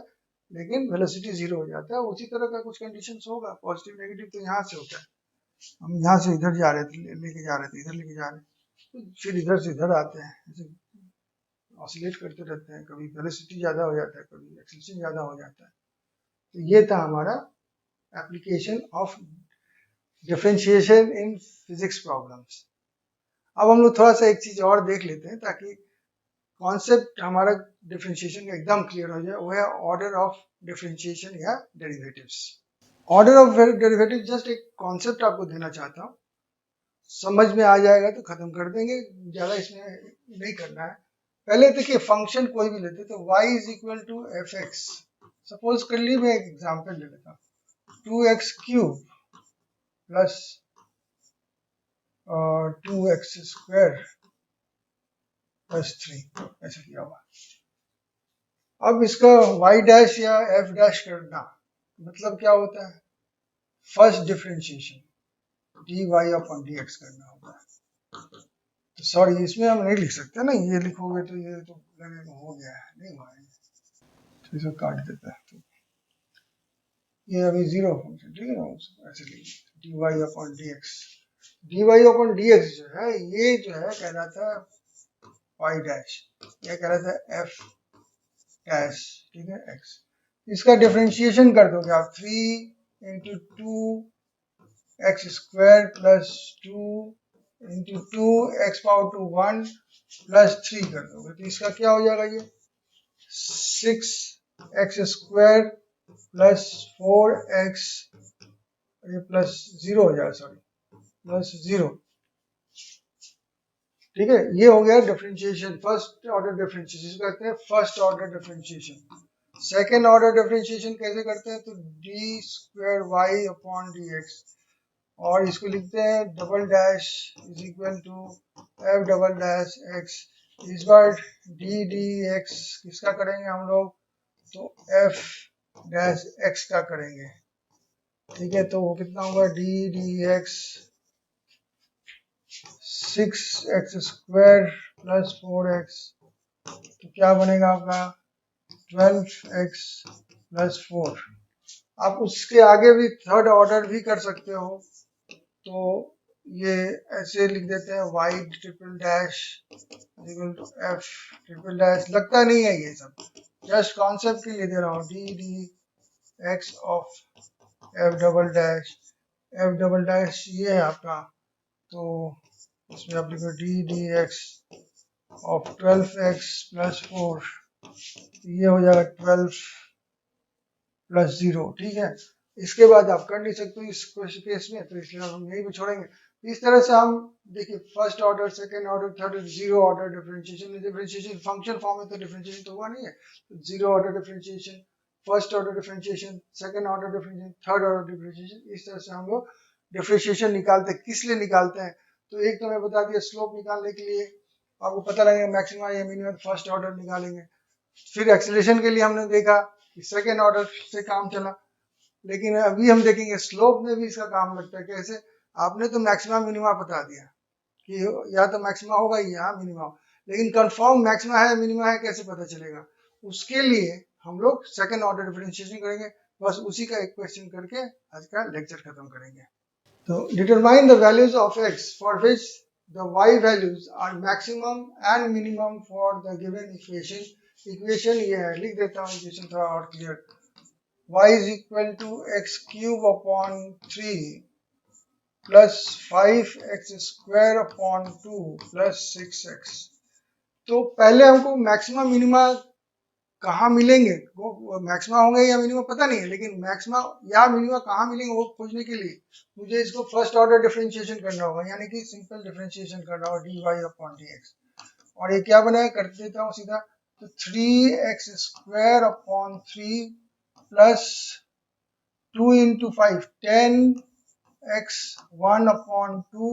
लेकिन वेलोसिटी 0 हो जाता है। उसी तरह का कुछ कंडीशन होगा, पॉजिटिव नेगेटिव तो यहाँ से होता है। हम यहाँ से इधर जा रहे थे, लेके जा रहे थे, इधर लेके जा रहे हैं, तो फिर इधर से इधर आते हैं, ऐसे ऑसिलेट करते रहते हैं, कभी वेलोसिटी ज्यादा हो जाता है, कभी एक्सीलरेशन ज्यादा हो जाता है। तो ये था हमारा application of differentiation in physics problems. अब हम लोग थोड़ा सा एक चीज और देख लेते हैं ताकि कॉन्सेप्ट हमारा डिफरेंशिएशन का एकदम क्लियर हो जाए, वो है ऑर्डर ऑफ डिफरेंशिएशन या derivatives. Order of derivative just एक कॉन्सेप्ट आपको देना चाहता हूँ, समझ में आ जाएगा तो खत्म कर देंगे, ज्यादा इसमें नहीं करना है। पहले देखिए फंक्शन कोई भी लेते तो y is equal to f x. Suppose कर ली, मैं एक एग्जाम्पल ले लेता हूँ, 2x cube plus 2x square plus 3, ऐसा किया हुआ। अब इसका y डैश या f डैश करना मतलब क्या होता है? First differentiation dy upon dx करना होगा। तो सॉरी इसमें हम नहीं लिख सकते ना, ये लिखोगे तो ये तो लगेगा हो गया है, नहीं हुआ है, तो इसको काट देता है। तो ये अभी जीरो फंक्शन, ठीक है ना, ऐसे लिखिए dy upon dx। dy upon dx जो है ये जो है कहलाता है y डैश, यह कहलाता है f डैश, ठीक है, x। इसका डिफरेंशिएशन कर दोगे आप 3 into 2x square plus 2 into 2x power to 1 plus 3 कर दोगे तो इसका क्या हो जाएगा? ये 6x स्क्वायर प्लस 4x, ये प्लस 0 हो जाएगा, सॉरी प्लस 0, ठीक है। ये हो गया डिफरेंशिएशन, फर्स्ट ऑर्डर डिफरेंशिएशन, जिसको कहते हैं first order differentiation. Second order differentiation कैसे करते हैं? तो d square y upon D x, और इसको लिखते हैं double dash is equal to f double dash x. इस बार डी डी एक्स किसका करेंगे हम लोग? तो एफ डैश एक्स का करेंगे, ठीक है। तो वो कितना होगा? D d x 6x square plus 4x, तो क्या बनेगा आपका? 12x plus 4। आप उसके आगे भी थर्ड ऑर्डर भी कर सकते हो, तो ये ऐसे लिख देते हैं y triple dash equal to f triple dash. लगता नहीं है ये सब, जस्ट कॉन्सेप्ट के लिए दे रहा हूँ, d d x of f double dash, f double dash ये है आपका, तो इसमें आप लिखो D d x of 12x plus 4, ये हो जाएगा 12 प्लस 0, ठीक है। इसके बाद आप कर नहीं सकते इस केस में, तो इसलिए हम यही भी छोड़ेंगे। इस तरह से हम देखिए first order, second order, third, zero order differentiation. Differentiation function form में तो डिफरेंशिएशन तो हुआ नहीं है, तो zero order differentiation, first order differentiation, second order differentiation, third order differentiation, इस तरह से हम लोग डिफरेंशिएशन निकालते हैं। किस लिए निकालते हैं? तो एक तो मैं बता दिया स्लोप निकालने के लिए, आपको पता लगेगा मैक्सिमम या मिनिमम, फर्स्ट ऑर्डर निकालेंगे। फिर एक्सीलरेशन के लिए हमने देखा कि सेकेंड ऑर्डर से काम चला, लेकिन अभी हम देखेंगे स्लोप में भी इसका काम लगता है। कैसे? आपने तो मैक्सिमम मिनिमा बता दिया कि या तो मैक्सिमा होगा या मिनिमा, लेकिन कंफर्म मैक्सिमा है मिनिमा है कैसे पता चलेगा? उसके लिए हम लोग सेकेंड ऑर्डर डिफरेंशिएशन करेंगे। बस उसी का एक क्वेश्चन करके आज का लेक्चर खत्म करेंगे। तो determine the values of x for which the y values are maximum and minimum for the given equation. Equation ये है, लिख देता हूँ इक्वेशन थोड़ा और clear. y is equal to x cube upon 3 plus 5x square upon 2 plus 6x। तो पहले हमको मैक्सिमम मिनिमा कहाँ मिलेंगे, वो मैक्सिमा होंगे या मिनिमा पता नहीं है, लेकिन मैक्सिमा या मिनिमा कहाँ मिलेंगे वो खोजने के लिए मुझे इसको फर्स्ट ऑर्डर डिफरेंशिएशन करना होगा, यानी कि सिंपल डिफरेंशिएशन करना होगा dy अपॉन dx। और ये क्या बना है, कर देता हूँ सीधा, तो 3x square upon 3 plus 2 into 5 10x 1 upon 2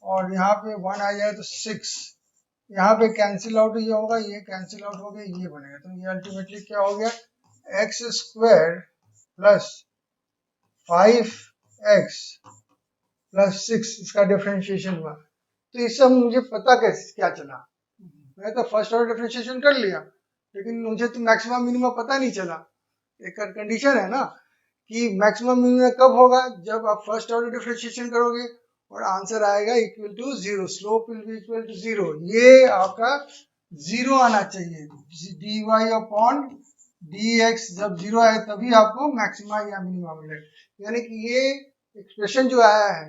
और यहाँ पे 1 आ जाए तो 6, यहाँ पे कैंसिल आउट ये होगा, ये कैंसिल आउट हो गया, ये बनेगा। तो ये अल्टीमेटली क्या हो गया, x square plus 5x plus 6, इसका डिफरेंशिएशन हुआ। तो इससे मुझे पता कैसे क्या चला, मैं तो फर्स्ट ऑर्डर डिफरेंशिएशन कर लिया, लेकिन मुझे तो मैक्सिमम मिनिमम पता नहीं चला। एक कंडीशन है ना कि मैक्सिमम मिनिमम कब होगा, जब आप फर्स्ट ऑर्डर डिफरेंशिएशन करोगे और आंसर आएगा equal to 0, slope will be equal to 0। ये आपका 0 आना चाहिए, dy अपॉन dx जब 0 आए तभी आपको मैक्सिमा या मिनिमा मिलेगा। यानी कि ये एक्सप्रेशन जो आया है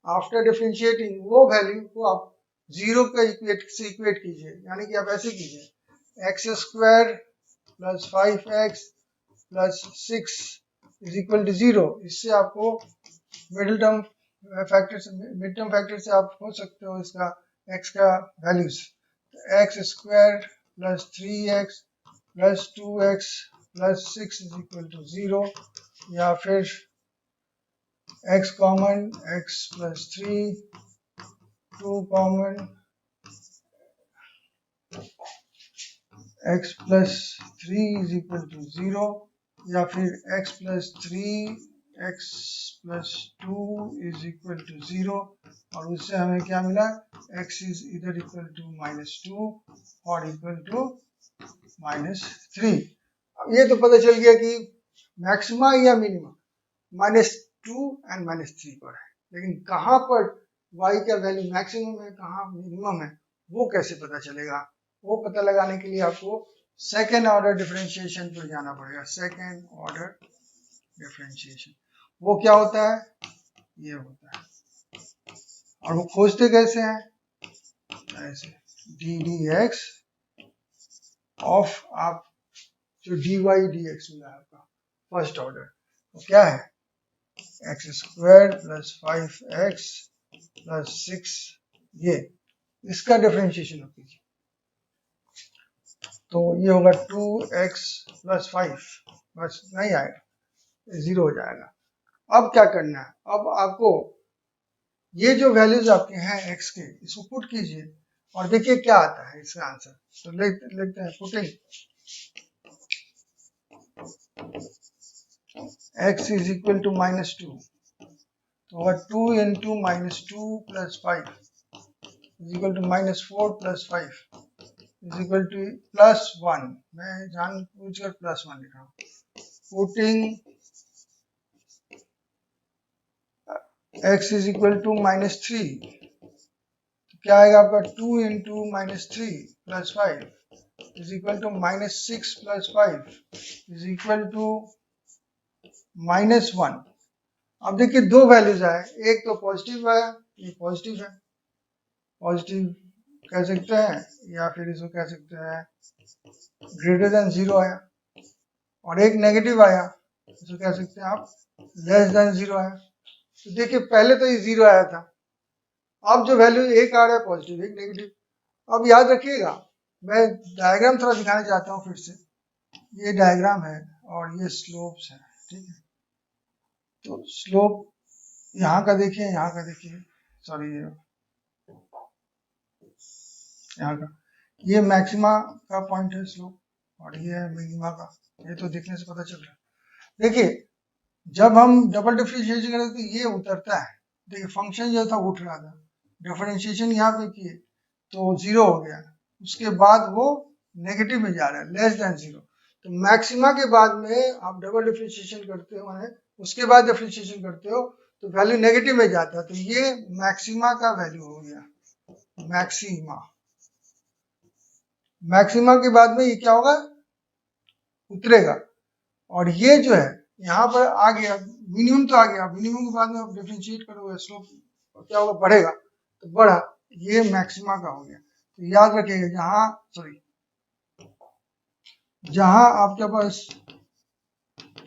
आफ्टर डिफरेंशिएटिंग, वो वैल्यू को आप 0 का इक्वेट कीजिए, यानी कि आप ऐसे कीजिए x square plus 5x plus 6 is equal to 0। इससे आपको मिड टर्म फैक्टर से आप हो सकते हो इसका x का values, x square plus 3x plus 2x plus 6 is equal to 0, या फिर x common x plus 3, 2 common x plus 3 is equal to 0, या फिर x plus 3 x plus 2 is equal to 0, और उससे हमें क्या मिला, x इज इधर इक्वल टू -2 और इक्वल टू -3। अब ये तो पता चल गया कि मैक्सिमा या मिनिमा -2 एंड -3 पर है, लेकिन कहाँ पर y का वैल्यू मैक्सिमम है, कहाँ मिनिमम है, वो कैसे पता चलेगा। वो पता लगाने के लिए आपको सेकेंड ऑर्डर डिफरेंशिएशन पर जाना पड़ेगा। सेकेंड ऑर्डर डिफरेंशिएशन वो क्या होता है, ये होता है, और वो खोजते कैसे हैं, ऐसे डी डी एक्स ऑफ आप जो dy dx मिला है आपका फर्स्ट ऑर्डर, तो क्या है x square plus 5x plus 6, ये इसका डिफरेंशिएशन कीजिए, तो ये होगा 2x प्लस 5, बस नहीं आएगा, 0 हो जाएगा। अब क्या करना है, अब आपको ये जो वैल्यूज आपके हैं x के, इसको पुट कीजिए और देखिए क्या आता है इसका आंसर। तो लिखते हैं putting x is equal to -2, तो होगा 2 into -2 plus 5 is equal to -4 plus 5 is equal to +1। मैं जानबूझकर +1 लिखा हूँ। Putting x is equal to -3, तो क्या आएगा आपका 2 into -3 plus 5 is equal to -6 plus 5 is equal to -1। अब देखिए दो वैल्यूज आए, एक तो पॉजिटिव आया, ये पॉजिटिव है, पॉजिटिव कह सकते हैं, या फिर इसको कह सकते हैं ग्रेटर देन 0 आया, और एक नेगेटिव आया, इसको कह सकते हैं आप लेस देन 0 आया। तो देखिए पहले तो ये 0 आया था, अब जो वैल्यू एक आ रहा है पॉजिटिव, एक नेगेटिव। अब याद रखिएगा, मैं डायग्राम थोड़ा दिखाना चाहता हूँ फिर से। ये डायग्राम है और ये स्लोप्स है, ठीक है। तो स्लोप यहाँ का देखिए, यहाँ का देखिए, सॉरी यहाँ का, ये मैक्सिमा का पॉइंट है स्लोप, और ये है मिनिमा का। ये तो देखने से पता चल रहा है। देखिए जब हम डबल डिफरेंशिएशन करते तो ये उतरता है, देखिए फंक्शन जो था उठ रहा था, डिफरेंशिएशन यहाँ पे किए तो 0 हो गया, उसके बाद वो नेगेटिव में जा रहा है, लेस देन 0। तो मैक्सिमा के बाद में आप डबल डिफरेंशिएशन करते हो, उसके बाद डिफरेंशिएशन करते हो तो वैल्यू नेगेटिव में जाता है, तो ये मैक्सिमा का वैल्यू हो गया, मैक्सिमा। मैक्सिमा के बाद में ये क्या होगा, उतरेगा, और ये जो है यहाँ पर आ गया मिनिमम, तो आ गया, मिनिमम के बाद में आप डिफरेंशिएट करोगे स्लोप क्या होगा, बढ़ेगा, तो बढ़ा, ये मैक्सिमा का हो गया। तो याद रखिएगा जहां आपके पास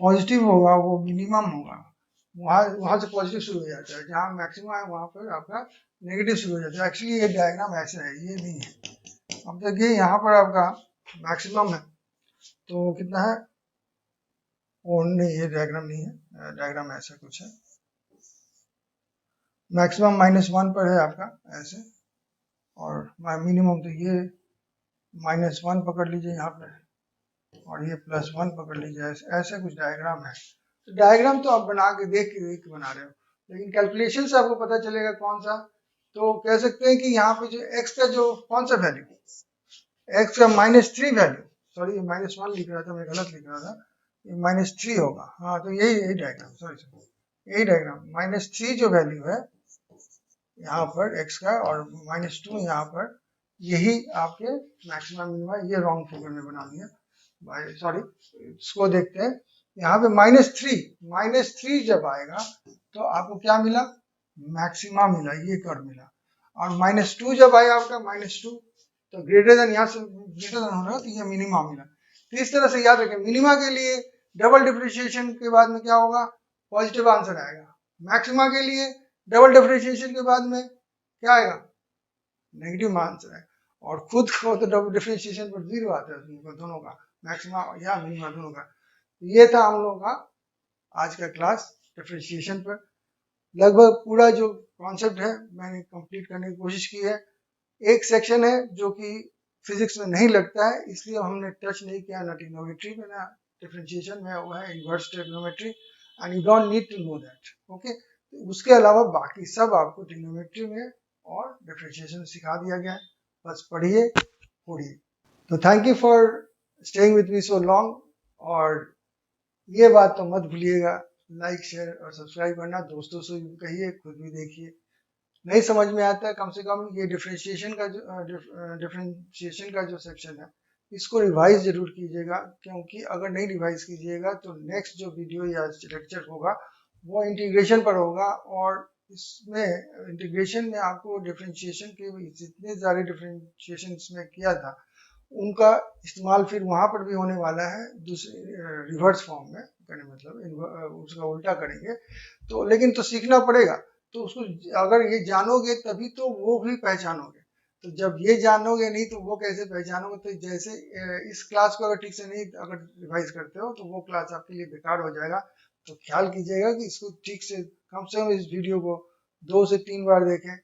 पॉजिटिव होगा वो मिनिमम होगा, वहां से पॉजिटिव शुरू हो जाता है, जहां मैक्सिमा है वहां पर आपका नेगेटिव शुरू हो जाता है। एक्चुअली ये डायग्राम ऐसा है, ये नहीं है। अब देखिए यहाँ पर आपका मैक्सिमम है तो कितना है, वो नहीं, ये डायग्राम नहीं है, डायग्राम ऐसा कुछ है, मैक्सिमम -1 पर है आपका ऐसे, और मिनिमम तो ये -1 पकड़ लीजिए यहाँ पे, और ये +1 पकड़ लीजिए, ऐसे कुछ डायग्राम है। तो डायग्राम तो आप बना के देख के बना रहे हो, लेकिन कैलकुलेशन से आपको पता चलेगा कौन सा। तो कह सकते हैं कि यहाँ पे जो x का जो कौन सा वैल्यू, x का -3 वैल्यू, सॉरी -1 लिख रहा था मैं, गलत लिख रहा था, ये -3 होगा। हाँ तो यही डायग्राम, सॉरी यही डायग्राम, -3 जो वैल्यू है यहाँ पर x का, और -2 यहाँ पर, यही आपके मैक्सिमम मिनिमा, ये रॉन्ग फिगर में बना दिया भाई, सॉरी। इसको देखते हैं, यहाँ पे -3 जब आएगा तो आपको क्या मिला, मैक्सिमा मिला, ये कर्व मिला। और -2 जब आया आपका -2, तो ग्रेटर देन, यहाँ से ग्रेटर देन होगा तो ये मिनिमा मिला। तो इस तरह से याद रखें, मिनिमा के लिए डबल डिफरेंशिएशन के बाद में क्या होगा, पॉजिटिव आंसर आएगा। मैक्सिमा के लिए डबल डिफरेंशिएशन के बाद में क्या आएगा, नेगेटिव आंसर है। और खुद को तो डबल डिफरेंशिएशन पर 0 आता है दोनों का, मैक्सिमा या मिनिमा दोनों का। ये था हम लोगों का आज का क्लास डिफरेंशिएशन पर। लगभग पूरा जो कॉन्सेप्ट है मैंने कंप्लीट करने की कोशिश की है। एक सेक्शन है जो कि फिजिक्स में नहीं लगता है, इसलिए हमने टच नहीं किया, ना ट्रिग्नोमेट्री में ना डिफरेंशिएशन में, वो है inverse trigonometry, and you don't need to know that, okay. उसके अलावा बाकी सब आपको ट्रिग्नोमेट्री में और डिफरेंशिएशन सिखा दिया गया है, बस पढ़िए पढ़िए। तो thank you for staying with me so long, और ये बात तो मत भूलिएगा, लाइक शेयर और सब्सक्राइब करना, दोस्तों से भी कहिए, खुद भी देखिए। नहीं समझ में आता है, कम से कम ये डिफरेंशिएशन का जो सेक्शन है, इसको रिवाइज जरूर कीजिएगा, क्योंकि अगर नहीं रिवाइज कीजिएगा तो नेक्स्ट जो वीडियो या लेक्चर होगा वो इंटीग्रेशन पर होगा, और इसमें इंटीग्रेशन में आपको डिफरेंशिएशन के जितने सारे डिफरेंशिएशन इसमें किया था उनका इस्तेमाल फिर वहां पर भी होने वाला है, दूसरे रिवर्स फॉर्म में करने, मतलब उसका उल्टा करेंगे। तो लेकिन तो सीखना पड़ेगा, तो उसको अगर ये जानोगे तभी तो वो भी पहचानोगे। तो जब ये जानोगे नहीं तो वो कैसे पहचानोगे। तो जैसे इस क्लास को अगर ठीक से नहीं अगर रिवाइज करते हो तो वो क्लास आपके लिए बेकार हो जाएगा। तो ख्याल कीजिएगा कि इसको ठीक से कम इस वीडियो को 2 से 3 बार देखें।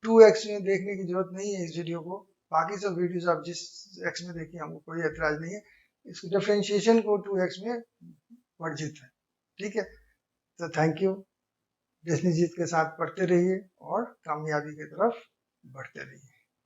2x में देखने की जरूरत नहीं है इस वीडियो को, बाकी सब वीडियोस आप जिस x में देखिए हमको कोई एतराज नहीं है। इसको डिफरेंशिएशन को 2x में वर्जित है, ठीक है। तो थैंक यू, जश्न जीत के साथ पढ़ते रहिए और कामयाबी की तरफ बढ़ते रहिए।